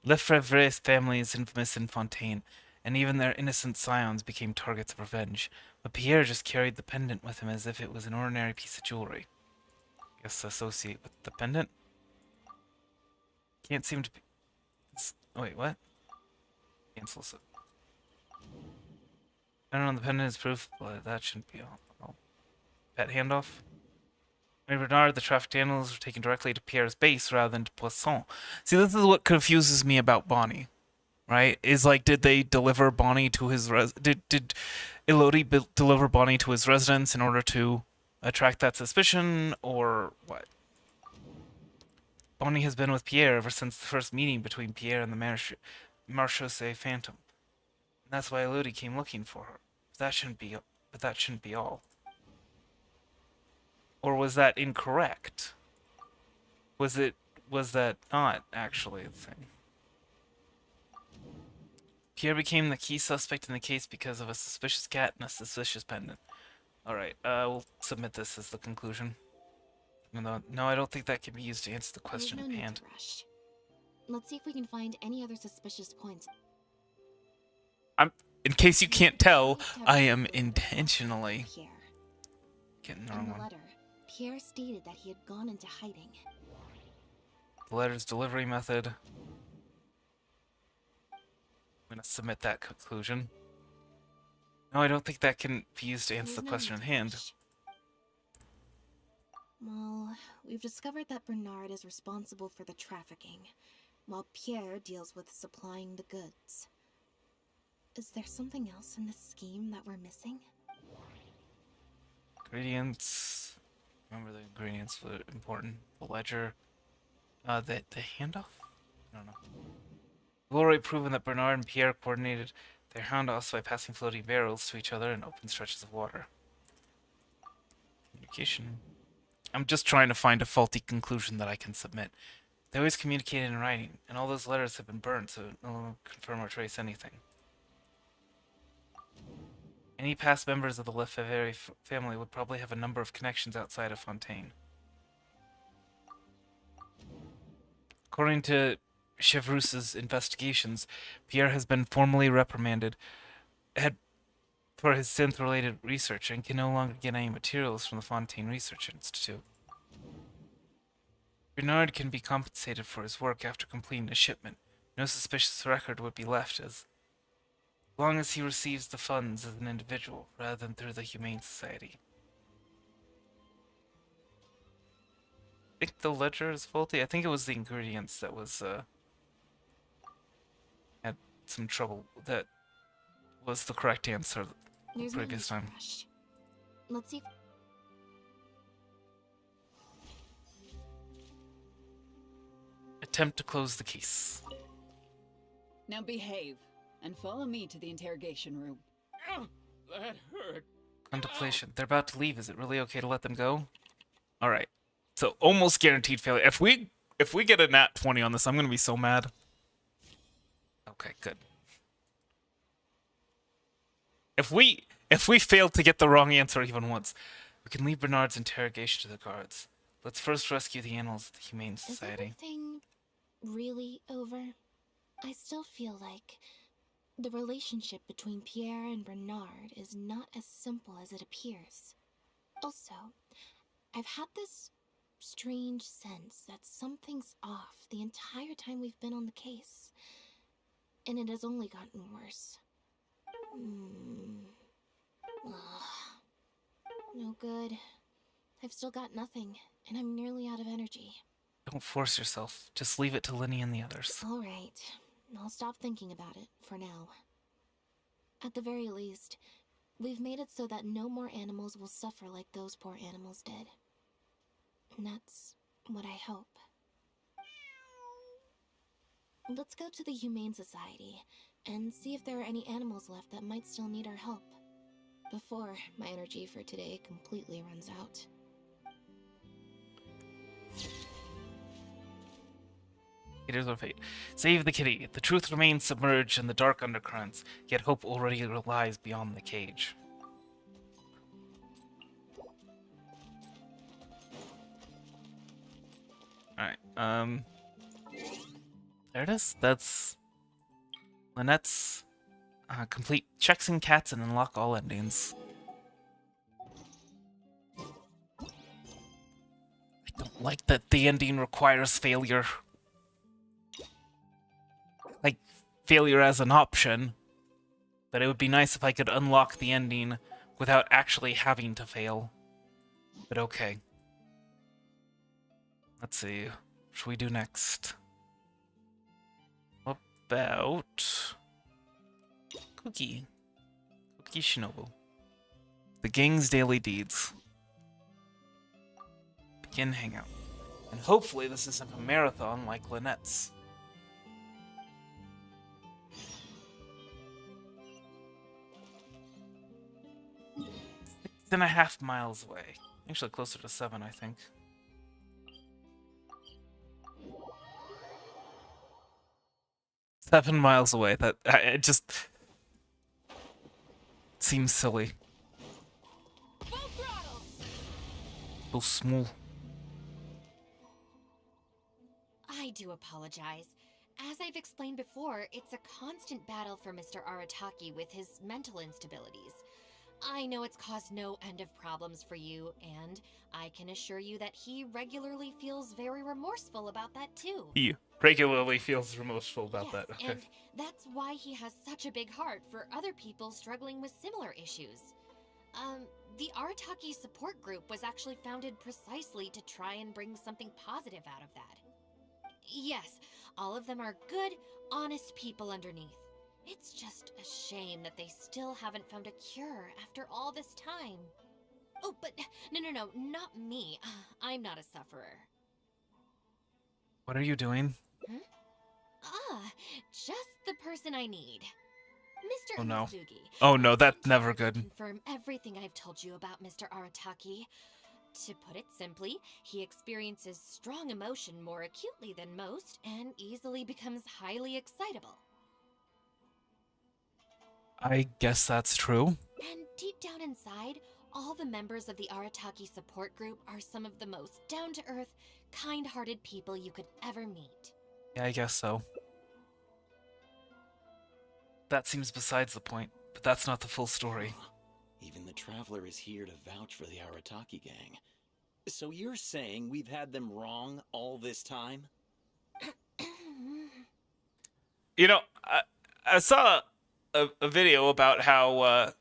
Lefebvre's family is infamous in Fontaine, and even their innocent scions became targets of revenge. But Pierre just carried the pendant with him as if it was an ordinary piece of jewelry. Guess associate with the pendant? Can't seem to be... Oh, wait, what? Cancel it. I don't know, the pendant is proof, but that shouldn't be all. Pet handoff? Bernard, the trafficked animals were taken directly to Pierre's base rather than to Poisson. See, this is what confuses me about Bonnie, right? Is like, did they deliver Bonnie to his did Elodie deliver Bonnie to his residence in order to attract that suspicion, or what? Bonnie has been with Pierre ever since the first meeting between Pierre and the Marchese Phantom. And that's why Elodie came looking for her. But that shouldn't be all. Or was that incorrect? Was that not actually the thing? Pierre became the key suspect in the case because of a suspicious cat and a suspicious pendant. Alright, we'll submit this as the conclusion. No, I don't think that can be used to answer the question at hand. Let's see if we can find any other suspicious points. In case you can't tell, I am intentionally getting the wrong one. Pierre stated that he had gone into hiding. The letter's delivery method. I'm gonna submit that conclusion. No, I don't think that can be used to answer the question at hand. Well, we've discovered that Bernard is responsible for the trafficking, while Pierre deals with supplying the goods. Is there something else in this scheme that we're missing? Ingredients. Remember the ingredients were important. The ledger. The handoff? I don't know. We've already proven that Bernard and Pierre coordinated their handoffs by passing floating barrels to each other in open stretches of water. Communication. I'm just trying to find a faulty conclusion that I can submit. They always communicated in writing, and all those letters have been burned, so no one will confirm or trace anything. Any past members of the Lefebvre family would probably have a number of connections outside of Fontaine. According to Chevreus's investigations, Pierre has been formally reprimanded for his synth-related research and can no longer get any materials from the Fontaine Research Institute. Bernard can be compensated for his work after completing a shipment. No suspicious record would be left as long as he receives the funds as an individual rather than through the Humane Society. I think the ledger is faulty. I think it was the ingredients that was had some trouble. That was the correct answer the previous time. Let's see. Attempt to close the case. Now behave and follow me to the interrogation room. That hurt. Contemplation. They're about to leave. Is it really okay to let them go? All right. So almost guaranteed failure. If we get a nat 20 on this, I'm gonna be so mad. Okay, good. If we fail to get the wrong answer even once, we can leave Bernard's interrogation to the guards. Let's first rescue the animals at the Humane Society. Is everything really over? I still feel like the relationship between Pierre and Bernard is not as simple as it appears. Also, I've had this strange sense that something's off the entire time we've been on the case. And it has only gotten worse. No good. I've still got nothing, and I'm nearly out of energy. Don't force yourself. Just leave it to Linny and the others. Alright. I'll stop thinking about it, for now. At the very least, we've made it so that no more animals will suffer like those poor animals did. And that's what I hope. Let's go to the Humane Society and see if there are any animals left that might still need our help before my energy for today completely runs out. Haters of fate. Save the kitty. The truth remains submerged in the dark undercurrents, yet hope already lies beyond the cage. Alright, there it is. That's Lynette's complete checks and cats and unlock all endings. I don't like that the ending requires failure. Like, failure as an option. But it would be nice if I could unlock the ending without actually having to fail. But okay. Let's see. What should we do next? About Cookie Shinobu. The gang's daily deeds. Begin hangout. And hopefully this isn't a marathon like Lynette's. 6.5 miles away. Actually closer to 7, I think. Seven miles away. That it just seems silly. So small. I do apologize. As I've explained before, it's a constant battle for Mr. Arataki with his mental instabilities. I know it's caused no end of problems for you, and I can assure you that he regularly feels very remorseful about that too. He regularly feels remorseful about Yes, that. Okay. And that's why he has such a big heart for other people struggling with similar issues. The Arataki support group was actually founded precisely to try and bring something positive out of that. Yes, all of them are good, honest people underneath. It's just a shame that they still haven't found a cure after all this time. Oh, but no, not me. I'm not a sufferer. What are you doing? Huh? Ah, just the person I need. Mr. Oh no. Uesugi. Oh no, that's never good. Confirm everything I've told you about Mr. Arataki. To put it simply, he experiences strong emotion more acutely than most and easily becomes highly excitable. I guess that's true. And deep down inside, all the members of the Arataki support group are some of the most down-to-earth, kind-hearted people you could ever meet. Yeah, I guess so. That seems besides the point, but that's not the full story. Even the Traveler is here to vouch for the Arataki gang. So you're saying we've had them wrong all this time? You know, I saw a video about how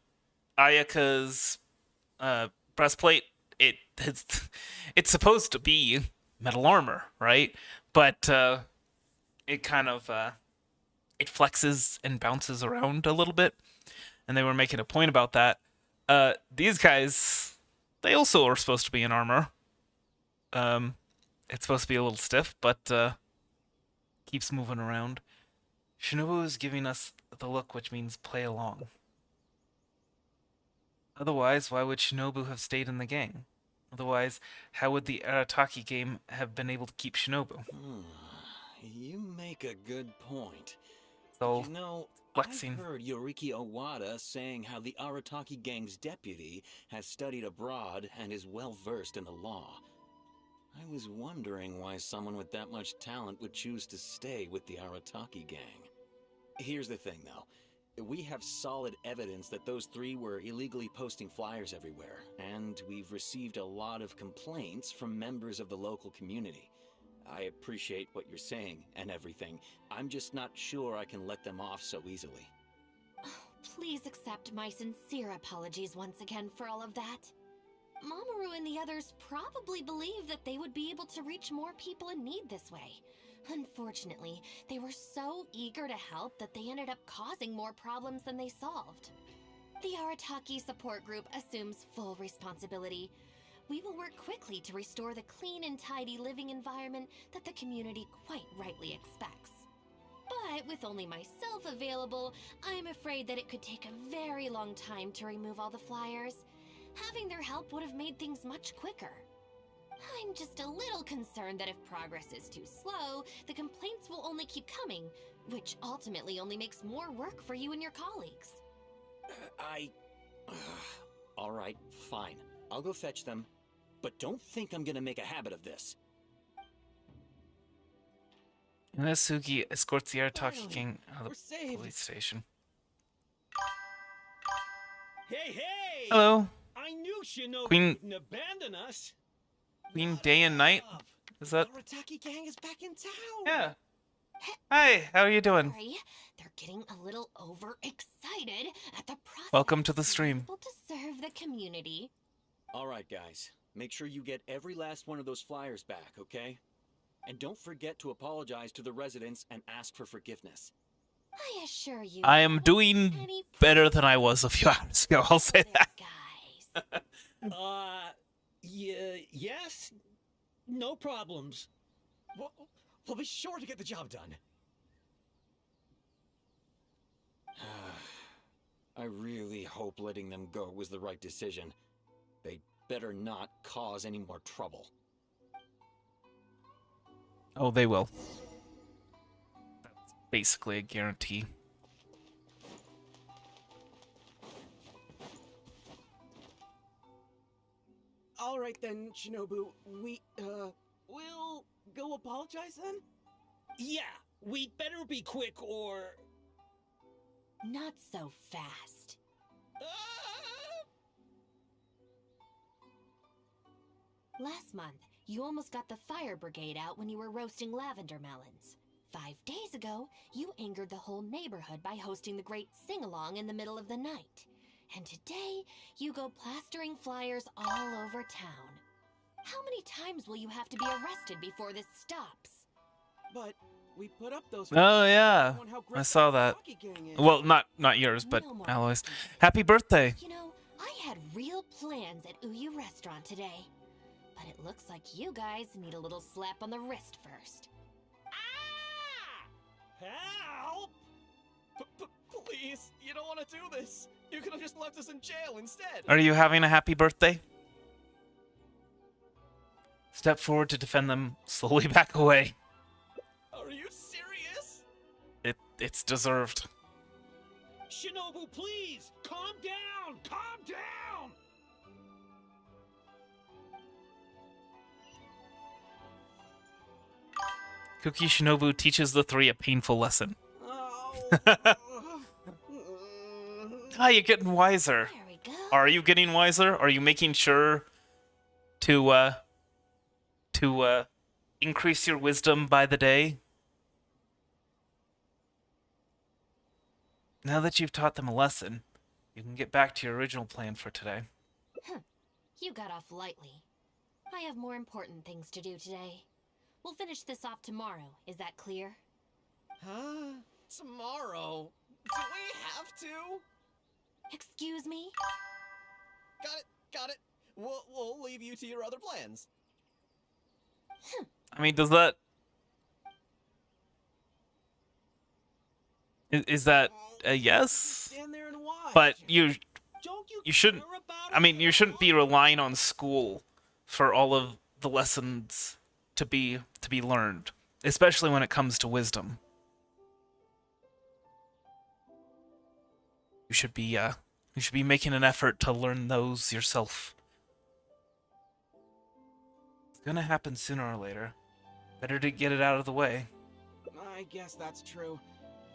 Ayaka's breastplate, it's supposed to be metal armor, right? But it kind of it flexes and bounces around a little bit, and they were making a point about that. These guys, they also are supposed to be in armor. It's supposed to be a little stiff, but keeps moving around. Shinobu is giving us the look, which means play along. Otherwise, why would Shinobu have stayed in the gang? Otherwise, how would the Arataki game have been able to keep Shinobu? You make a good point. So, you know, flexing. I heard Yoriki Owada saying how the Arataki gang's deputy has studied abroad and is well versed in the law. I was wondering why someone with that much talent would choose to stay with the Arataki gang. Here's the thing, though. We have solid evidence that those three were illegally posting flyers everywhere, and we've received a lot of complaints from members of the local community. I appreciate what you're saying and everything. I'm just not sure I can let them off so easily. Please accept my sincere apologies once again for all of that. Mamoru and the others probably believed that they would be able to reach more people in need this way. Unfortunately, they were so eager to help that they ended up causing more problems than they solved. The Arataki support group assumes full responsibility. We will work quickly to restore the clean and tidy living environment that the community quite rightly expects. But with only myself available, I'm afraid that it could take a very long time to remove all the flyers. Having their help would have made things much quicker. I'm just a little concerned that if progress is too slow, the complaints will only keep coming, which ultimately only makes more work for you and your colleagues. All right, fine. I'll go fetch them. But don't think I'm gonna make a habit of this. Inasugi escorts the Arataki gang out of We're the saved. police station. Hey, hey! Hello. I knew Shinobu Queen- wouldn't abandon us. Queen Day and Night? Is that? Arataki gang is back in town. Yeah. Hi, how are you doing? Sorry, they're getting a little overexcited at the prospect Welcome to the of being stream. able to serve the community. All right, guys. Make sure you get every last one of those flyers back, okay? And don't forget to apologize to the residents and ask for forgiveness. I assure you, I am doing better than I was a few hours ago, I'll say that. Yes? No problems. We'll be sure to get the job done. I really hope letting them go was the right decision. They better not cause any more trouble. Oh, they will. That's basically a guarantee. All right then, Shinobu. We'll go apologize then? Yeah, we'd better be quick or... Not so fast. Last month, you almost got the fire brigade out when you were roasting lavender melons. 5 days ago, you angered the whole neighborhood by hosting the great sing-along in the middle of the night. And today, you go plastering flyers all over town. How many times will you have to be arrested before this stops? But we put up those. Oh yeah, I saw that. Well, not yours, but Alloy's. Happy birthday! You know, I had real plans at Uyu Restaurant today. But it looks like you guys need a little slap on the wrist first. Help! Please, you don't want to do this. You could have just left us in jail instead. Are you having a happy birthday? Step forward to defend them, slowly back away. Are you serious? It's deserved. Shinobu, please! Calm down! Calm down! Kuki Shinobu teaches the three a painful lesson. Ah, you're getting wiser. There we go. Are you getting wiser? Are you making sure to increase your wisdom by the day? Now that you've taught them a lesson, you can get back to your original plan for today. You got off lightly. I have more important things to do today. We'll finish this off tomorrow. Is that clear? Huh? Tomorrow? Do we have to? Excuse me? Got it. We'll leave you to your other plans. I mean, does that... Is that a yes? Stand there and watch. But you shouldn't... care about I mean, you shouldn't be relying on school for all of the lessons to be learned, especially when it comes to wisdom. You should be making an effort to learn those yourself. It's gonna happen sooner or later. Better to get it out of the way. I guess that's true.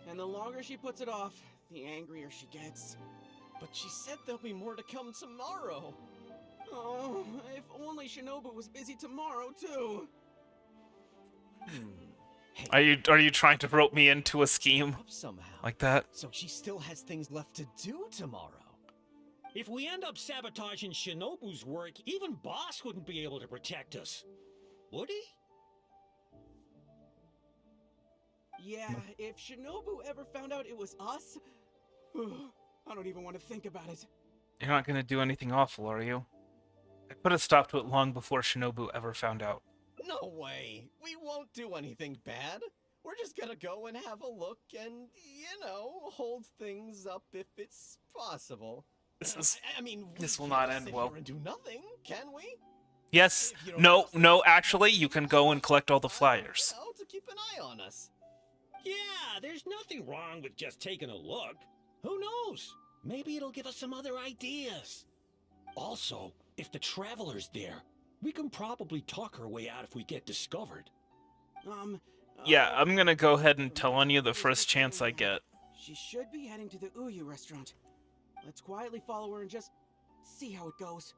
And the longer she puts it off, the angrier she gets. But she said there'll be more to come tomorrow. Oh, if only Shinobu was busy tomorrow too. Hey, Are you trying to rope me into a scheme somehow. like that? So she still has things left to do tomorrow. If we end up sabotaging Shinobu's work, even Boss wouldn't be able to protect us. Would he? Yeah, if Shinobu ever found out it was us, I don't even want to think about it. You're not gonna do anything awful, are you? I put a stop to it long before Shinobu ever found out. No way. We won't do anything bad. We're just gonna go and have a look and, hold things up if it's possible. This will not end well. And do nothing, can we? Yes. No, actually, you can go and collect all the flyers. To keep an eye on us. Yeah, there's nothing wrong with just taking a look. Who knows? Maybe it'll give us some other ideas. Also, if the Traveler's there, we can probably talk our way out if we get discovered. Yeah, I'm gonna go ahead and tell on you the first chance I get. She should be heading to the Uyu restaurant. Let's quietly follow her and just see how it goes.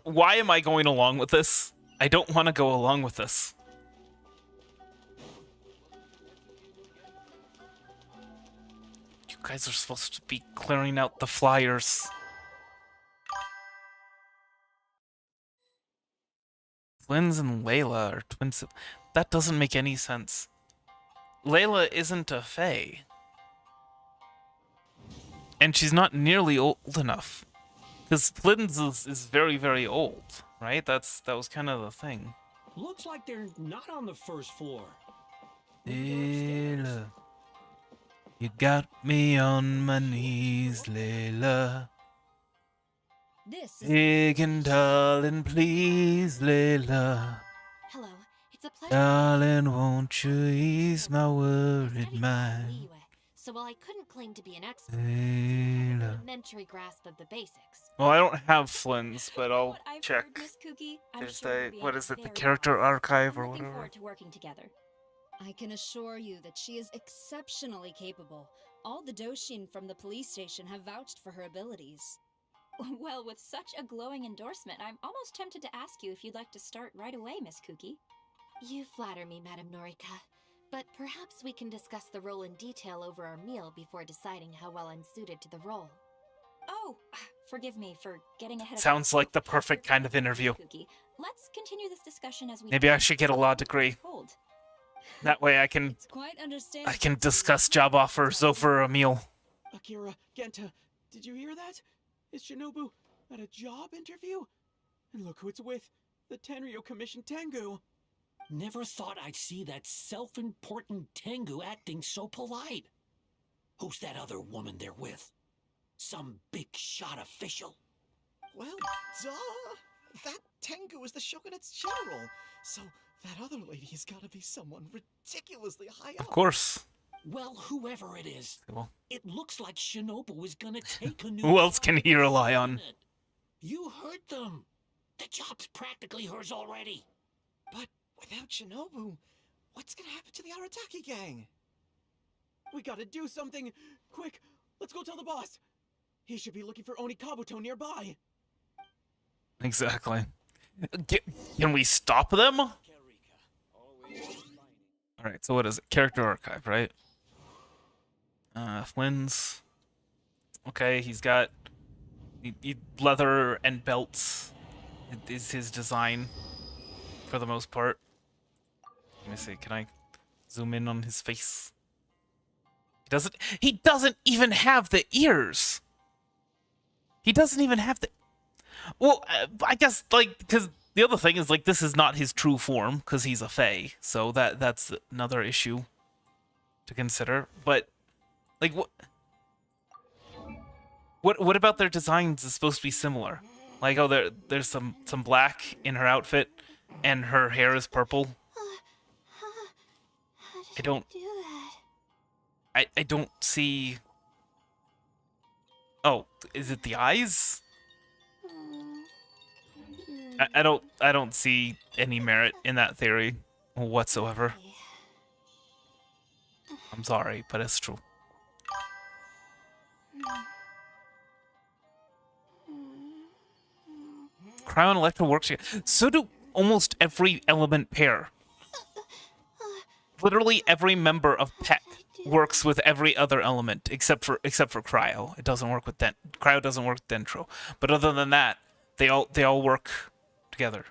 Why am I going along with this? I don't want to go along with this. You guys are supposed to be clearing out the flyers. Lynn's and Layla are twins. That doesn't make any sense. Layla isn't a fae. And she's not nearly old enough. Because Lynn's is very, very old, right? That was kind of the thing. Looks like they're not on the first floor. Layla, you got me on my knees, Layla. This is Big and darling, please, Layla. Hello, it's a pleasure. Darling, won't you ease my worried mind? So while I couldn't claim to be an expert, I Layla. have an elementary grasp of the basics. Well, I don't have Flynn's, but I'll I've check. heard, Miss Kuki. I'm There's sure the, we'll be what able is to it, the very character well. archive or I'm looking whatever? forward to working together. I can assure you that she is exceptionally capable. All the Doshin from the police station have vouched for her abilities. Well, with such a glowing endorsement, I'm almost tempted to ask you if you'd like to start right away, Miss Kuki. You flatter me, Madame Norika. But perhaps we can discuss the role in detail over our meal before deciding how well I'm suited to the role. Oh, forgive me for getting ahead of Sounds like the perfect kind of interview. Kuki. Let's continue this discussion as we Maybe I should get a law degree. hold. That way I can Quite understandable. I can discuss job offers over a meal. Akira, Genta, did you hear that? Is Shinobu at a job interview? And look who it's with, the Tenryo Commission Tengu. Never thought I'd see that self-important Tengu acting so polite. Who's that other woman they're with? Some big shot official? Well, duh! That Tengu is the Shogunate's general, so that other lady has gotta be someone ridiculously high up. Of course. Well, whoever it is, Well, it looks like Shinobu is gonna take a new who else can job he in the rely on? Senate. You heard them. The job's practically hers already. But without Shinobu, what's gonna happen to the Arataki gang? We gotta do something! Quick, let's go tell the boss! He should be looking for Oni Kabuto nearby. Exactly. Can we stop them? Alright, so what is it? Character archive, right? Flynn's. Okay, he's got leather and belts is his design for the most part. Let me see, can I zoom in on his face? He doesn't even have the ears. He doesn't even have the... Well, I guess, like, because the other thing is, like, this is not his true form, because he's a fae, so that's another issue to consider. But, like, what about their designs is supposed to be similar? Like, oh, there's some black in her outfit, and her hair is purple. I don't... I don't see... Oh, is it the eyes? I don't see any merit in that theory whatsoever. I'm sorry, but it's true. Cryo and Electro works together. So do almost every element pair. Literally every member of Pet works with every other element except for Cryo. It doesn't work with Cryo doesn't work with Dendro. But other than that, they all work together.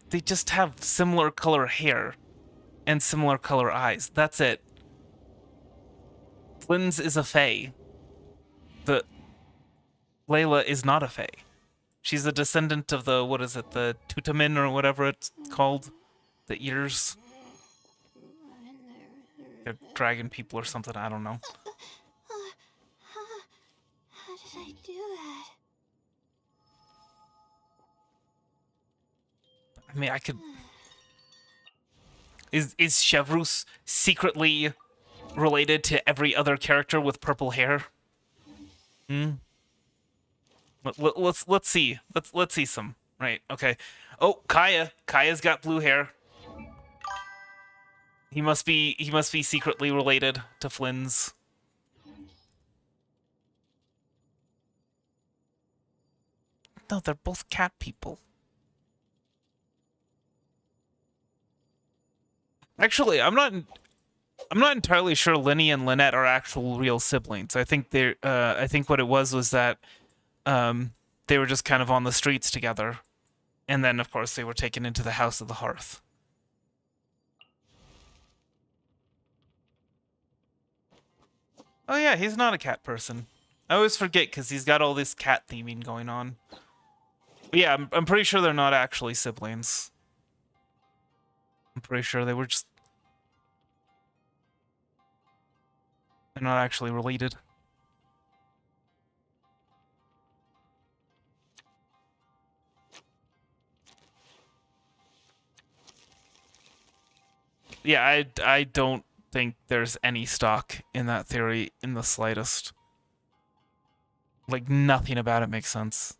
They just have similar color hair and similar color eyes. That's it. Flynn's is a fae. Layla is not a fae. She's a descendant of the, what is it, the Tutamin or whatever it's called? The eaters? They're dragon people or something, I don't know. How did I do that? I mean, I could... Is Chevrus secretly related to every other character with purple hair? Hmm? Let's see. Let's see some. Right, okay. Oh, Kaya. Kaya's got blue hair. He must be secretly related to Flynn's. No, they're both cat people. Actually, I'm not entirely sure Linny and Lynette are actual real siblings. I think what it was that they were just kind of on the streets together. And then, of course, they were taken into the House of the Hearth. Oh yeah, he's not a cat person. I always forget because he's got all this cat theming going on. But yeah, I'm pretty sure they're not actually siblings. I'm pretty sure they were just... They're not actually related. Yeah, I don't think there's any stock in that theory in the slightest. Like, nothing about it makes sense.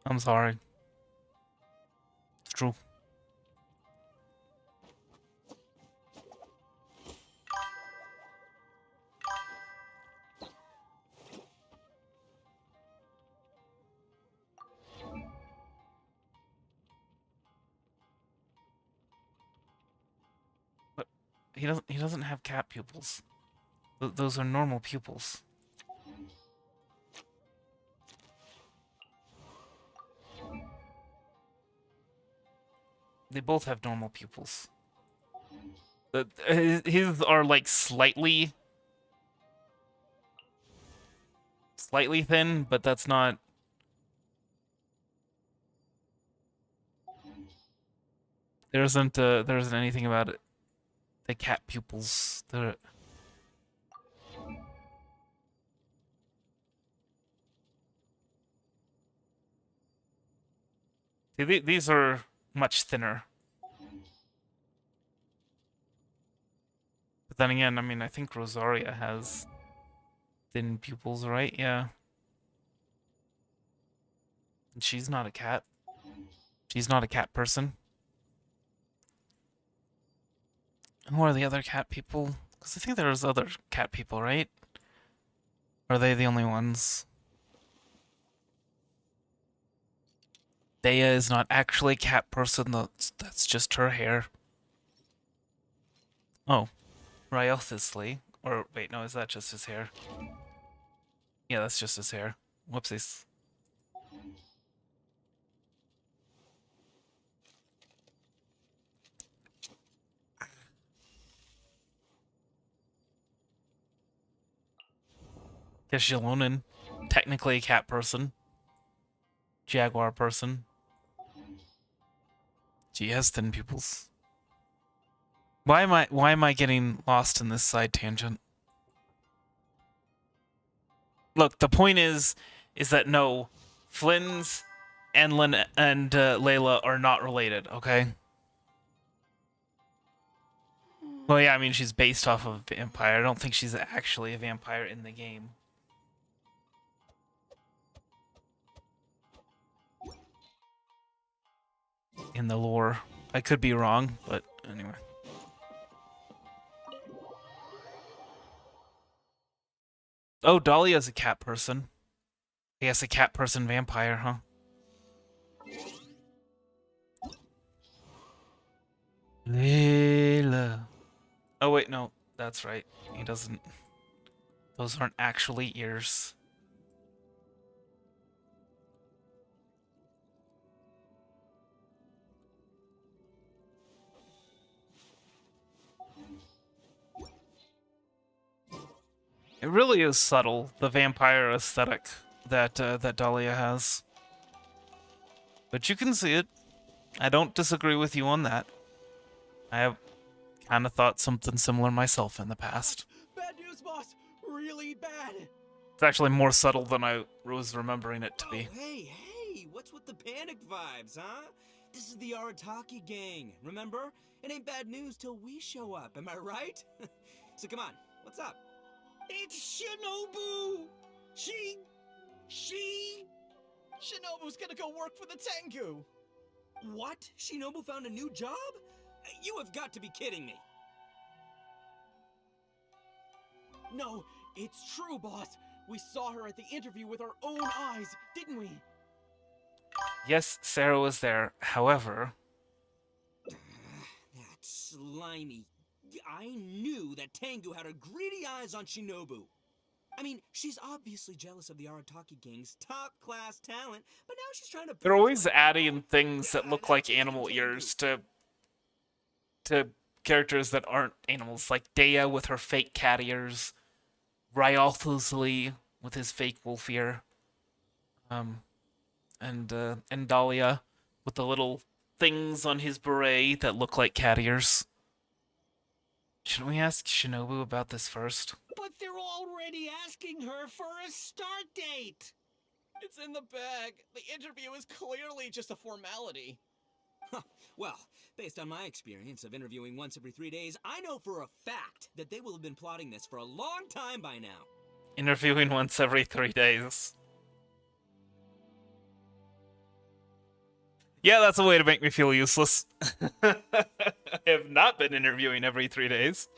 I'm sorry. It's true. But he doesn't have cat pupils. Those are normal pupils. They both have normal pupils. His are like slightly thin, but that's not... There isn't anything about it. The cat pupils. See, these are much thinner. But then again, I mean, I think Rosaria has thin pupils, right? Yeah. And she's not a cat. She's not a cat person. Who are the other cat people? Because I think there's other cat people, right? Or are they the only ones? Dea is not actually a cat person, that's just her hair. Oh. Ryothisley. Or, wait, no, is that just his hair? Yeah, that's just his hair. Whoopsies. Geshilonin. Technically a cat person. Jaguar person. She has thin pupils. Why am I getting lost in this side tangent? Look, the point is that no, Flynn's and Layla are not related, okay? Well, yeah, I mean, she's based off of a vampire. I don't think she's actually a vampire in the game. In the lore. I could be wrong, but anyway. Oh, Dahlia's a cat person. I guess a cat person vampire, huh? Layla. Oh, wait, no. That's right. He doesn't... Those aren't actually ears. It really is subtle, the vampire aesthetic that that Dahlia has. But you can see it. I don't disagree with you on that. I have kind of thought something similar myself in the past. Bad news, boss! Really bad! It's actually more subtle than I was remembering it to be. Hey, what's with the panic vibes, huh? This is the Arataki gang, remember? It ain't bad news till we show up, am I right? So come on, what's up? It's Shinobu! Shinobu's gonna go work for the Tengu! What? Shinobu found a new job? You have got to be kidding me. No, it's true, boss. We saw her at the interview with our own eyes, didn't we? Yes, Sarah was there. However... That slimy... I knew that Tengu had her greedy eyes on Shinobu. I mean, she's obviously jealous of the Arataki gang's top-class talent, but now she's trying to... They're always adding things that look like animal ears to characters that aren't animals, like Dea with her fake cat ears, Ryothusley with his fake wolf ear, and Dahlia with the little things on his beret that look like cat ears. Shouldn't we ask Shinobu about this first? But they're already asking her for a start date! It's in the bag. The interview is clearly just a formality. Well, based on my experience of interviewing once every 3 days, I know for a fact that they will have been plotting this for a long time by now. Interviewing once every 3 days. Yeah, that's a way to make me feel useless. I have not been interviewing every 3 days.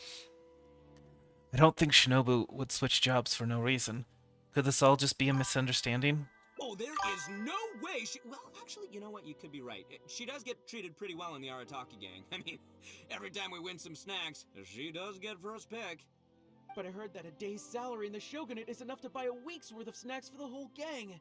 I don't think Shinobu would switch jobs for no reason. Could this all just be a misunderstanding? Oh, there is no way she... Well, actually, you know what? You could be right. She does get treated pretty well in the Arataki gang. I mean, every time we win some snacks, she does get first pick. But I heard that a day's salary in the Shogunate is enough to buy a week's worth of snacks for the whole gang.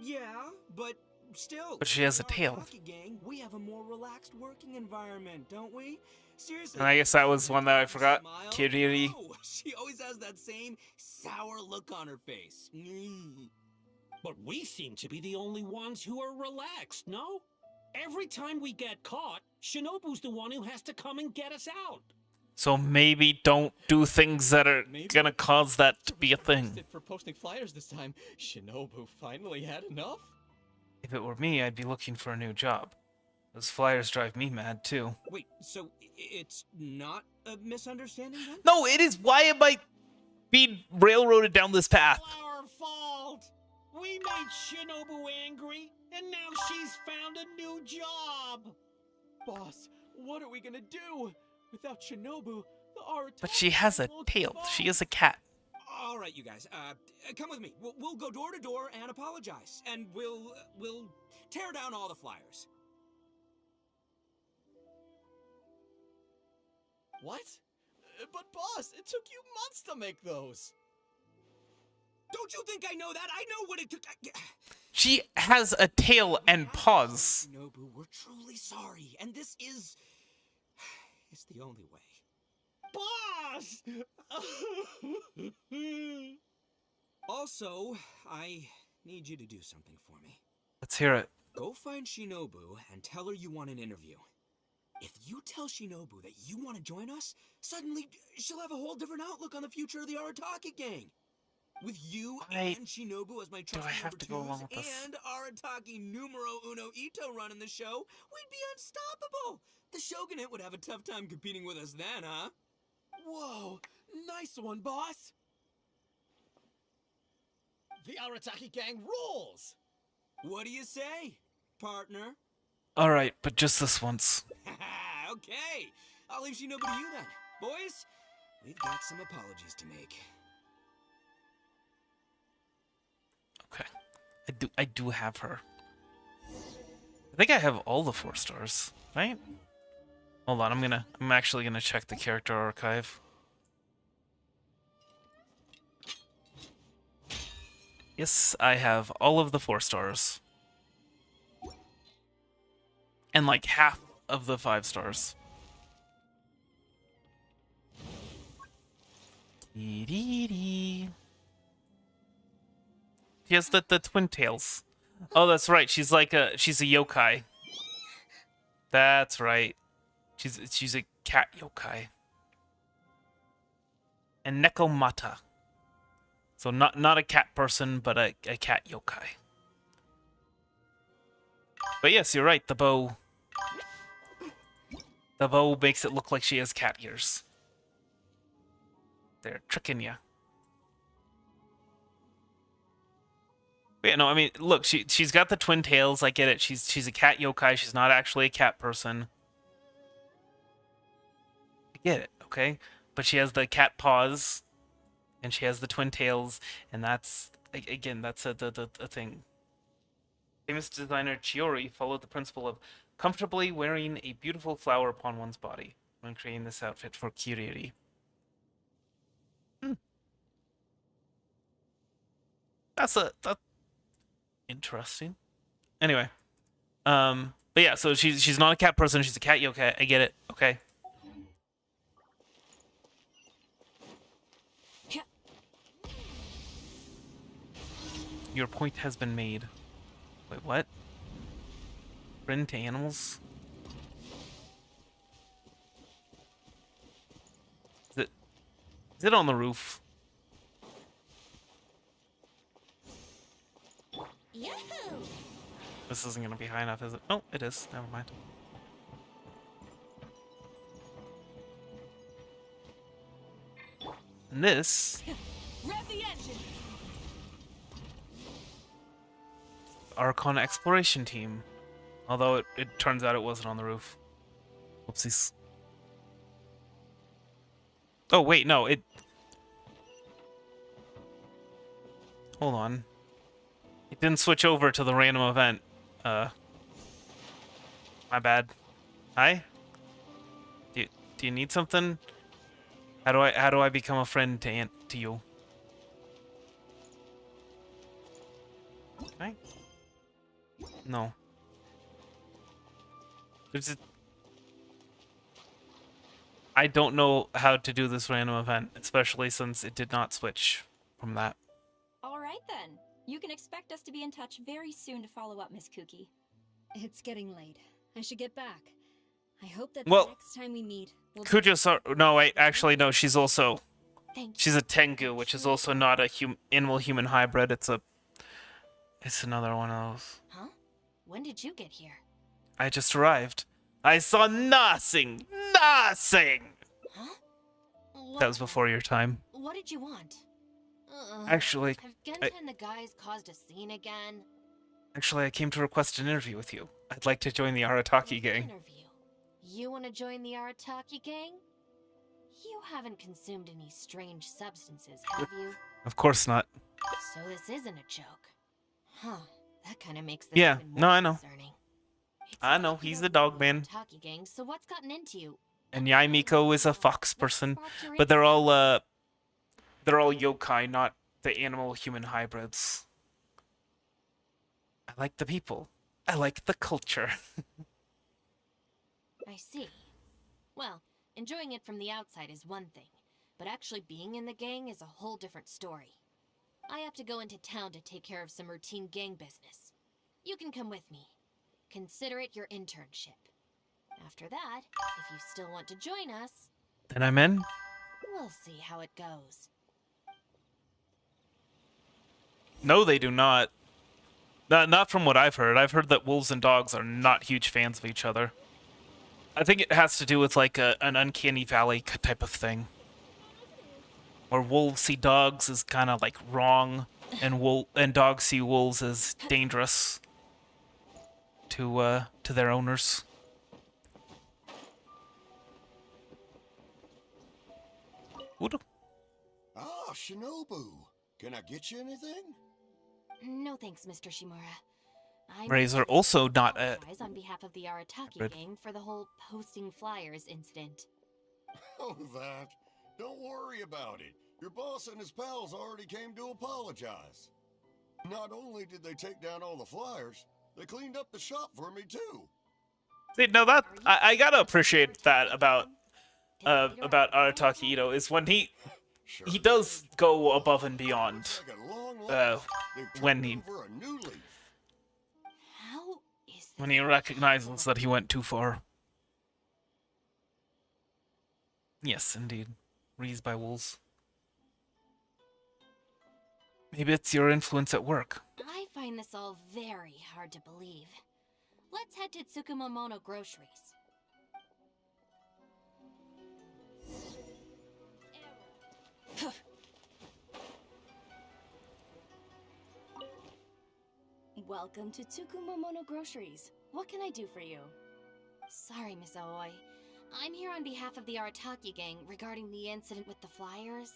Yeah, but still... But she has a tail. Gang, we have a more relaxed working environment, don't we? Seriously. And I guess that was one that I forgot. Kiriri. No, she always has that same sour look on her face. But we seem to be the only ones who are relaxed, no? Every time we get caught, Shinobu's the one who has to come and get us out. So maybe don't do things that are gonna cause that to be a thing. For posting flyers this time, Shinobu finally had enough? If it were me, I'd be looking for a new job. Those flyers drive me mad, too. Wait, so it's not a misunderstanding then? No, it is. Why am I being railroaded down this path? Our fault. We made Shinobu angry, and now she's found a new job. Boss, what are we gonna do? Without Shinobu, the Arataki But she has a won't tail. evolve. She is a cat. All right, you guys, come with me. We'll go door to door and apologize, and we'll tear down all the flyers. What? But boss, it took you months to make those. Don't you think I know that? I know what it took. She has a tail and paws. Shinobu, we're truly sorry, and this is it's the only way. Boss! Also, I need you to do something for me. Let's hear it. Go find Shinobu and tell her you want an interview. If you tell Shinobu that you want to join us, suddenly she'll have a whole different outlook on the future of the Arataki gang. With you and Shinobu as my trusted number twos and Arataki numero uno Ito running the show, we'd be unstoppable. The Shogunate would have a tough time competing with us then, huh? Whoa, nice one, boss. The Arataki gang rules. What do you say, partner? All right, but just this once. Okay, I'll leave Shinobu to you then. Boys, we've got some apologies to make. Okay. I do have her. I think I have all the 4 stars, right? Hold on, I'm actually gonna check the character archive. Yes, I have all of the 4 stars. And like half of the 5 stars. She has the twin tails. Oh, that's right. She's a yokai. That's right. She's a cat yokai. And Nekomata. So not a cat person, but a cat yokai. But yes, you're right. The bow makes it look like she has cat ears. They're tricking you. But yeah, no, I mean, look, she's got the twin tails. I get it. She's a cat yokai. She's not actually a cat person. I get it, okay? But she has the cat paws, and she has the twin tails, and that's again, that's a thing. Famous designer Chiori followed the principle of comfortably wearing a beautiful flower upon one's body when creating this outfit for Kiriri. That's interesting. Anyway, but yeah, so she's not a cat person. She's a cat yokai. I get it. Okay. Your point has been made. Wait, what? Friend to animals? Is it on the roof? Yahoo! This isn't gonna be high enough, is it? Oh, it is. Never mind. And this... Rev the engine! Archon exploration team. Although it turns out it wasn't on the roof. Whoopsies. Oh, wait, no, it... Hold on. It didn't switch over to the random event. My bad. Hi? Do you need something? How do I become a friend to you? Hi? No. I don't know how to do this random event, especially since it did not switch from that. All right then. You can expect us to be in touch very soon to follow up, Miss Kuki. It's getting late. I should get back. I hope that Well, the next time we meet, we'll no, wait, actually, no, she's also... Thank you. She's a Tengu, which is also not a animal-human hybrid. It's another one of those. Huh? When did you get here? I just arrived. I saw nothing! Nothing! Huh? That was before your time. What did you want? Actually, have Genshin and the guys caused a scene again? Actually, I came to request an interview with you. I'd like to join the Arataki gang. Interview? You want to join the Arataki gang? You haven't consumed any strange substances, have you? Of course not. So this isn't a joke. Huh. That kind of makes this Yeah, even more no, I know. concerning. I know, he's the dog man. Arataki gang, so what's gotten into you? And Yaimiko is a fox person, but they're all yokai, not the animal-human hybrids. I like the people. I like the culture. I see. Well, enjoying it from the outside is one thing, but actually being in the gang is a whole different story. I have to go into town to take care of some routine gang business. You can come with me. Consider it your internship. After that, if you still want to join us, Then I'm in? we'll see how it goes. No, they do not. Not from what I've heard. I've heard that wolves and dogs are not huge fans of each other. I think it has to do with like an uncanny valley type of thing. Where wolves see dogs as kind of like wrong, and dogs see wolves as dangerous to their owners. Ah, Shinobu. Can I get you anything? No thanks, Mr. Shimura. Razor also not a... apologize on behalf of the Arataki hybrid. gang for the whole posting flyers incident. Oh, that. Don't worry about it. Your boss and his pals already came to apologize. Not only did they take down all the flyers, they cleaned up the shop for me too. See, no, that I gotta appreciate that about Arataki Ito is when he does go above and beyond when he recognizes that he went too far. Yes, indeed. Raised by wolves. Maybe it's your influence at work. I find this all very hard to believe. Let's head to Tsukumomono Groceries. Welcome to Tsukumomono Groceries. What can I do for you? Sorry, Miss Aoi. I'm here on behalf of the Arataki gang regarding the incident with the flyers.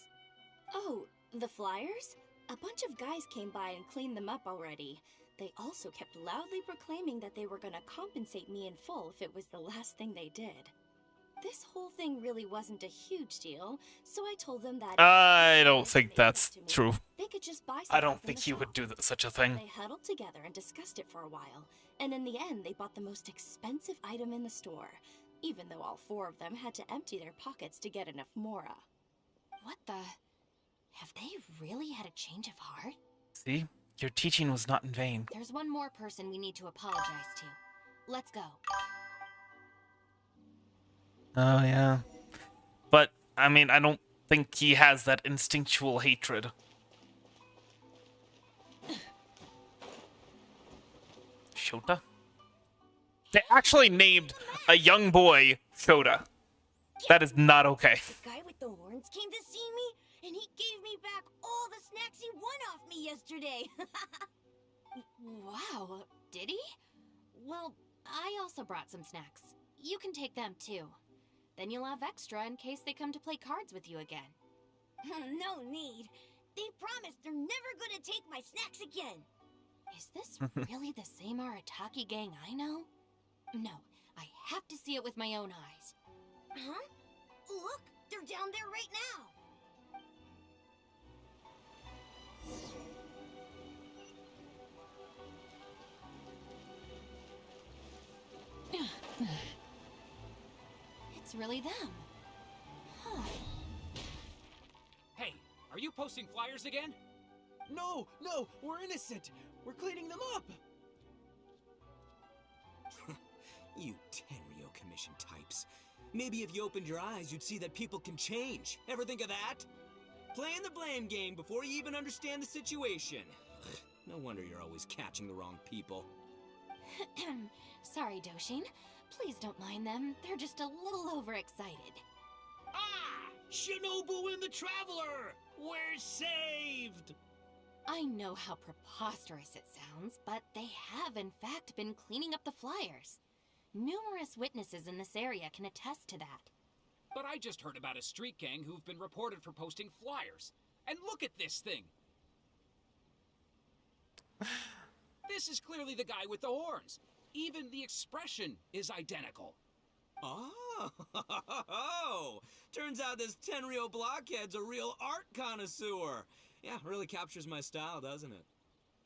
Oh, the flyers? A bunch of guys came by and cleaned them up already. They also kept loudly proclaiming that they were gonna compensate me in full if it was the last thing they did. This whole thing really wasn't a huge deal, so I told them that I don't think that's true. they could just buy I something don't from think the you would shop. do such a thing. They huddled together and discussed it for a while, and in the end they bought the most expensive item in the store, even though all four of them had to empty their pockets to get enough mora. What the? Have they really had a change of heart? See? Your teaching was not in vain. There's one more person we need to apologize to. Let's go. Oh, yeah. But, I mean, I don't think he has that instinctual hatred. Shota? They actually named a young boy Shota. That is not okay. The guy with the horns came to see me, and he gave me back all the snacks he won off me yesterday. Wow, did he? Well, I also brought some snacks. You can take them too. Then you'll have extra in case they come to play cards with you again. No need. They promised they're never gonna take my snacks again. Is this really the same Arataki gang I know? No, I have to see it with my own eyes. Huh? Look, they're down there right now. It's really them. Huh. Hey, are you posting flyers again? No, we're innocent. We're cleaning them up. You Tenryo Commission types. Maybe if you opened your eyes, you'd see that people can change. Ever think of that? Playing the blame game before you even understand the situation. No wonder you're always catching the wrong people. Sorry, Doshin. Please don't mind them. They're just a little overexcited. Ah! Shinobu and the Traveler! We're saved! I know how preposterous it sounds, but they have in fact been cleaning up the flyers. Numerous witnesses in this area can attest to that. But I just heard about a street gang who've been reported for posting flyers. And look at this thing! This is clearly the guy with the horns. Even the expression is identical. Oh, turns out this Tenryo blockhead's a real art connoisseur. Yeah, really captures my style, doesn't it?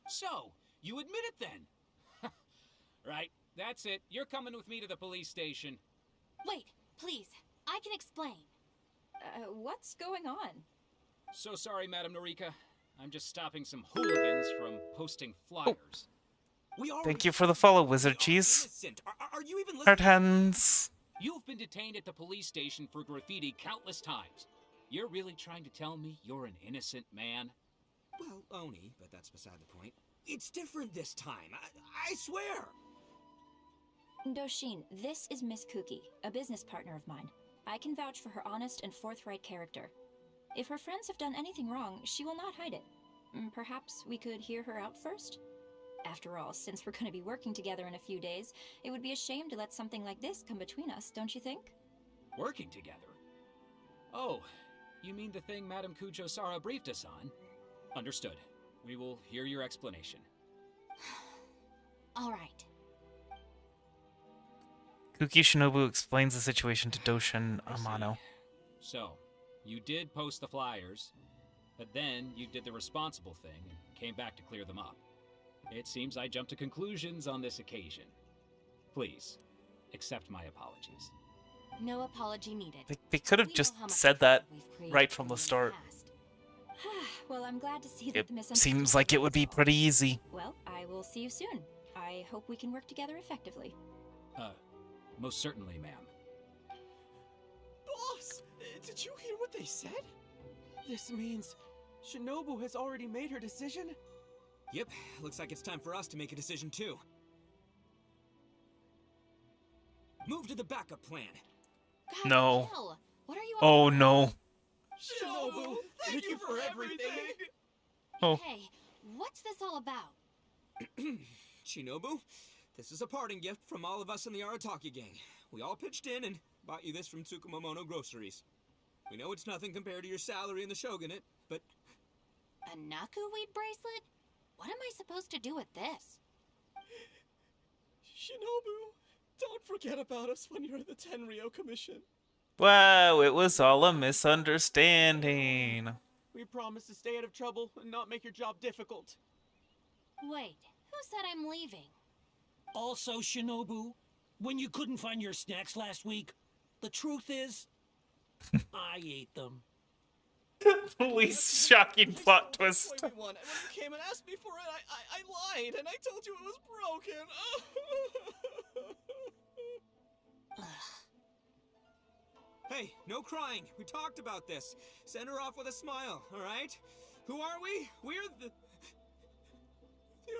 So, you admit it then? Right, that's it. You're coming with me to the police station. Wait, please. I can explain. What's going on? So sorry, Madam Norika. I'm just stopping some hooligans from posting flyers. Thank you for the follow, Wizard Cheese. Are you even listening? Heart hands. You've been detained at the police station for graffiti countless times. You're really trying to tell me you're an innocent man? Well, Oni, but that's beside the point. It's different this time, I swear! Doshin, this is Miss Kuki, a business partner of mine. I can vouch for her honest and forthright character. If her friends have done anything wrong, she will not hide it. Perhaps we could hear her out first? After all, since we're going to be working together in a few days, it would be a shame to let something like this come between us, don't you think? Working together? Oh, you mean the thing Madame Kujo-Sara briefed us on? Understood. We will hear your explanation. All right. Kuki Shinobu explains the situation to Doshin Amano. So, you did post the flyers, but then you did the responsible thing and came back to clear them up. It seems I jumped to conclusions on this occasion. Please, accept my apologies. No apology needed. They could have just said that right from the start. Well, I'm glad to see that It the misunderstanding seems like it would be pretty easy. Well, I will see you soon. I hope we can work together effectively. Most certainly, ma'am. Boss, did you hear what they said? This means Shinobu has already made her decision? Yep, looks like it's time for us to make a decision too. Move to the backup plan. God, No. Phil, what are you Oh no. Shinobu, thank you for everything! Oh. Hey, what's this all about? Shinobu, this is a parting gift from all of us in the Arataki gang. We all pitched in and bought you this from Tsukumomono Groceries. We know it's nothing compared to your salary in the Shogunate, but... A Naku weed bracelet? What am I supposed to do with this? Shinobu, don't forget about us when you're the Tenryo Commission. Wow, it was all a misunderstanding. We promise to stay out of trouble and not make your job difficult. Wait, who said I'm leaving? Also, Shinobu, when you couldn't find your snacks last week, the truth is, I ate them. Least shocking plot twist. When you came and asked me for it, I lied, and I told you it was broken. Hey, no crying. We talked about this. Send her off with a smile, all right? Who are we? We're the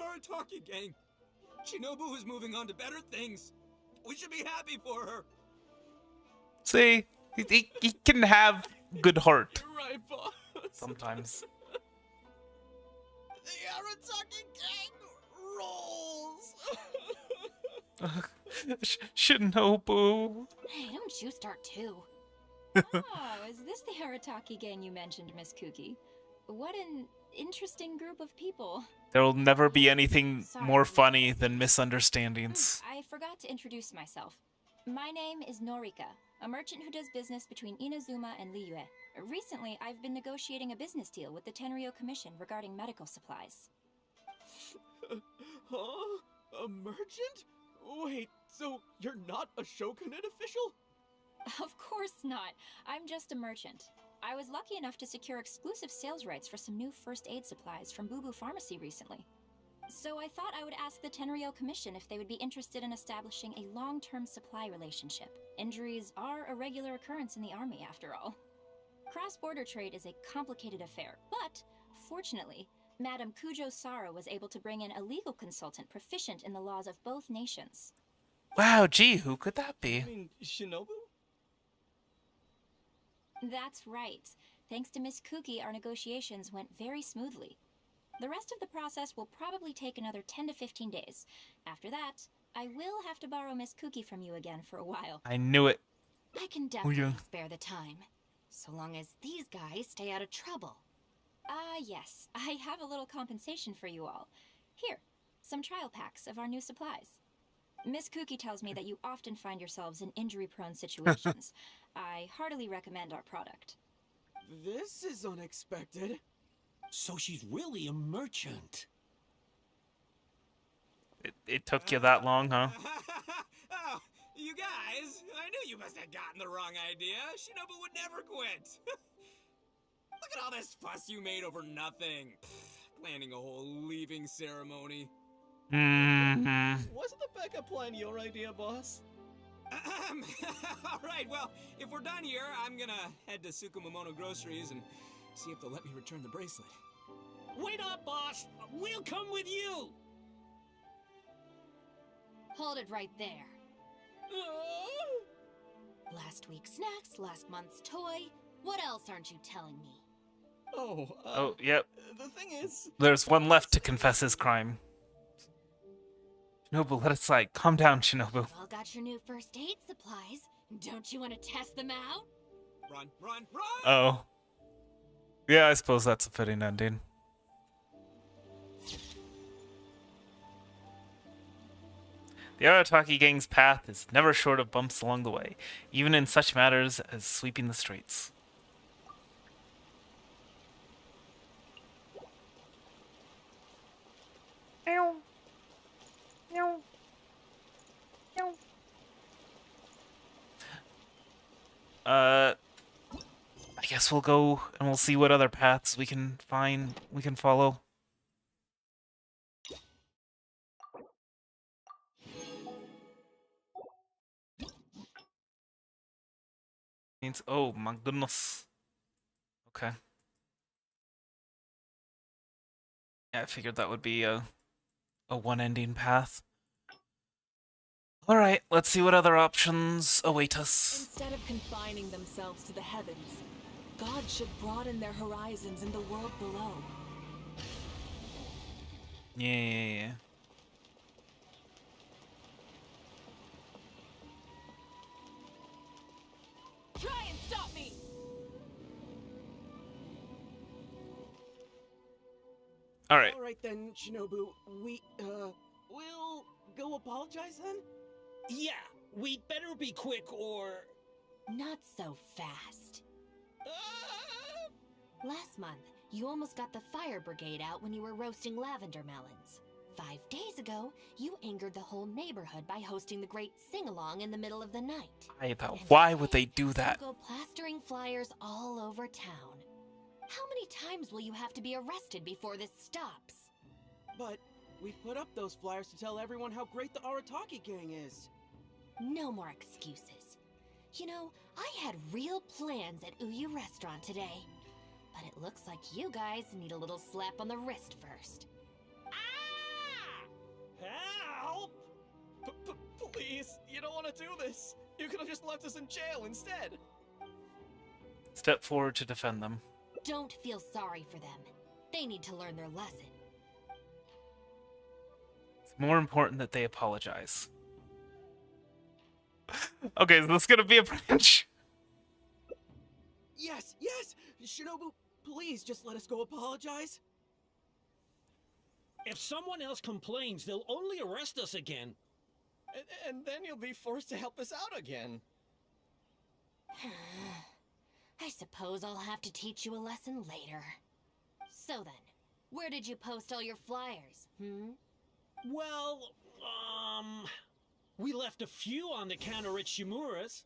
Arataki gang. Shinobu is moving on to better things. We should be happy for her. See, he can have good heart. You're right, boss. Sometimes. The Arataki gang rolls. Shinobu. Hey, don't you start too. Oh, is this the Arataki gang you mentioned, Miss Kuki? What an interesting group of people. There will never be anything more funny than misunderstandings. I forgot to introduce myself. My name is Norika, a merchant who does business between Inazuma and Liyue. Recently, I've been negotiating a business deal with the Tenryo Commission regarding medical supplies. Huh? A merchant? Wait, so you're not a Shogunate official? Of course not. I'm just a merchant. I was lucky enough to secure exclusive sales rights for some new first aid supplies from Boo Boo Pharmacy recently. So I thought I would ask the Tenryo Commission if they would be interested in establishing a long-term supply relationship. Injuries are a regular occurrence in the army, after all. Cross-border trade is a complicated affair, but fortunately, Madame Kujo Sara was able to bring in a legal consultant proficient in the laws of both nations. Wow, gee, who could that be? I mean, Shinobu? That's right. Thanks to Miss Kuki, our negotiations went very smoothly. The rest of the process will probably take another 10 to 15 days. After that, I will have to borrow Miss Kuki from you again for a while. I knew it. I can definitely spare the time, so long as these guys stay out of trouble. Yes. I have a little compensation for you all. Here, some trial packs of our new supplies. Miss Kuki tells me that you often find yourselves in injury-prone situations. I heartily recommend our product. This is unexpected. So she's really a merchant. It took you that long, huh? Oh, you guys, I knew you must have gotten the wrong idea. Shinobu would never quit. Look at all this fuss you made over nothing. Planning a whole leaving ceremony. Wasn't the backup plan your idea, boss? Alright, well, if we're done here, I'm gonna head to Tsukumomono Groceries and see if they'll let me return the bracelet. Wait up, boss! We'll come with you! Hold it right there. Last week's snacks, last month's toy. What else aren't you telling me? Oh, yep. The thing is... There's one left to confess his crime. Shinobu, let it slide. Calm down, Shinobu. You all got your new first aid supplies. Don't you want to test them out? Run, run, run! Oh. Yeah, I suppose that's a fitting ending. The Arataki gang's path is never short of bumps along the way, even in such matters as sweeping the streets. I guess we'll go and we'll see what other paths we can follow. Oh my goodness. Okay. Yeah, I figured that would be a one-ending path. Alright, let's see what other options await us. Instead of confining themselves to the heavens, God should broaden their horizons in the world below. Yeah. Try and stop me! Alright. Alright then, Shinobu. We'll go apologize then? Yeah, we'd better be quick or... Not so fast. Last month, you almost got the fire brigade out when you were roasting lavender melons. 5 days ago, you angered the whole neighborhood by hosting the great sing-along in the middle of the night. Why would they do that? You go plastering flyers all over town. How many times will you have to be arrested before this stops? But we put up those flyers to tell everyone how great the Arataki gang is. No more excuses. You know, I had real plans at Uyu Restaurant today. But it looks like you guys need a little slap on the wrist first. Help! Please, you don't want to do this. You could have just left us in jail instead. Step forward to defend them. Don't feel sorry for them. They need to learn their lesson. It's more important that they apologize. Okay, so this is gonna be a branch. Yes, yes! Shinobu, please just let us go apologize. If someone else complains, they'll only arrest us again. And then you'll be forced to help us out again. I suppose I'll have to teach you a lesson later. So then, where did you post all your flyers, Well, we left a few on the counter at Shimura's.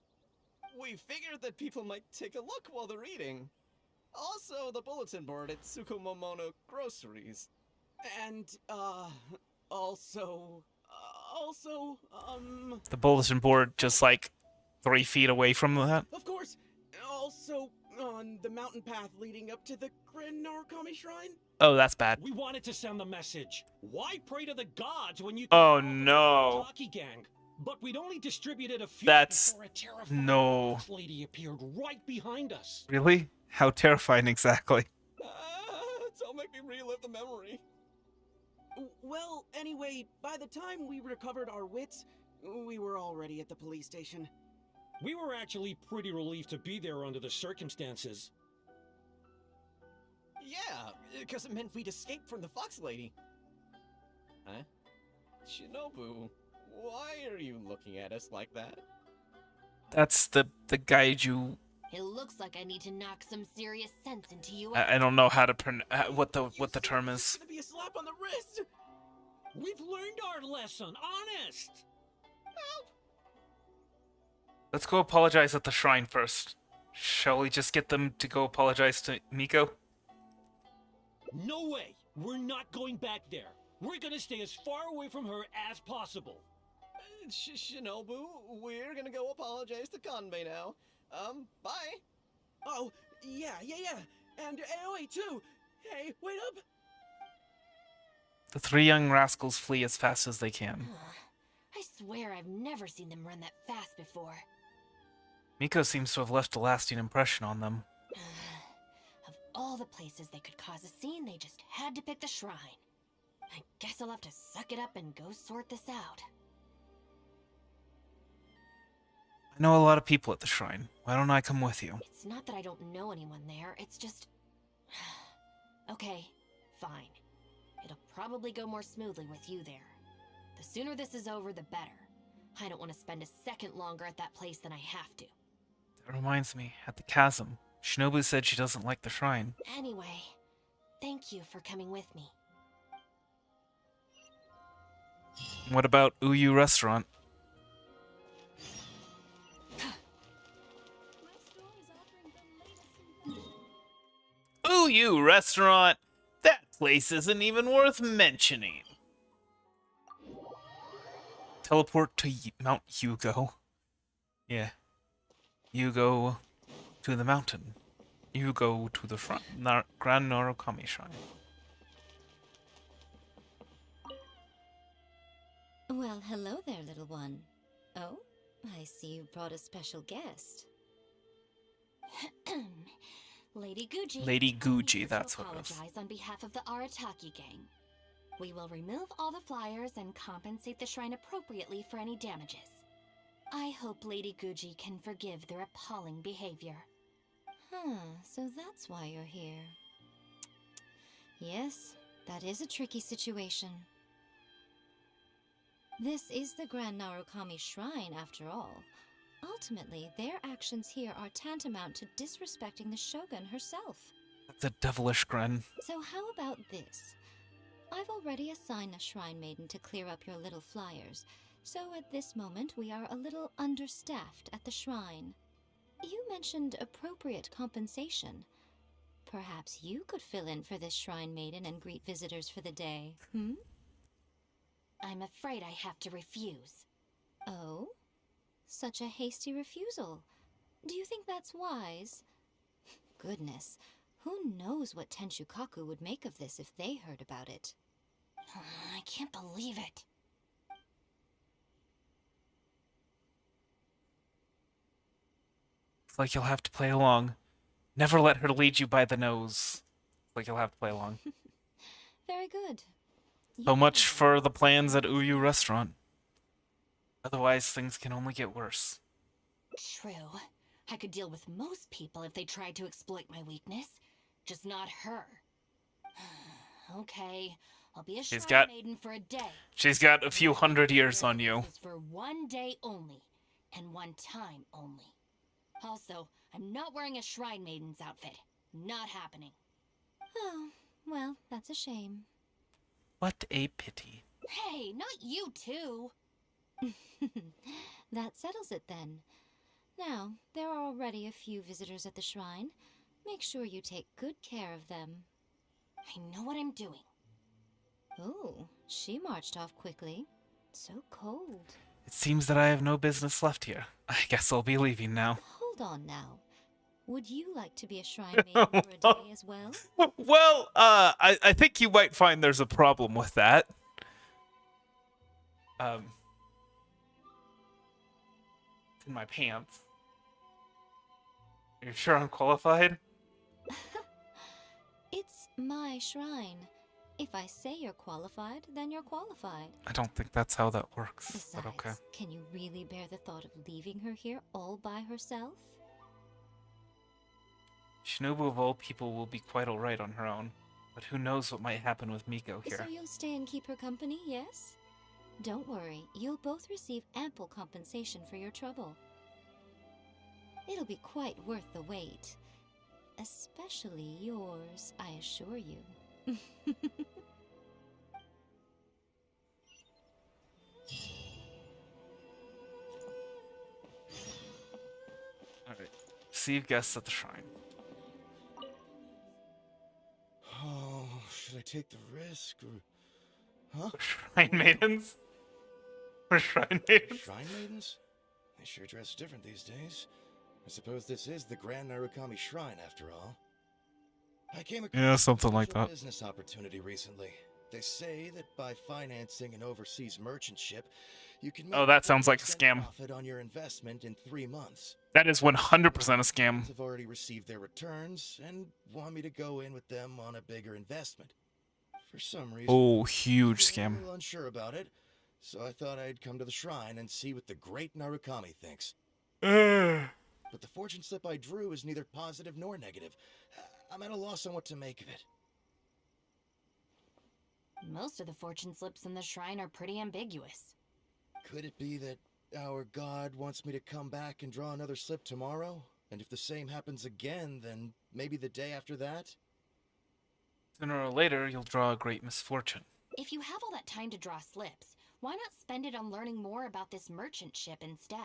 We figured that people might take a look while they're eating. Also, the bulletin board at Tsukumomono Groceries. And, The bulletin board just like 3 feet away from that. Of course, also on the mountain path leading up to the Grand Narukami Shrine. Oh, that's bad. We wanted to send the message. Why pray to the gods when you Oh no. Taki gang? But we'd only distributed a few That's before a terrifying no. fox lady appeared right behind us. Really? How terrifying exactly? Don't make me relive the memory. Well, anyway, by the time we recovered our wits, we were already at the police station. We were actually pretty relieved to be there under the circumstances. Yeah, because it meant we'd escaped from the fox lady. Huh? Shinobu, why are you looking at us like that? That's the guide you. It looks like I need to knock some serious sense into you. I don't know how to what the term is. It's gonna be a slap on the wrist. We've learned our lesson, honest. Help! Let's go apologize at the shrine first. Shall we just get them to go apologize to Miko? No way. We're not going back there. We're gonna stay as far away from her as possible. Shinobu, we're gonna go apologize to Kanbei now. Bye. Oh, yeah. And Aoi too. Hey, wait up. The three young rascals flee as fast as they can. I swear I've never seen them run that fast before. Miko seems to have left a lasting impression on them. Of all the places they could cause a scene, they just had to pick the shrine. I guess I'll have to suck it up and go sort this out. I know a lot of people at the shrine. Why don't I come with you? It's not that I don't know anyone there, it's just... Okay, fine. It'll probably go more smoothly with you there. The sooner this is over, the better. I don't want to spend a second longer at that place than I have to. That reminds me, at the chasm, Shinobu said she doesn't like the shrine. Anyway, thank you for coming with me. What about Uyu Restaurant? Uyu Restaurant? That place isn't even worth mentioning. Teleport to Mount Hugo. Yeah. You go to the mountain. You go to the front. Grand Norokami Shrine. Well, hello there, little one. Oh, I see you brought a special guest. Lady Guji. Lady Guji, that's what it is. Apologize on behalf of the Arataki gang. We will remove all the flyers and compensate the shrine appropriately for any damages. I hope Lady Guji can forgive their appalling behavior. So that's why you're here. Yes, that is a tricky situation. This is the Grand Narukami Shrine, after all. Ultimately, their actions here are tantamount to disrespecting the Shogun herself. That's a devilish grin. So how about this? I've already assigned a Shrine Maiden to clear up your little flyers, so at this moment we are a little understaffed at the shrine. You mentioned appropriate compensation. Perhaps you could fill in for this Shrine Maiden and greet visitors for the day, I'm afraid I have to refuse. Oh? Such a hasty refusal. Do you think that's wise? Goodness, who knows what Tenshukaku would make of this if they heard about it? I can't believe it. It's like you'll have to play along. Never let her lead you by the nose. It's like you'll have to play along. Very good. So much for the plans at Uyu Restaurant. Otherwise, things can only get worse. True. I could deal with most people if they tried to exploit my weakness. Just not her. Okay, I'll be a shrine maiden for a day. She's got a few hundred years on you. For one day only, and one time only. Also, I'm not wearing a shrine maiden's outfit. Not happening. Oh, well, that's a shame. What a pity. Hey, not you too. That settles it then. Now, there are already a few visitors at the shrine. Make sure you take good care of them. I know what I'm doing. Oh, she marched off quickly. So cold. It seems that I have no business left here. I guess I'll be leaving now. Hold on now. Would you like to be a shrine maiden for a day as well? Well, I think you might find there's a problem with that. It's in my pants. Are you sure I'm qualified? It's my shrine. If I say you're qualified, then you're qualified. I don't think that's how that works, Besides, but okay. can you really bear the thought of leaving her here all by herself? Shinobu of all people will be quite alright on her own, but who knows what might happen with Miko here. So you'll stay and keep her company, yes? Don't worry, you'll both receive ample compensation for your trouble. It'll be quite worth the wait. Especially yours, I assure you. Alright. Receive guests at the shrine. Oh, should I take the risk or... Huh? Shrine maidens? Or shrine maidens? Shrine maidens? They sure dress different these days. I suppose this is the Grand Narukami Shrine after all. I came across something like a that. business opportunity recently. They say that by financing an overseas merchant ship, you can make that sounds like a 40% scam. profit on your investment in 3 months. That is 100% a scam. Have already received their returns and want me to go in with them on a bigger investment. For some reason, Oh, huge I'm a scam. little unsure about it, so I thought I'd come to the shrine and see what the great Narukami thinks. But the fortune slip I drew is neither positive nor negative. I'm at a loss on what to make of it. Most of the fortune slips in the shrine are pretty ambiguous. Could it be that our god wants me to come back and draw another slip tomorrow? And if the same happens again, then maybe the day after that? Sooner or later, you'll draw a great misfortune. If you have all that time to draw slips, why not spend it on learning more about this merchant ship instead?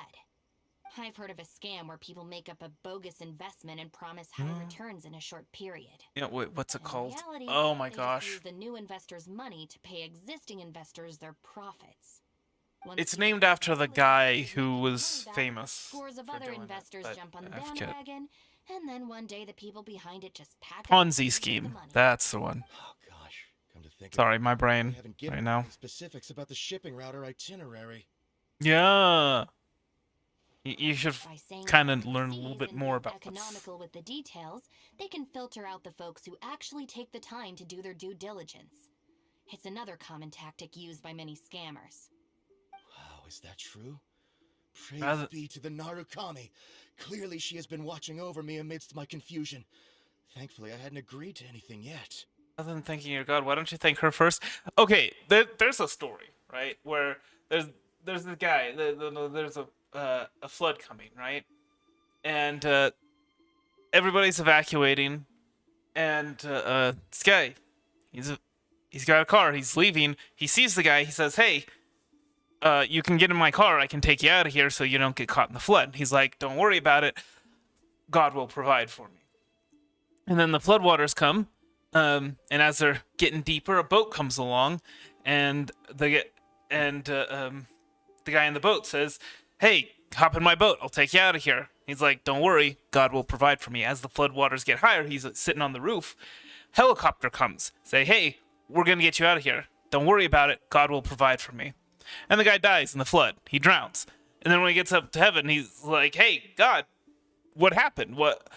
I've heard of a scam where people make up a bogus investment and promise high returns in a short period. Yeah, wait, what's it called? Reality, Oh my they gosh. just use the new investors' money to pay existing investors their profits. Once It's people named after the really guy start who making was money back, famous scores of for other doing investors it, but jump on the I forget. bandwagon, and then one day the people behind it just pack up Ponzi and take the scheme. money. That's the one. Oh gosh, come to think Sorry, of it, my I brain haven't given right now. any specifics about the shipping route or itinerary. Yeah. You should By saying kind of what learn a sees little bit and more being about this. economical with the details, they can filter out the folks who actually take the time to do their due diligence. It's another common tactic used by many scammers. Wow, is that true? Praise Rather- be to the Narukami. Clearly she has been watching over me amidst my confusion. Thankfully, I hadn't agreed to anything yet. Other than thanking your god, why don't you thank her first? Okay, there's a story, right, where there's this guy. There's a flood coming, right, and everybody's evacuating, and this guy, he's got a car. He's leaving. He sees the guy. He says, "Hey, you can get in my car. I can take you out of here so you don't get caught in the flood." He's like, "Don't worry about it. God will provide for me." And then the floodwaters come, and as they're getting deeper, a boat comes along, and the guy in the boat says, "Hey, hop in my boat. I'll take you out of here." He's like, "Don't worry, God will provide for me." As the floodwaters get higher, he's sitting on the roof. Helicopter comes, say, "Hey, we're gonna get you out of here. Don't worry about it. God will provide for me." And the guy dies in the flood. He drowns. And then when he gets up to heaven, he's like, "Hey, God, what happened? What?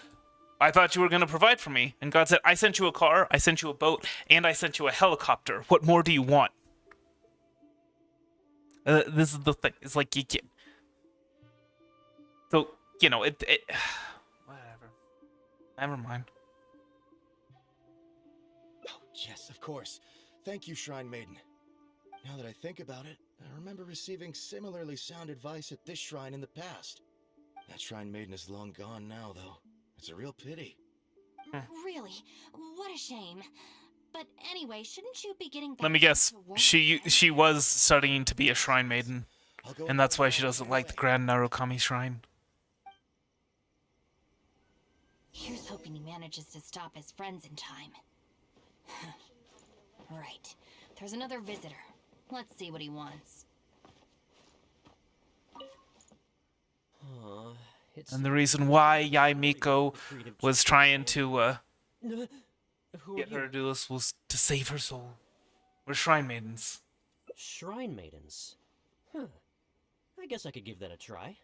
I thought you were going to provide for me." And God said, "I sent you a car, I sent you a boat, and I sent you a helicopter. What more do you want?" This is the thing. It's like you get... So, you know, it whatever. Never mind. Oh, yes, of course. Thank you, Shrine Maiden. Now that I think about it, I remember receiving similarly sound advice at this shrine in the past. That Shrine Maiden is long gone now, though. It's a real pity. Really? What a shame. But anyway, shouldn't you be getting back Let me guess. to work? She was studying to be a shrine maiden. And that's why she doesn't like the Grand Narukami Shrine. Here's hoping he manages to stop his friends in time. Right. There's another visitor. Let's see what he wants. Aw, And the reason why Miko was trying to get her to do this was to save her soul. We're Shrine Maidens. Shrine Maidens? Huh. I guess I could give that a try.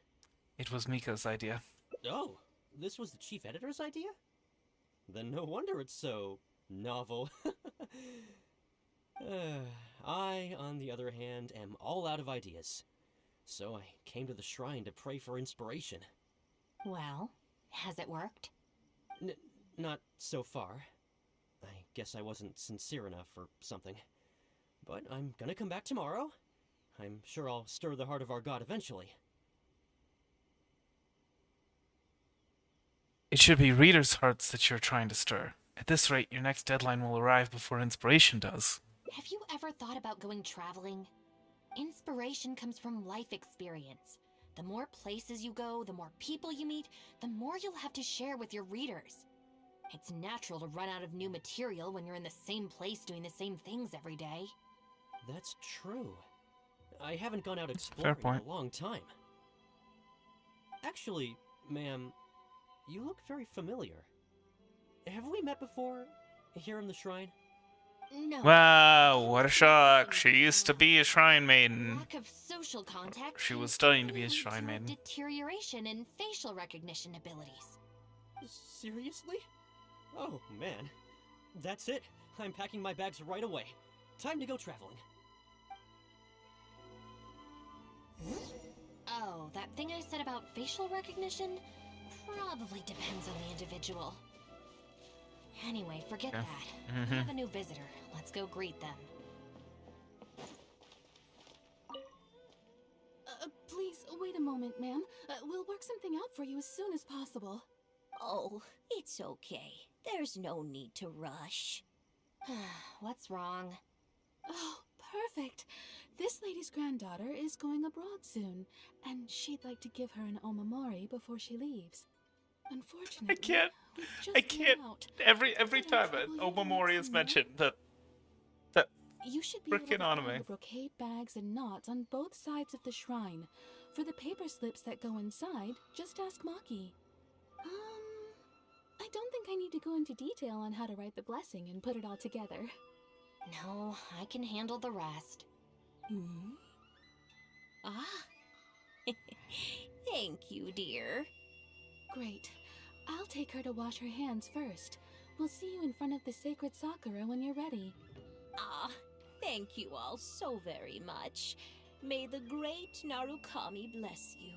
It was Miko's idea. Oh, this was the chief editor's idea? Then no wonder it's so novel. I, on the other hand, am all out of ideas. So I came to the shrine to pray for inspiration. Well, has it worked? Not so far. I guess I wasn't sincere enough or something. But I'm gonna come back tomorrow. I'm sure I'll stir the heart of our god eventually. It should be readers' hearts that you're trying to stir. At this rate, your next deadline will arrive before inspiration does. Have you ever thought about going traveling? Inspiration comes from life experience. The more places you go, the more people you meet, the more you'll have to share with your readers. It's natural to run out of new material when you're in the same place doing the same things every day. That's true. I haven't gone out exploring in a long time. Actually, ma'am, you look very familiar. Have we met before, here in the shrine? No. Wow, what a shock. She used to be a Shrine Maiden. Lack of social contact. She was studying to be a Shrine Maiden. Deterioration in facial recognition abilities. Seriously? Oh, man. That's it. I'm packing my bags right away. Time to go traveling. Oh, that thing I said about facial recognition? Probably depends on the individual. Anyway, forget that. We have a new visitor. Let's go greet them. Please, wait a moment, ma'am. We'll work something out for you as soon as possible. Oh, it's okay. There's no need to rush. What's wrong? Oh, perfect. This lady's granddaughter is going abroad soon, and she'd like to give her an omamori before she leaves. Unfortunately, I can't. Every time an omamori is mentioned, that you should be able to frickin' find anime. the brocade bags and knots on both sides of the shrine. For the paper slips that go inside, just ask Maki. I don't think I need to go into detail on how to write the blessing and put it all together. No, I can handle the rest. Thank you, dear. Great. I'll take her to wash her hands first. We'll see you in front of the sacred Sakura when you're ready. Thank you all so very much. May the great Narukami bless you.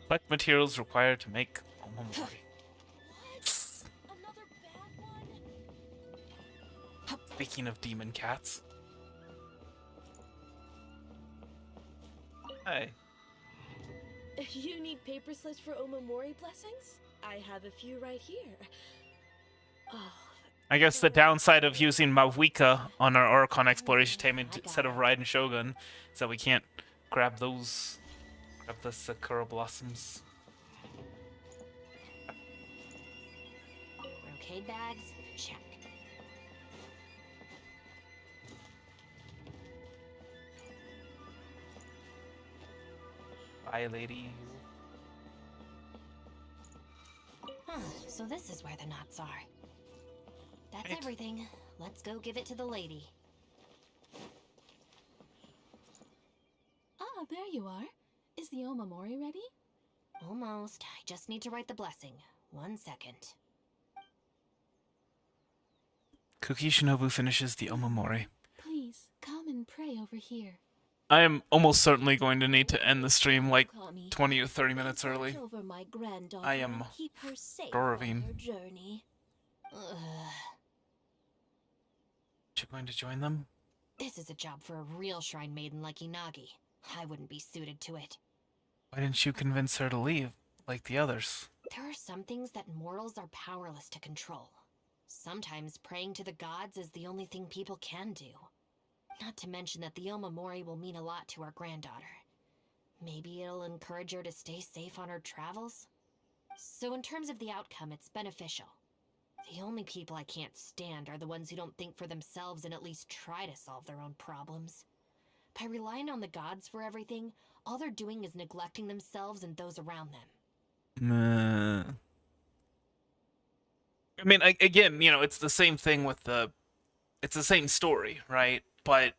Collect materials required to make omamori. Speaking of demon cats. Hey. You need paper slips for omamori blessings? I have a few right here. Oh, I guess the downside of using Mawika on our Oricon exploration team instead of Raiden Shogun is that we can't grab those. Grab the Sakura blossoms. Brocade bags? Check. Bye, lady. So this is where the knots are. That's Right. everything. Let's go give it to the lady. There you are. Is the omamori ready? Almost. I just need to write the blessing. 1 second. Kuki Shinobu finishes the omamori. Please, come and pray over here. I am almost certainly going to need to end the stream like 20 or 30 minutes early. Over my granddaughter I am and keep her safe starving. on her journey. You going to join them? This is a job for a real shrine maiden like Inagi. I wouldn't be suited to it. Why didn't you convince her to leave, like the others? There are some things that mortals are powerless to control. Sometimes praying to the gods is the only thing people can do. Not to mention that the omamori will mean a lot to our granddaughter. Maybe it'll encourage her to stay safe on her travels? So in terms of the outcome, it's beneficial. The only people I can't stand are the ones who don't think for themselves and at least try to solve their own problems. By relying on the gods for everything, all they're doing is neglecting themselves and those around them. I mean, again, you know, it's the same thing with it's the same story, right? But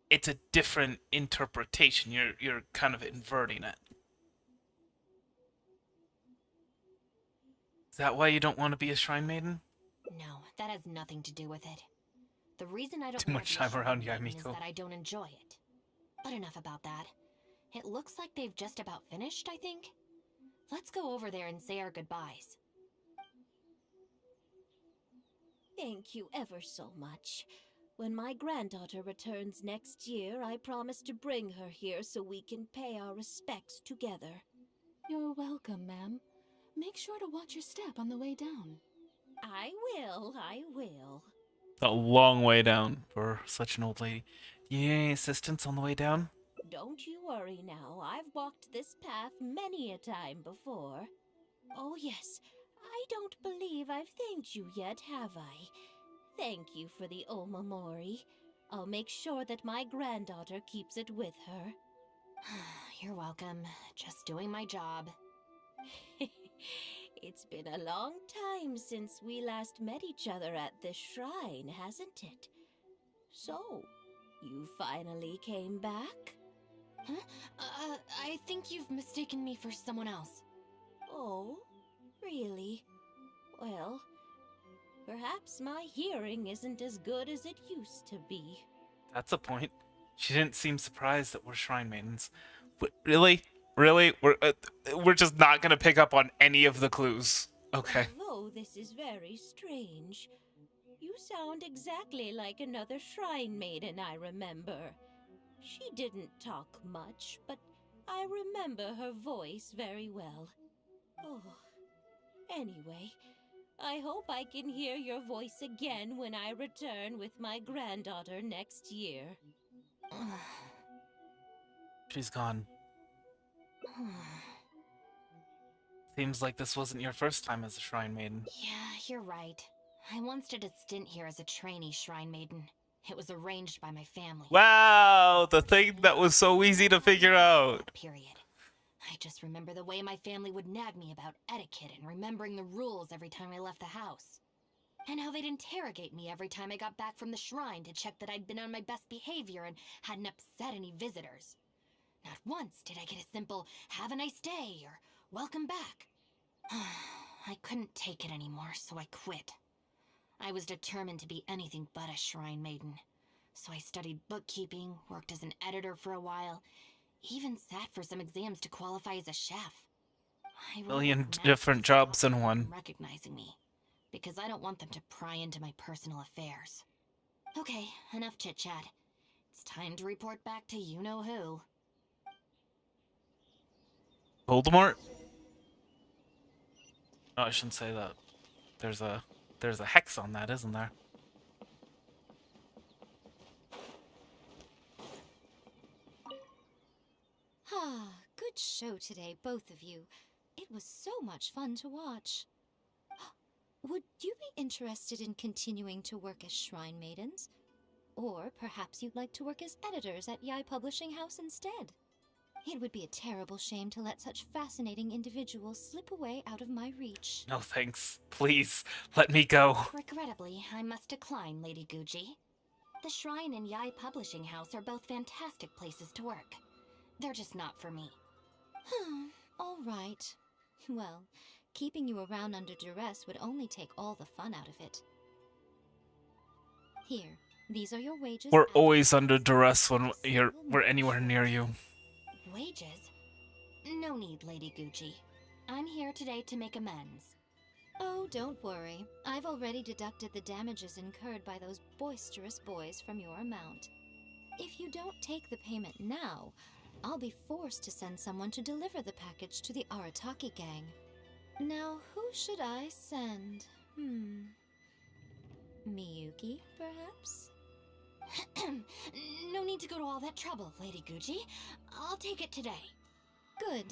it's a different interpretation. You're kind of inverting it. Is that why you don't want to be a shrine maiden? No, that has nothing to do with it. The reason I don't Too want much to be a time around shrine maiden is Yamiko. that I don't enjoy it. But enough about that. It looks like they've just about finished, I think. Let's go over there and say our goodbyes. Thank you ever so much. When my granddaughter returns next year, I promise to bring her here so we can pay our respects together. You're welcome, ma'am. Make sure to watch your step on the way down. I will. A long way down for such an old lady. Do you need any assistance on the way down? Don't you worry now. I've walked this path many a time before. Oh yes, I don't believe I've thanked you yet, have I? Thank you for the omamori. I'll make sure that my granddaughter keeps it with her. You're welcome. Just doing my job. It's been a long time since we last met each other at this shrine, hasn't it? So, you finally came back? Huh? I think you've mistaken me for someone else. Oh, really? Well, perhaps my hearing isn't as good as it used to be. That's a point. She didn't seem surprised that we're shrine maidens. Really? Really? We're just not gonna pick up on any of the clues. Okay. Although this is very strange. You sound exactly like another shrine maiden I remember. She didn't talk much, but I remember her voice very well. Oh, anyway, I hope I can hear your voice again when I return with my granddaughter next year. She's gone. Seems like this wasn't your first time as a shrine maiden. Yeah, you're right. I once did a stint here as a trainee shrine maiden. It was arranged by my family. Wow, the thing that was so easy to figure out. Period. I just remember the way my family would nag me about etiquette and remembering the rules every time I left the house. And how they'd interrogate me every time I got back from the shrine to check that I'd been on my best behavior and hadn't upset any visitors. Not once did I get a simple, "Have a nice day," or "Welcome back." I couldn't take it anymore, so I quit. I was determined to be anything but a shrine maiden. So I studied bookkeeping, worked as an editor for a while, even sat for some exams to qualify as a chef. I Million different jobs in one. recognizing me, because I don't want them to pry into my personal affairs. Okay, enough chit-chat. It's time to report back to you-know-who. Voldemort? Oh, I shouldn't say that. There's a hex on that, isn't there? Ah, good show today, both of you. It was so much fun to watch. Would you be interested in continuing to work as shrine maidens? Or perhaps you'd like to work as editors at Yai Publishing House instead? It would be a terrible shame to let such fascinating individuals slip away out of my reach. No thanks. Please, let me go. Regrettably, I must decline, Lady Gucci. The Shrine and Yai Publishing House are both fantastic places to work. They're just not for me. All right. Well, keeping you around under duress would only take all the fun out of it. Here, these are your wages. We're always under duress when we're anywhere near you. Wages? No need, Lady Gucci. I'm here today to make amends. Oh, don't worry. I've already deducted the damages incurred by those boisterous boys from your amount. If you don't take the payment now, I'll be forced to send someone to deliver the package to the Arataki gang. Now, who should I send? Miyuki, perhaps? No need to go to all that trouble, Lady Gucci. I'll take it today. Good.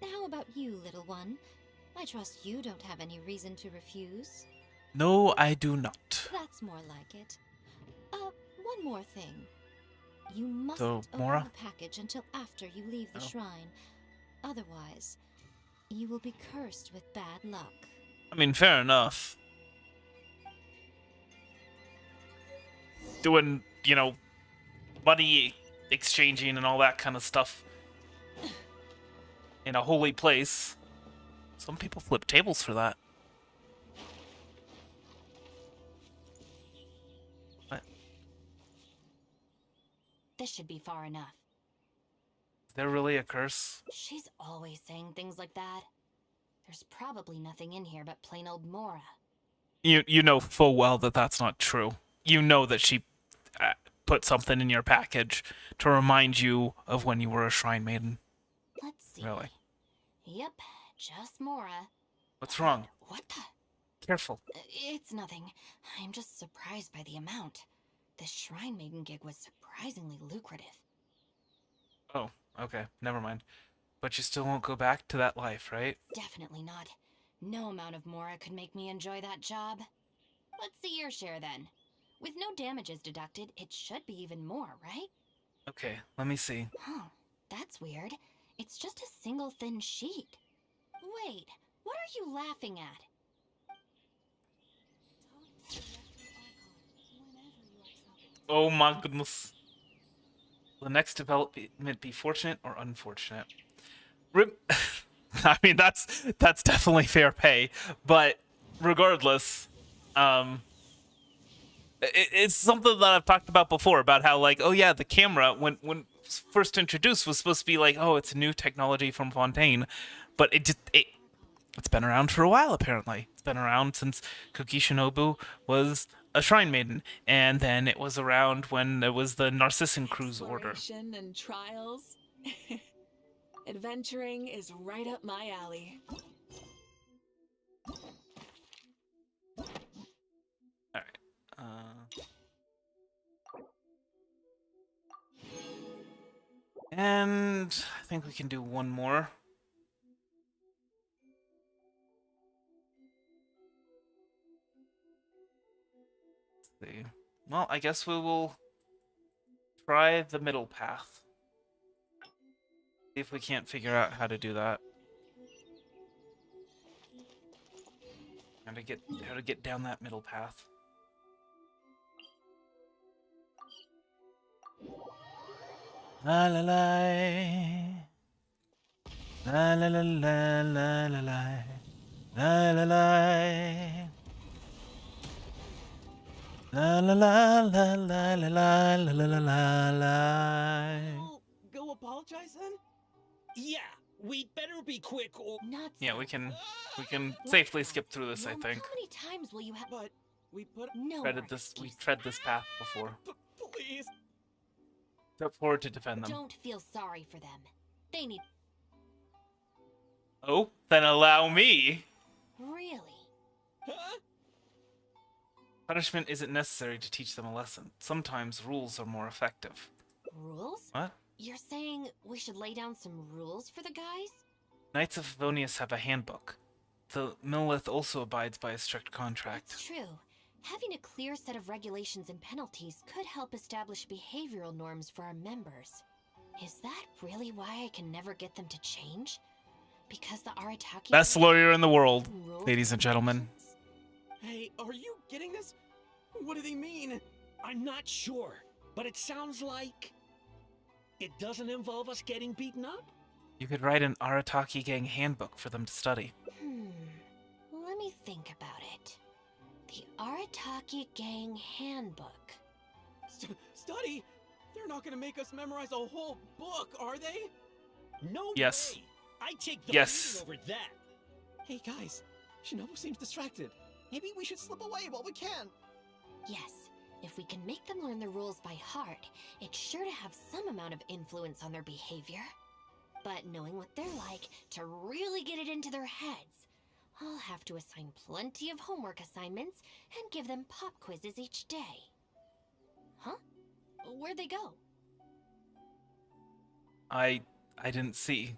How about you, little one? I trust you don't have any reason to refuse. No, I do not. That's more like it. One more thing. You mustn't open Mora? the package until after you leave the Oh. shrine. Otherwise, you will be cursed with bad luck. I mean, fair enough. Doing, you know, money exchanging and all that kind of stuff in a holy place. Some people flip tables for that. What? This should be far enough. Is there really a curse? She's always saying things like that. There's probably nothing in here but plain old Mora. You know full well that that's not true. You know that she put something in your package to remind you of when you were a shrine maiden. Let's see. Really? Yep, just Mora. What's wrong? What the? Careful. It's nothing. I'm just surprised by the amount. This shrine maiden gig was surprisingly lucrative. Oh, okay. Never mind. But you still won't go back to that life, right? Definitely not. No amount of Mora could make me enjoy that job. Let's see your share then. With no damages deducted, it should be even more, right? Okay, let me see. Huh, that's weird. It's just a single thin sheet. Wait, what are you laughing at? Oh my goodness. Will the next development be fortunate or unfortunate? I mean, that's definitely fair pay, but regardless, it's something that I've talked about before, about how, like, oh yeah, the camera, when first introduced, was supposed to be like, oh, it's a new technology from Fontaine, but it's been around for a while, apparently. It's been around since Kuki Shinobu was a shrine maiden, and then it was around when it was the Narcissan Cruise Order. Exploration and trials. Adventuring is right up my alley. Alright. And I think we can do one more. Let's see. Well, I guess we will try the middle path. See if we can't figure out how to do that. How to get down that middle path. La la la. La la la la la la la. La la la. La la la la la la la la la la la. Go apologize then? Yeah, we'd better be quick or... Yeah, we can safely skip through this, I think. How many times will you have? But we put no. We tread this path before. Please. Step forward to defend them. Don't feel sorry for them. They need. Oh, then allow me. Really? Huh? Punishment isn't necessary to teach them a lesson. Sometimes rules are more effective. Rules? What? You're saying we should lay down some rules for the guys? Knights of Favonius have a handbook. The Millith also abides by a strict contract. It's true. Having a clear set of regulations and penalties could help establish behavioral norms for our members. Is that really why I can never get them to change? Because the Arataki... Best lawyer in the world, ladies and gentlemen. Hey, are you getting this? What do they mean? I'm not sure, but it sounds like it doesn't involve us getting beaten up. You could write an Arataki gang handbook for them to study. Let me think about it. The Arataki Gang Handbook. Study? They're not gonna make us memorize a whole book, are they? No Yes. way. I take the Yes. lead over that. Hey guys, Shinobu seems distracted. Maybe we should slip away while we can. Yes, if we can make them learn the rules by heart, it's sure to have some amount of influence on their behavior. But knowing what they're like, to really get it into their heads, I'll have to assign plenty of homework assignments and give them pop quizzes each day. Huh? Where'd they go? I didn't see.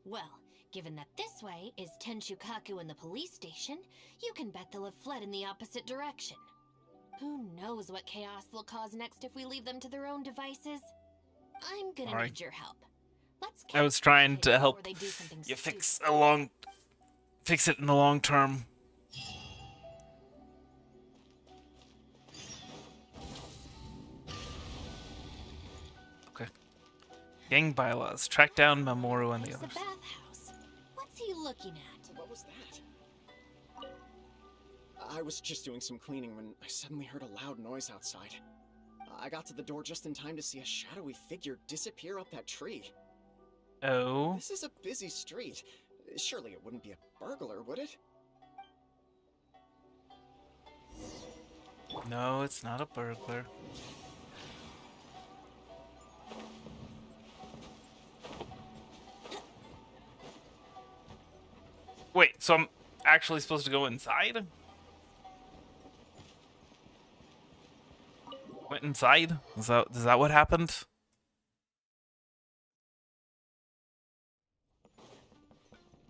Well, given that this way is Tenshukaku and the police station, you can bet they'll have fled in the opposite direction. Who knows what chaos they'll cause next if we leave them to their own devices? I'm gonna Sorry. need your help. Let's I was trying to help before they do something you stupid. fix it in the long term. Okay. Gang bylaws. Track down Mamoru and the There's the others. bathhouse. What's he looking at? What was that? I was just doing some cleaning when I suddenly heard a loud noise outside. I got to the door just in time to see a shadowy figure disappear up that tree. Oh. This is a busy street. Surely it wouldn't be a burglar, would it? No, it's not a burglar. Wait, so I'm actually supposed to go inside? Went inside? Is that what happened?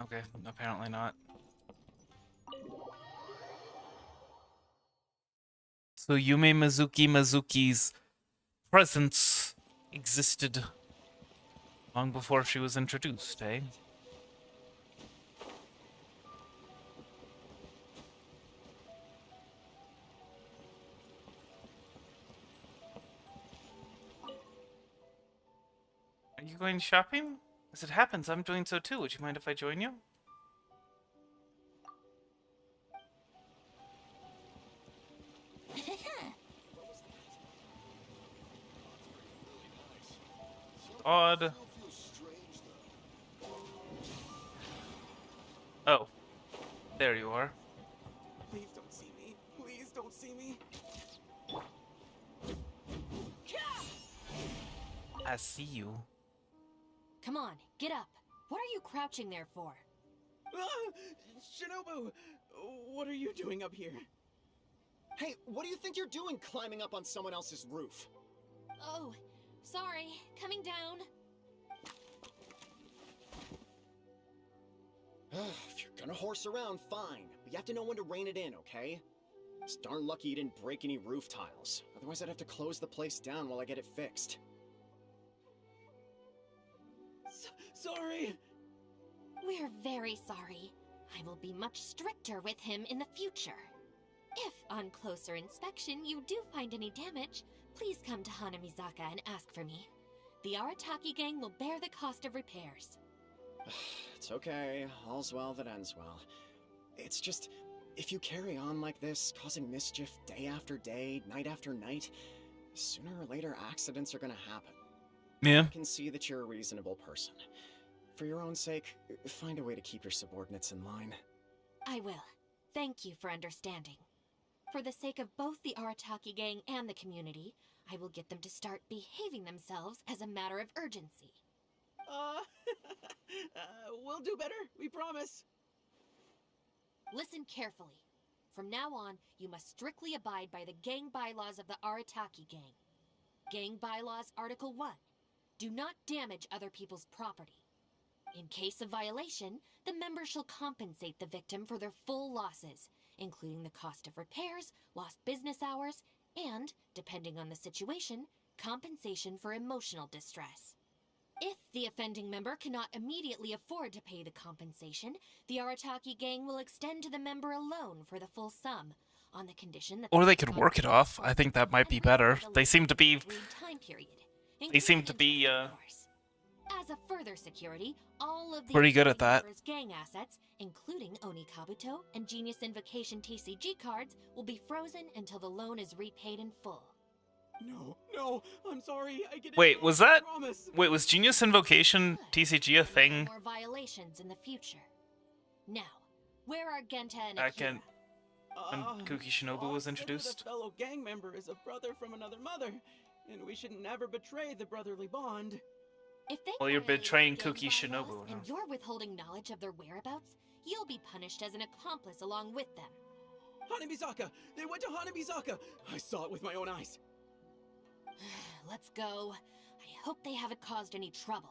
Okay, apparently not. So Yume Mizuki's presence existed long before she was introduced, eh? Are you going shopping? As it happens, I'm doing so too. Would you mind if I join you? Odd. Oh. There you are. Please don't see me. Please don't see me. I see you. Come on, get up. What are you crouching there for? Ah! Shinobu! What are you doing up here? Hey, what do you think you're doing climbing up on someone else's roof? Oh, sorry. Coming down. If you're gonna horse around, fine. But you have to know when to rein it in, okay? It's darn lucky you didn't break any roof tiles. Otherwise, I'd have to close the place down while I get it fixed. Sorry! We're very sorry. I will be much stricter with him in the future. If, on closer inspection, you do find any damage, please come to Hanamizaka and ask for me. The Arataki gang will bear the cost of repairs. It's okay. All's well that ends well. It's just, if you carry on like this, causing mischief day after day, night after night, sooner or later accidents are gonna happen. Yeah. I can see that you're a reasonable person. For your own sake, find a way to keep your subordinates in line. I will. Thank you for understanding. For the sake of both the Arataki gang and the community, I will get them to start behaving themselves as a matter of urgency. We'll do better, we promise. Listen carefully. From now on, you must strictly abide by the gang bylaws of the Arataki gang. Gang bylaws Article 1. Do not damage other people's property. In case of violation, the member shall compensate the victim for their full losses, including the cost of repairs, lost business hours, and, depending on the situation, compensation for emotional distress. If the offending member cannot immediately afford to pay the compensation, the Arataki gang will extend to the member a loan for the full sum, on the condition that Or they could work it off. I think that might be better. They seem to be... time period. As a further security, all of the Pretty good at that. member's gang assets, including Oni Kabuto and Genius Invocation TCG cards, will be frozen until the loan is repaid in full. No, I'm sorry. I get it. Wait, was that... Promise. Wait, was Genius Invocation TCG a thing? More violations in the future. Now, where are Genta and Back Akira? in... When Kuki Shinobu was introduced? A fellow gang member is a brother from another mother, and we should never betray the brotherly bond. If they Well, you're violate betraying gang Kuki bylaws Shinobu. and you're withholding knowledge of their whereabouts, you'll be punished as an accomplice along with them. Hanamizaka! They went to Hanamizaka! I saw it with my own eyes. Let's go. I hope they haven't caused any trouble.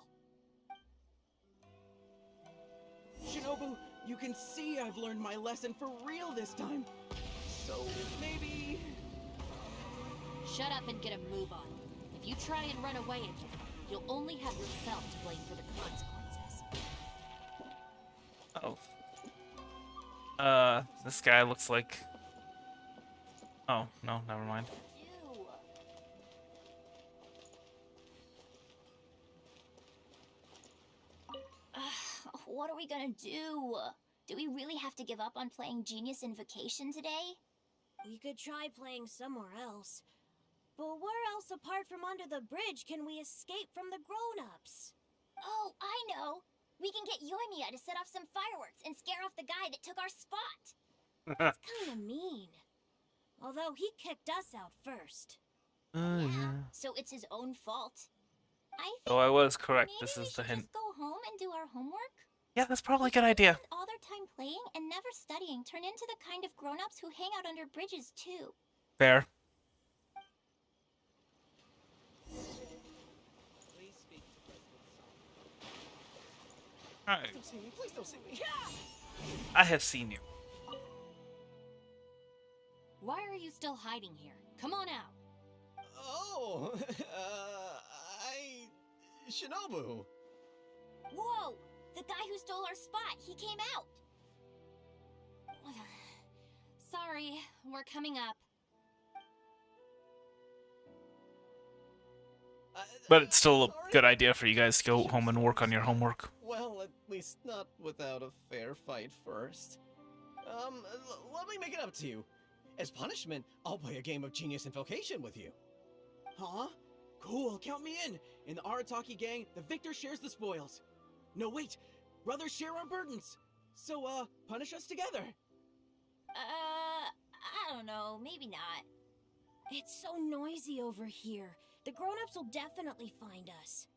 Shinobu, you can see I've learned my lesson for real this time. So maybe Shut up and get a move on. If you try and run away again, you'll only have yourself to blame for the consequences. Oh. This guy looks like... Oh, no, never mind. What are we gonna do? Do we really have to give up on playing Genius Invocation today? We could try playing somewhere else. But where else apart from under the bridge can we escape from the grown-ups? Oh, I know! We can get Yoimiya to set off some fireworks and scare off the guy that took our spot! That's kinda mean. Although he kicked us out first. Yeah. So it's his own fault. Oh, I was correct. This is the hint. Go home and do our homework? Yeah, that's probably a good idea. All their time playing and never studying turn into the kind of grown-ups who hang out under bridges too. Fair. Alright. Please don't see me. Please don't see me. I have seen you. Why are you still hiding here? Come on out. Oh, Shinobu. Whoa! The guy who stole our spot, he came out! Sorry, we're coming up. But it's still a good idea for you guys to go home and work on your homework. Well, at least not without a fair fight first. Let me make it up to you. As punishment, I'll play a game of Genius Invocation with you. Huh? Cool, count me in. In the Arataki gang, the victor shares the spoils. No, wait. Brothers share our burdens. So, punish us together. I don't know. Maybe not. It's so noisy over here. The grown-ups will definitely find us.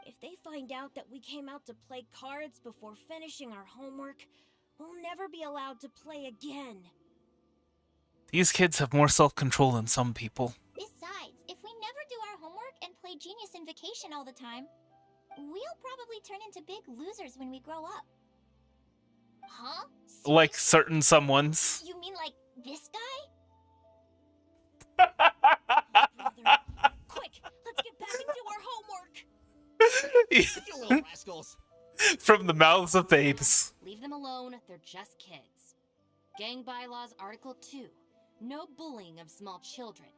If they find out that we came out to play cards before finishing our homework, we'll never be allowed to play again. These kids have more self-control than some people. Besides, if we never do our homework and play Genius Invocation all the time, we'll probably turn into big losers when we grow up. Huh? Like certain someones. You mean like this guy? Quick, let's get back and do our homework! You little rascals. From the mouths of babes. Leave them alone, they're just kids. Gang Bylaws Article 2. No bullying of small children.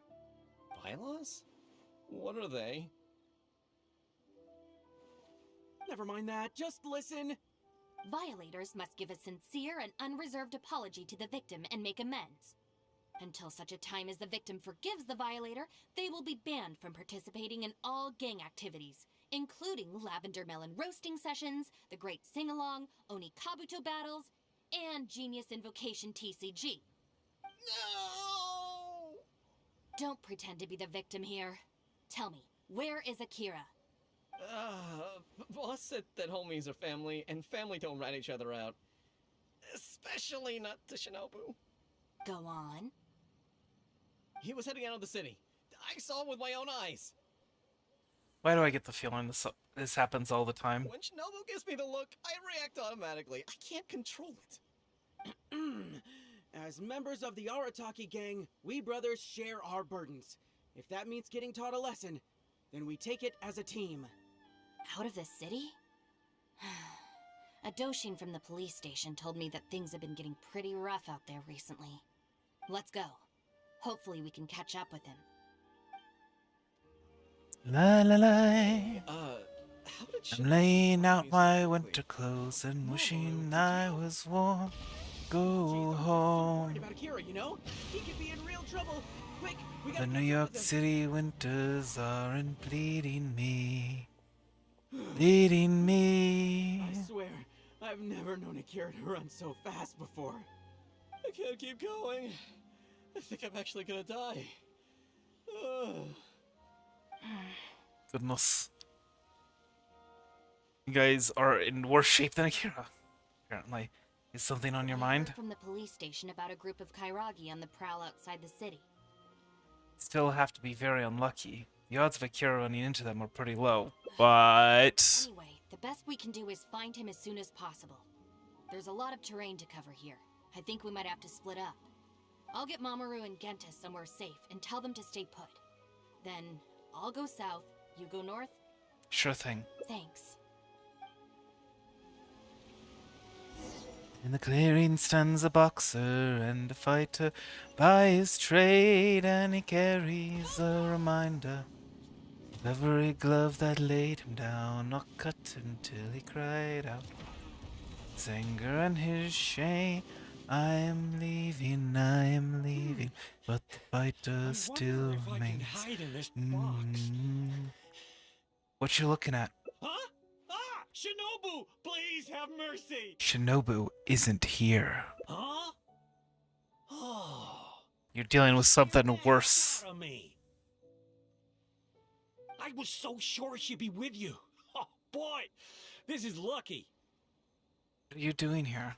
Bylaws? What are they? Never mind that, just listen. Violators must give a sincere and unreserved apology to the victim and make amends. Until such a time as the victim forgives the violator, they will be banned from participating in all gang activities, including lavender melon roasting sessions, the great sing-along, Oni Kabuto battles, and Genius Invocation TCG. No! Don't pretend to be the victim here. Tell me, where is Akira? Boss said that homies are family, and family don't rat each other out. Especially not to Shinobu. Go on. He was heading out of the city. I saw him with my own eyes. Why do I get the feeling this happens all the time? When Shinobu gives me the look, I react automatically. I can't control it. As members of the Arataki gang, we brothers share our burdens. If that means getting taught a lesson, then we take it as a team. Out of the city? A Doshin from the police station told me that things have been getting pretty rough out there recently. Let's go. Hopefully we can catch up with him. La la la. How did I'm laying out my winter clothes and wishing I was warm. Go home. About Akira, you know? He could be in real trouble. Quick, we The gotta New catch up York with him. City winters aren't bleeding me. Bleeding me. I swear, I've never known Akira to run so fast before. I can't keep going. I think I'm actually gonna die. Goodness. You guys are in worse shape than Akira. Apparently. Is something on your mind? From the police station about a group of Kairagi on the prowl outside the city. Still have to be very unlucky. The odds of Akira running into them are pretty low. But... Anyway, the best we can do is find him as soon as possible. There's a lot of terrain to cover here. I think we might have to split up. I'll get Mamoru and Genta somewhere safe and tell them to stay put. Then I'll go south, you go north. Sure thing. Thanks. In the clearing stands a boxer and a fighter by his trade, and he carries a reminder of every glove that laid him down, not cut until he cried out his anger and his shame. I am leaving, but the fighter still remains. What you looking at? Huh? Ah! Shinobu! Please have mercy! Shinobu isn't here. Huh? Oh. You're dealing with something worse. Out of me. I was so sure she'd be with you. Oh, boy. This is lucky. What are you doing here?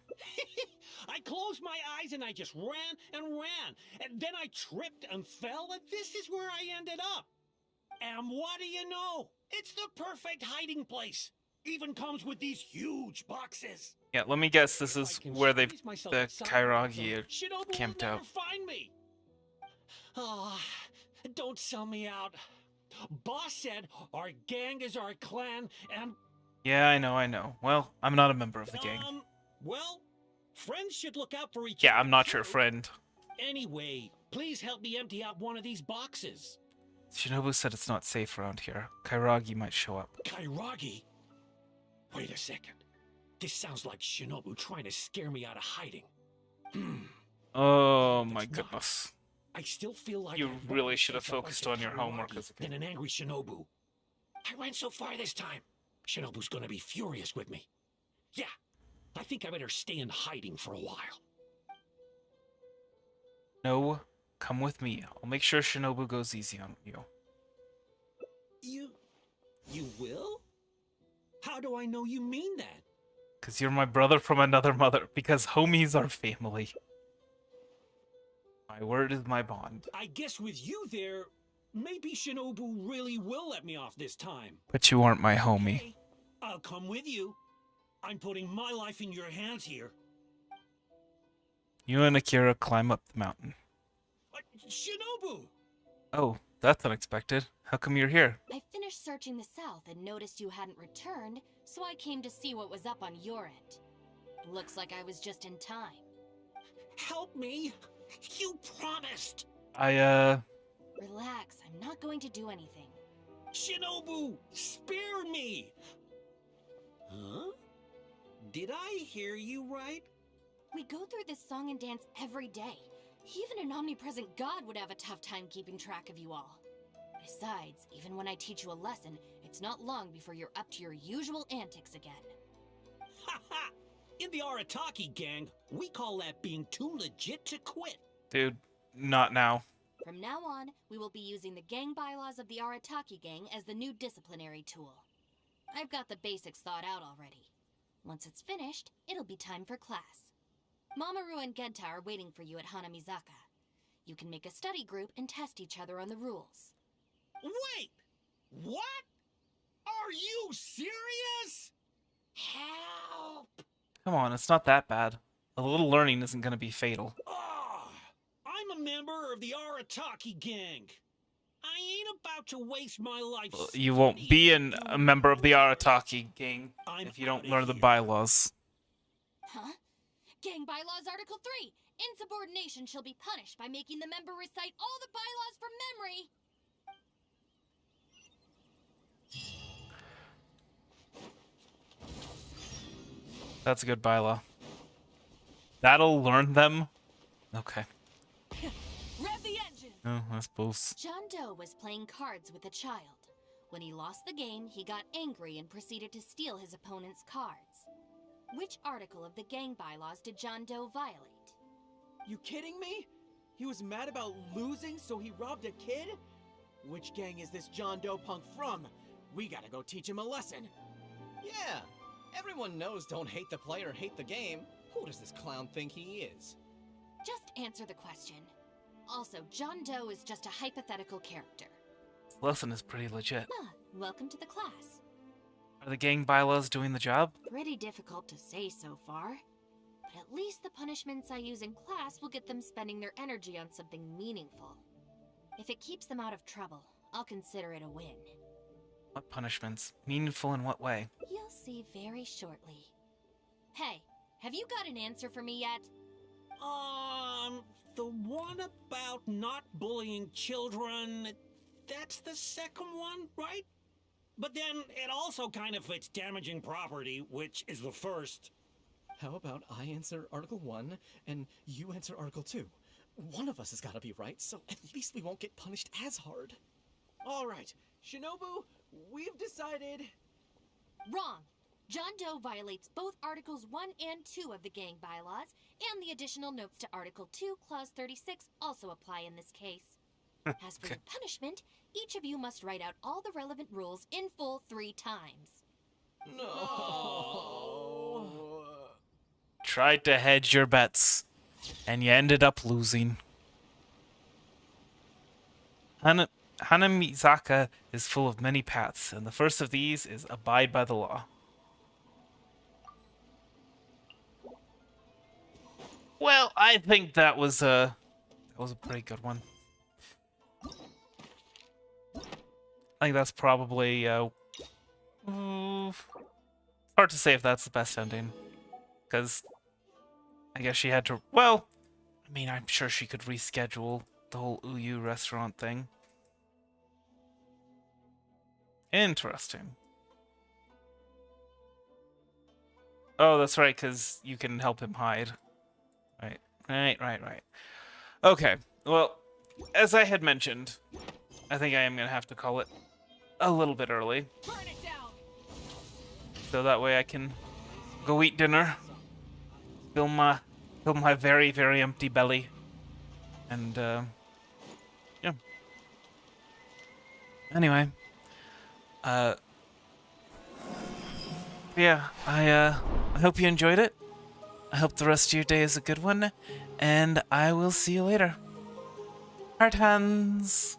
I closed my eyes and I just ran and ran. And then I tripped and fell, and this is where I ended up. And what do you know? It's the perfect hiding place. Even comes with these huge boxes. Yeah, let me guess. This is where the Kairagi are camped out. Find me. Ah, don't sell me out. Boss said our gang is our clan, and Yeah, I know. Well, I'm not a member of the gang. well, friends should look out for each other. Yeah, I'm not your friend. Anyway, please help me empty out one of these boxes. Shinobu said it's not safe around here. Kairagi might show up. Kairagi? Wait a second. This sounds like Shinobu trying to scare me out of hiding. Oh my goodness. I still feel like You really should have focused on your homework as a kid. than an angry Shinobu. I went so far this time. Shinobu's gonna be furious with me. Yeah, I think I better stay in hiding for a while. No, come with me. I'll make sure Shinobu goes easy on you. You will? How do I know you mean that? Because you're my brother from another mother. Because homies are family. My word is my bond. I guess with you there, maybe Shinobu really will let me off this time. But you aren't my homie. Hey, I'll come with you. I'm putting my life in your hands here. You and Akira climb up the mountain. Shinobu! Oh, that's unexpected. How come you're here? I finished searching the south and noticed you hadn't returned, so I came to see what was up on your end. Looks like I was just in time. Help me! You promised! Relax, I'm not going to do anything. Shinobu, spare me! Huh? Did I hear you right? We go through this song and dance every day. Even an omnipresent god would have a tough time keeping track of you all. Besides, even when I teach you a lesson, it's not long before you're up to your usual antics again. Ha ha! In the Arataki gang, we call that being too legit to quit. Dude, not now. From now on, we will be using the gang bylaws of the Arataki gang as the new disciplinary tool. I've got the basics thought out already. Once it's finished, it'll be time for class. Mamoru and Genta are waiting for you at Hanamizaka. You can make a study group and test each other on the rules. Wait! What? Are you serious? Help! Come on, it's not that bad. A little learning isn't going to be fatal. I'm a member of the Arataki gang. I ain't about to waste my life. You won't be a member of the Arataki gang if you don't learn the bylaws. Huh? Gang Bylaws Article 3. Insubordination shall be punished by making the member recite all the bylaws from memory. That's a good bylaw. That'll learn them? Okay. Rev the engine! Oh, I suppose. John Doe was playing cards with a child. When he lost the game, he got angry and proceeded to steal his opponent's cards. Which article of the gang bylaws did John Doe violate? You kidding me? He was mad about losing, so he robbed a kid? Which gang is this John Doe punk from? We gotta go teach him a lesson. Yeah, everyone knows don't hate the player, hate the game. Who does this clown think he is? Just answer the question. Also, John Doe is just a hypothetical character. This lesson is pretty legit. Welcome to the class. Are the gang bylaws doing the job? Pretty difficult to say so far. But at least the punishments I use in class will get them spending their energy on something meaningful. If it keeps them out of trouble, I'll consider it a win. What punishments? Meaningful in what way? You'll see very shortly. Hey, have you got an answer for me yet? The one about not bullying children, that's the second one, right? But then it also kind of fits damaging property, which is the first. How about I answer Article 1 and you answer Article 2? One of us has got to be right, so at least we won't get punished as hard. All right, Shinobu, we've decided... Wrong! John Doe violates both Articles 1 and 2 of the gang bylaws, and the additional notes to Article 2, Clause 36 also apply in this case. As for your punishment, each of you must write out all the relevant rules in full 3 times. No. Tried to hedge your bets, and you ended up losing. Hanamizaka is full of many paths, and the first of these is abide by the law. Well, I think that was a pretty good one. I think that's probably hard to say if that's the best ending, because I guess she had to. Well, I mean, I'm sure she could reschedule the whole Uyu restaurant thing. Interesting. Oh, that's right, because you can help him hide. Right. Okay, well, as I had mentioned, I think I am going to have to call it a little bit early. So that way I can go eat dinner, fill my very, very empty belly, and, yeah. Anyway, yeah, I hope you enjoyed it. I hope the rest of your day is a good one, and I will see you later. Heart hands!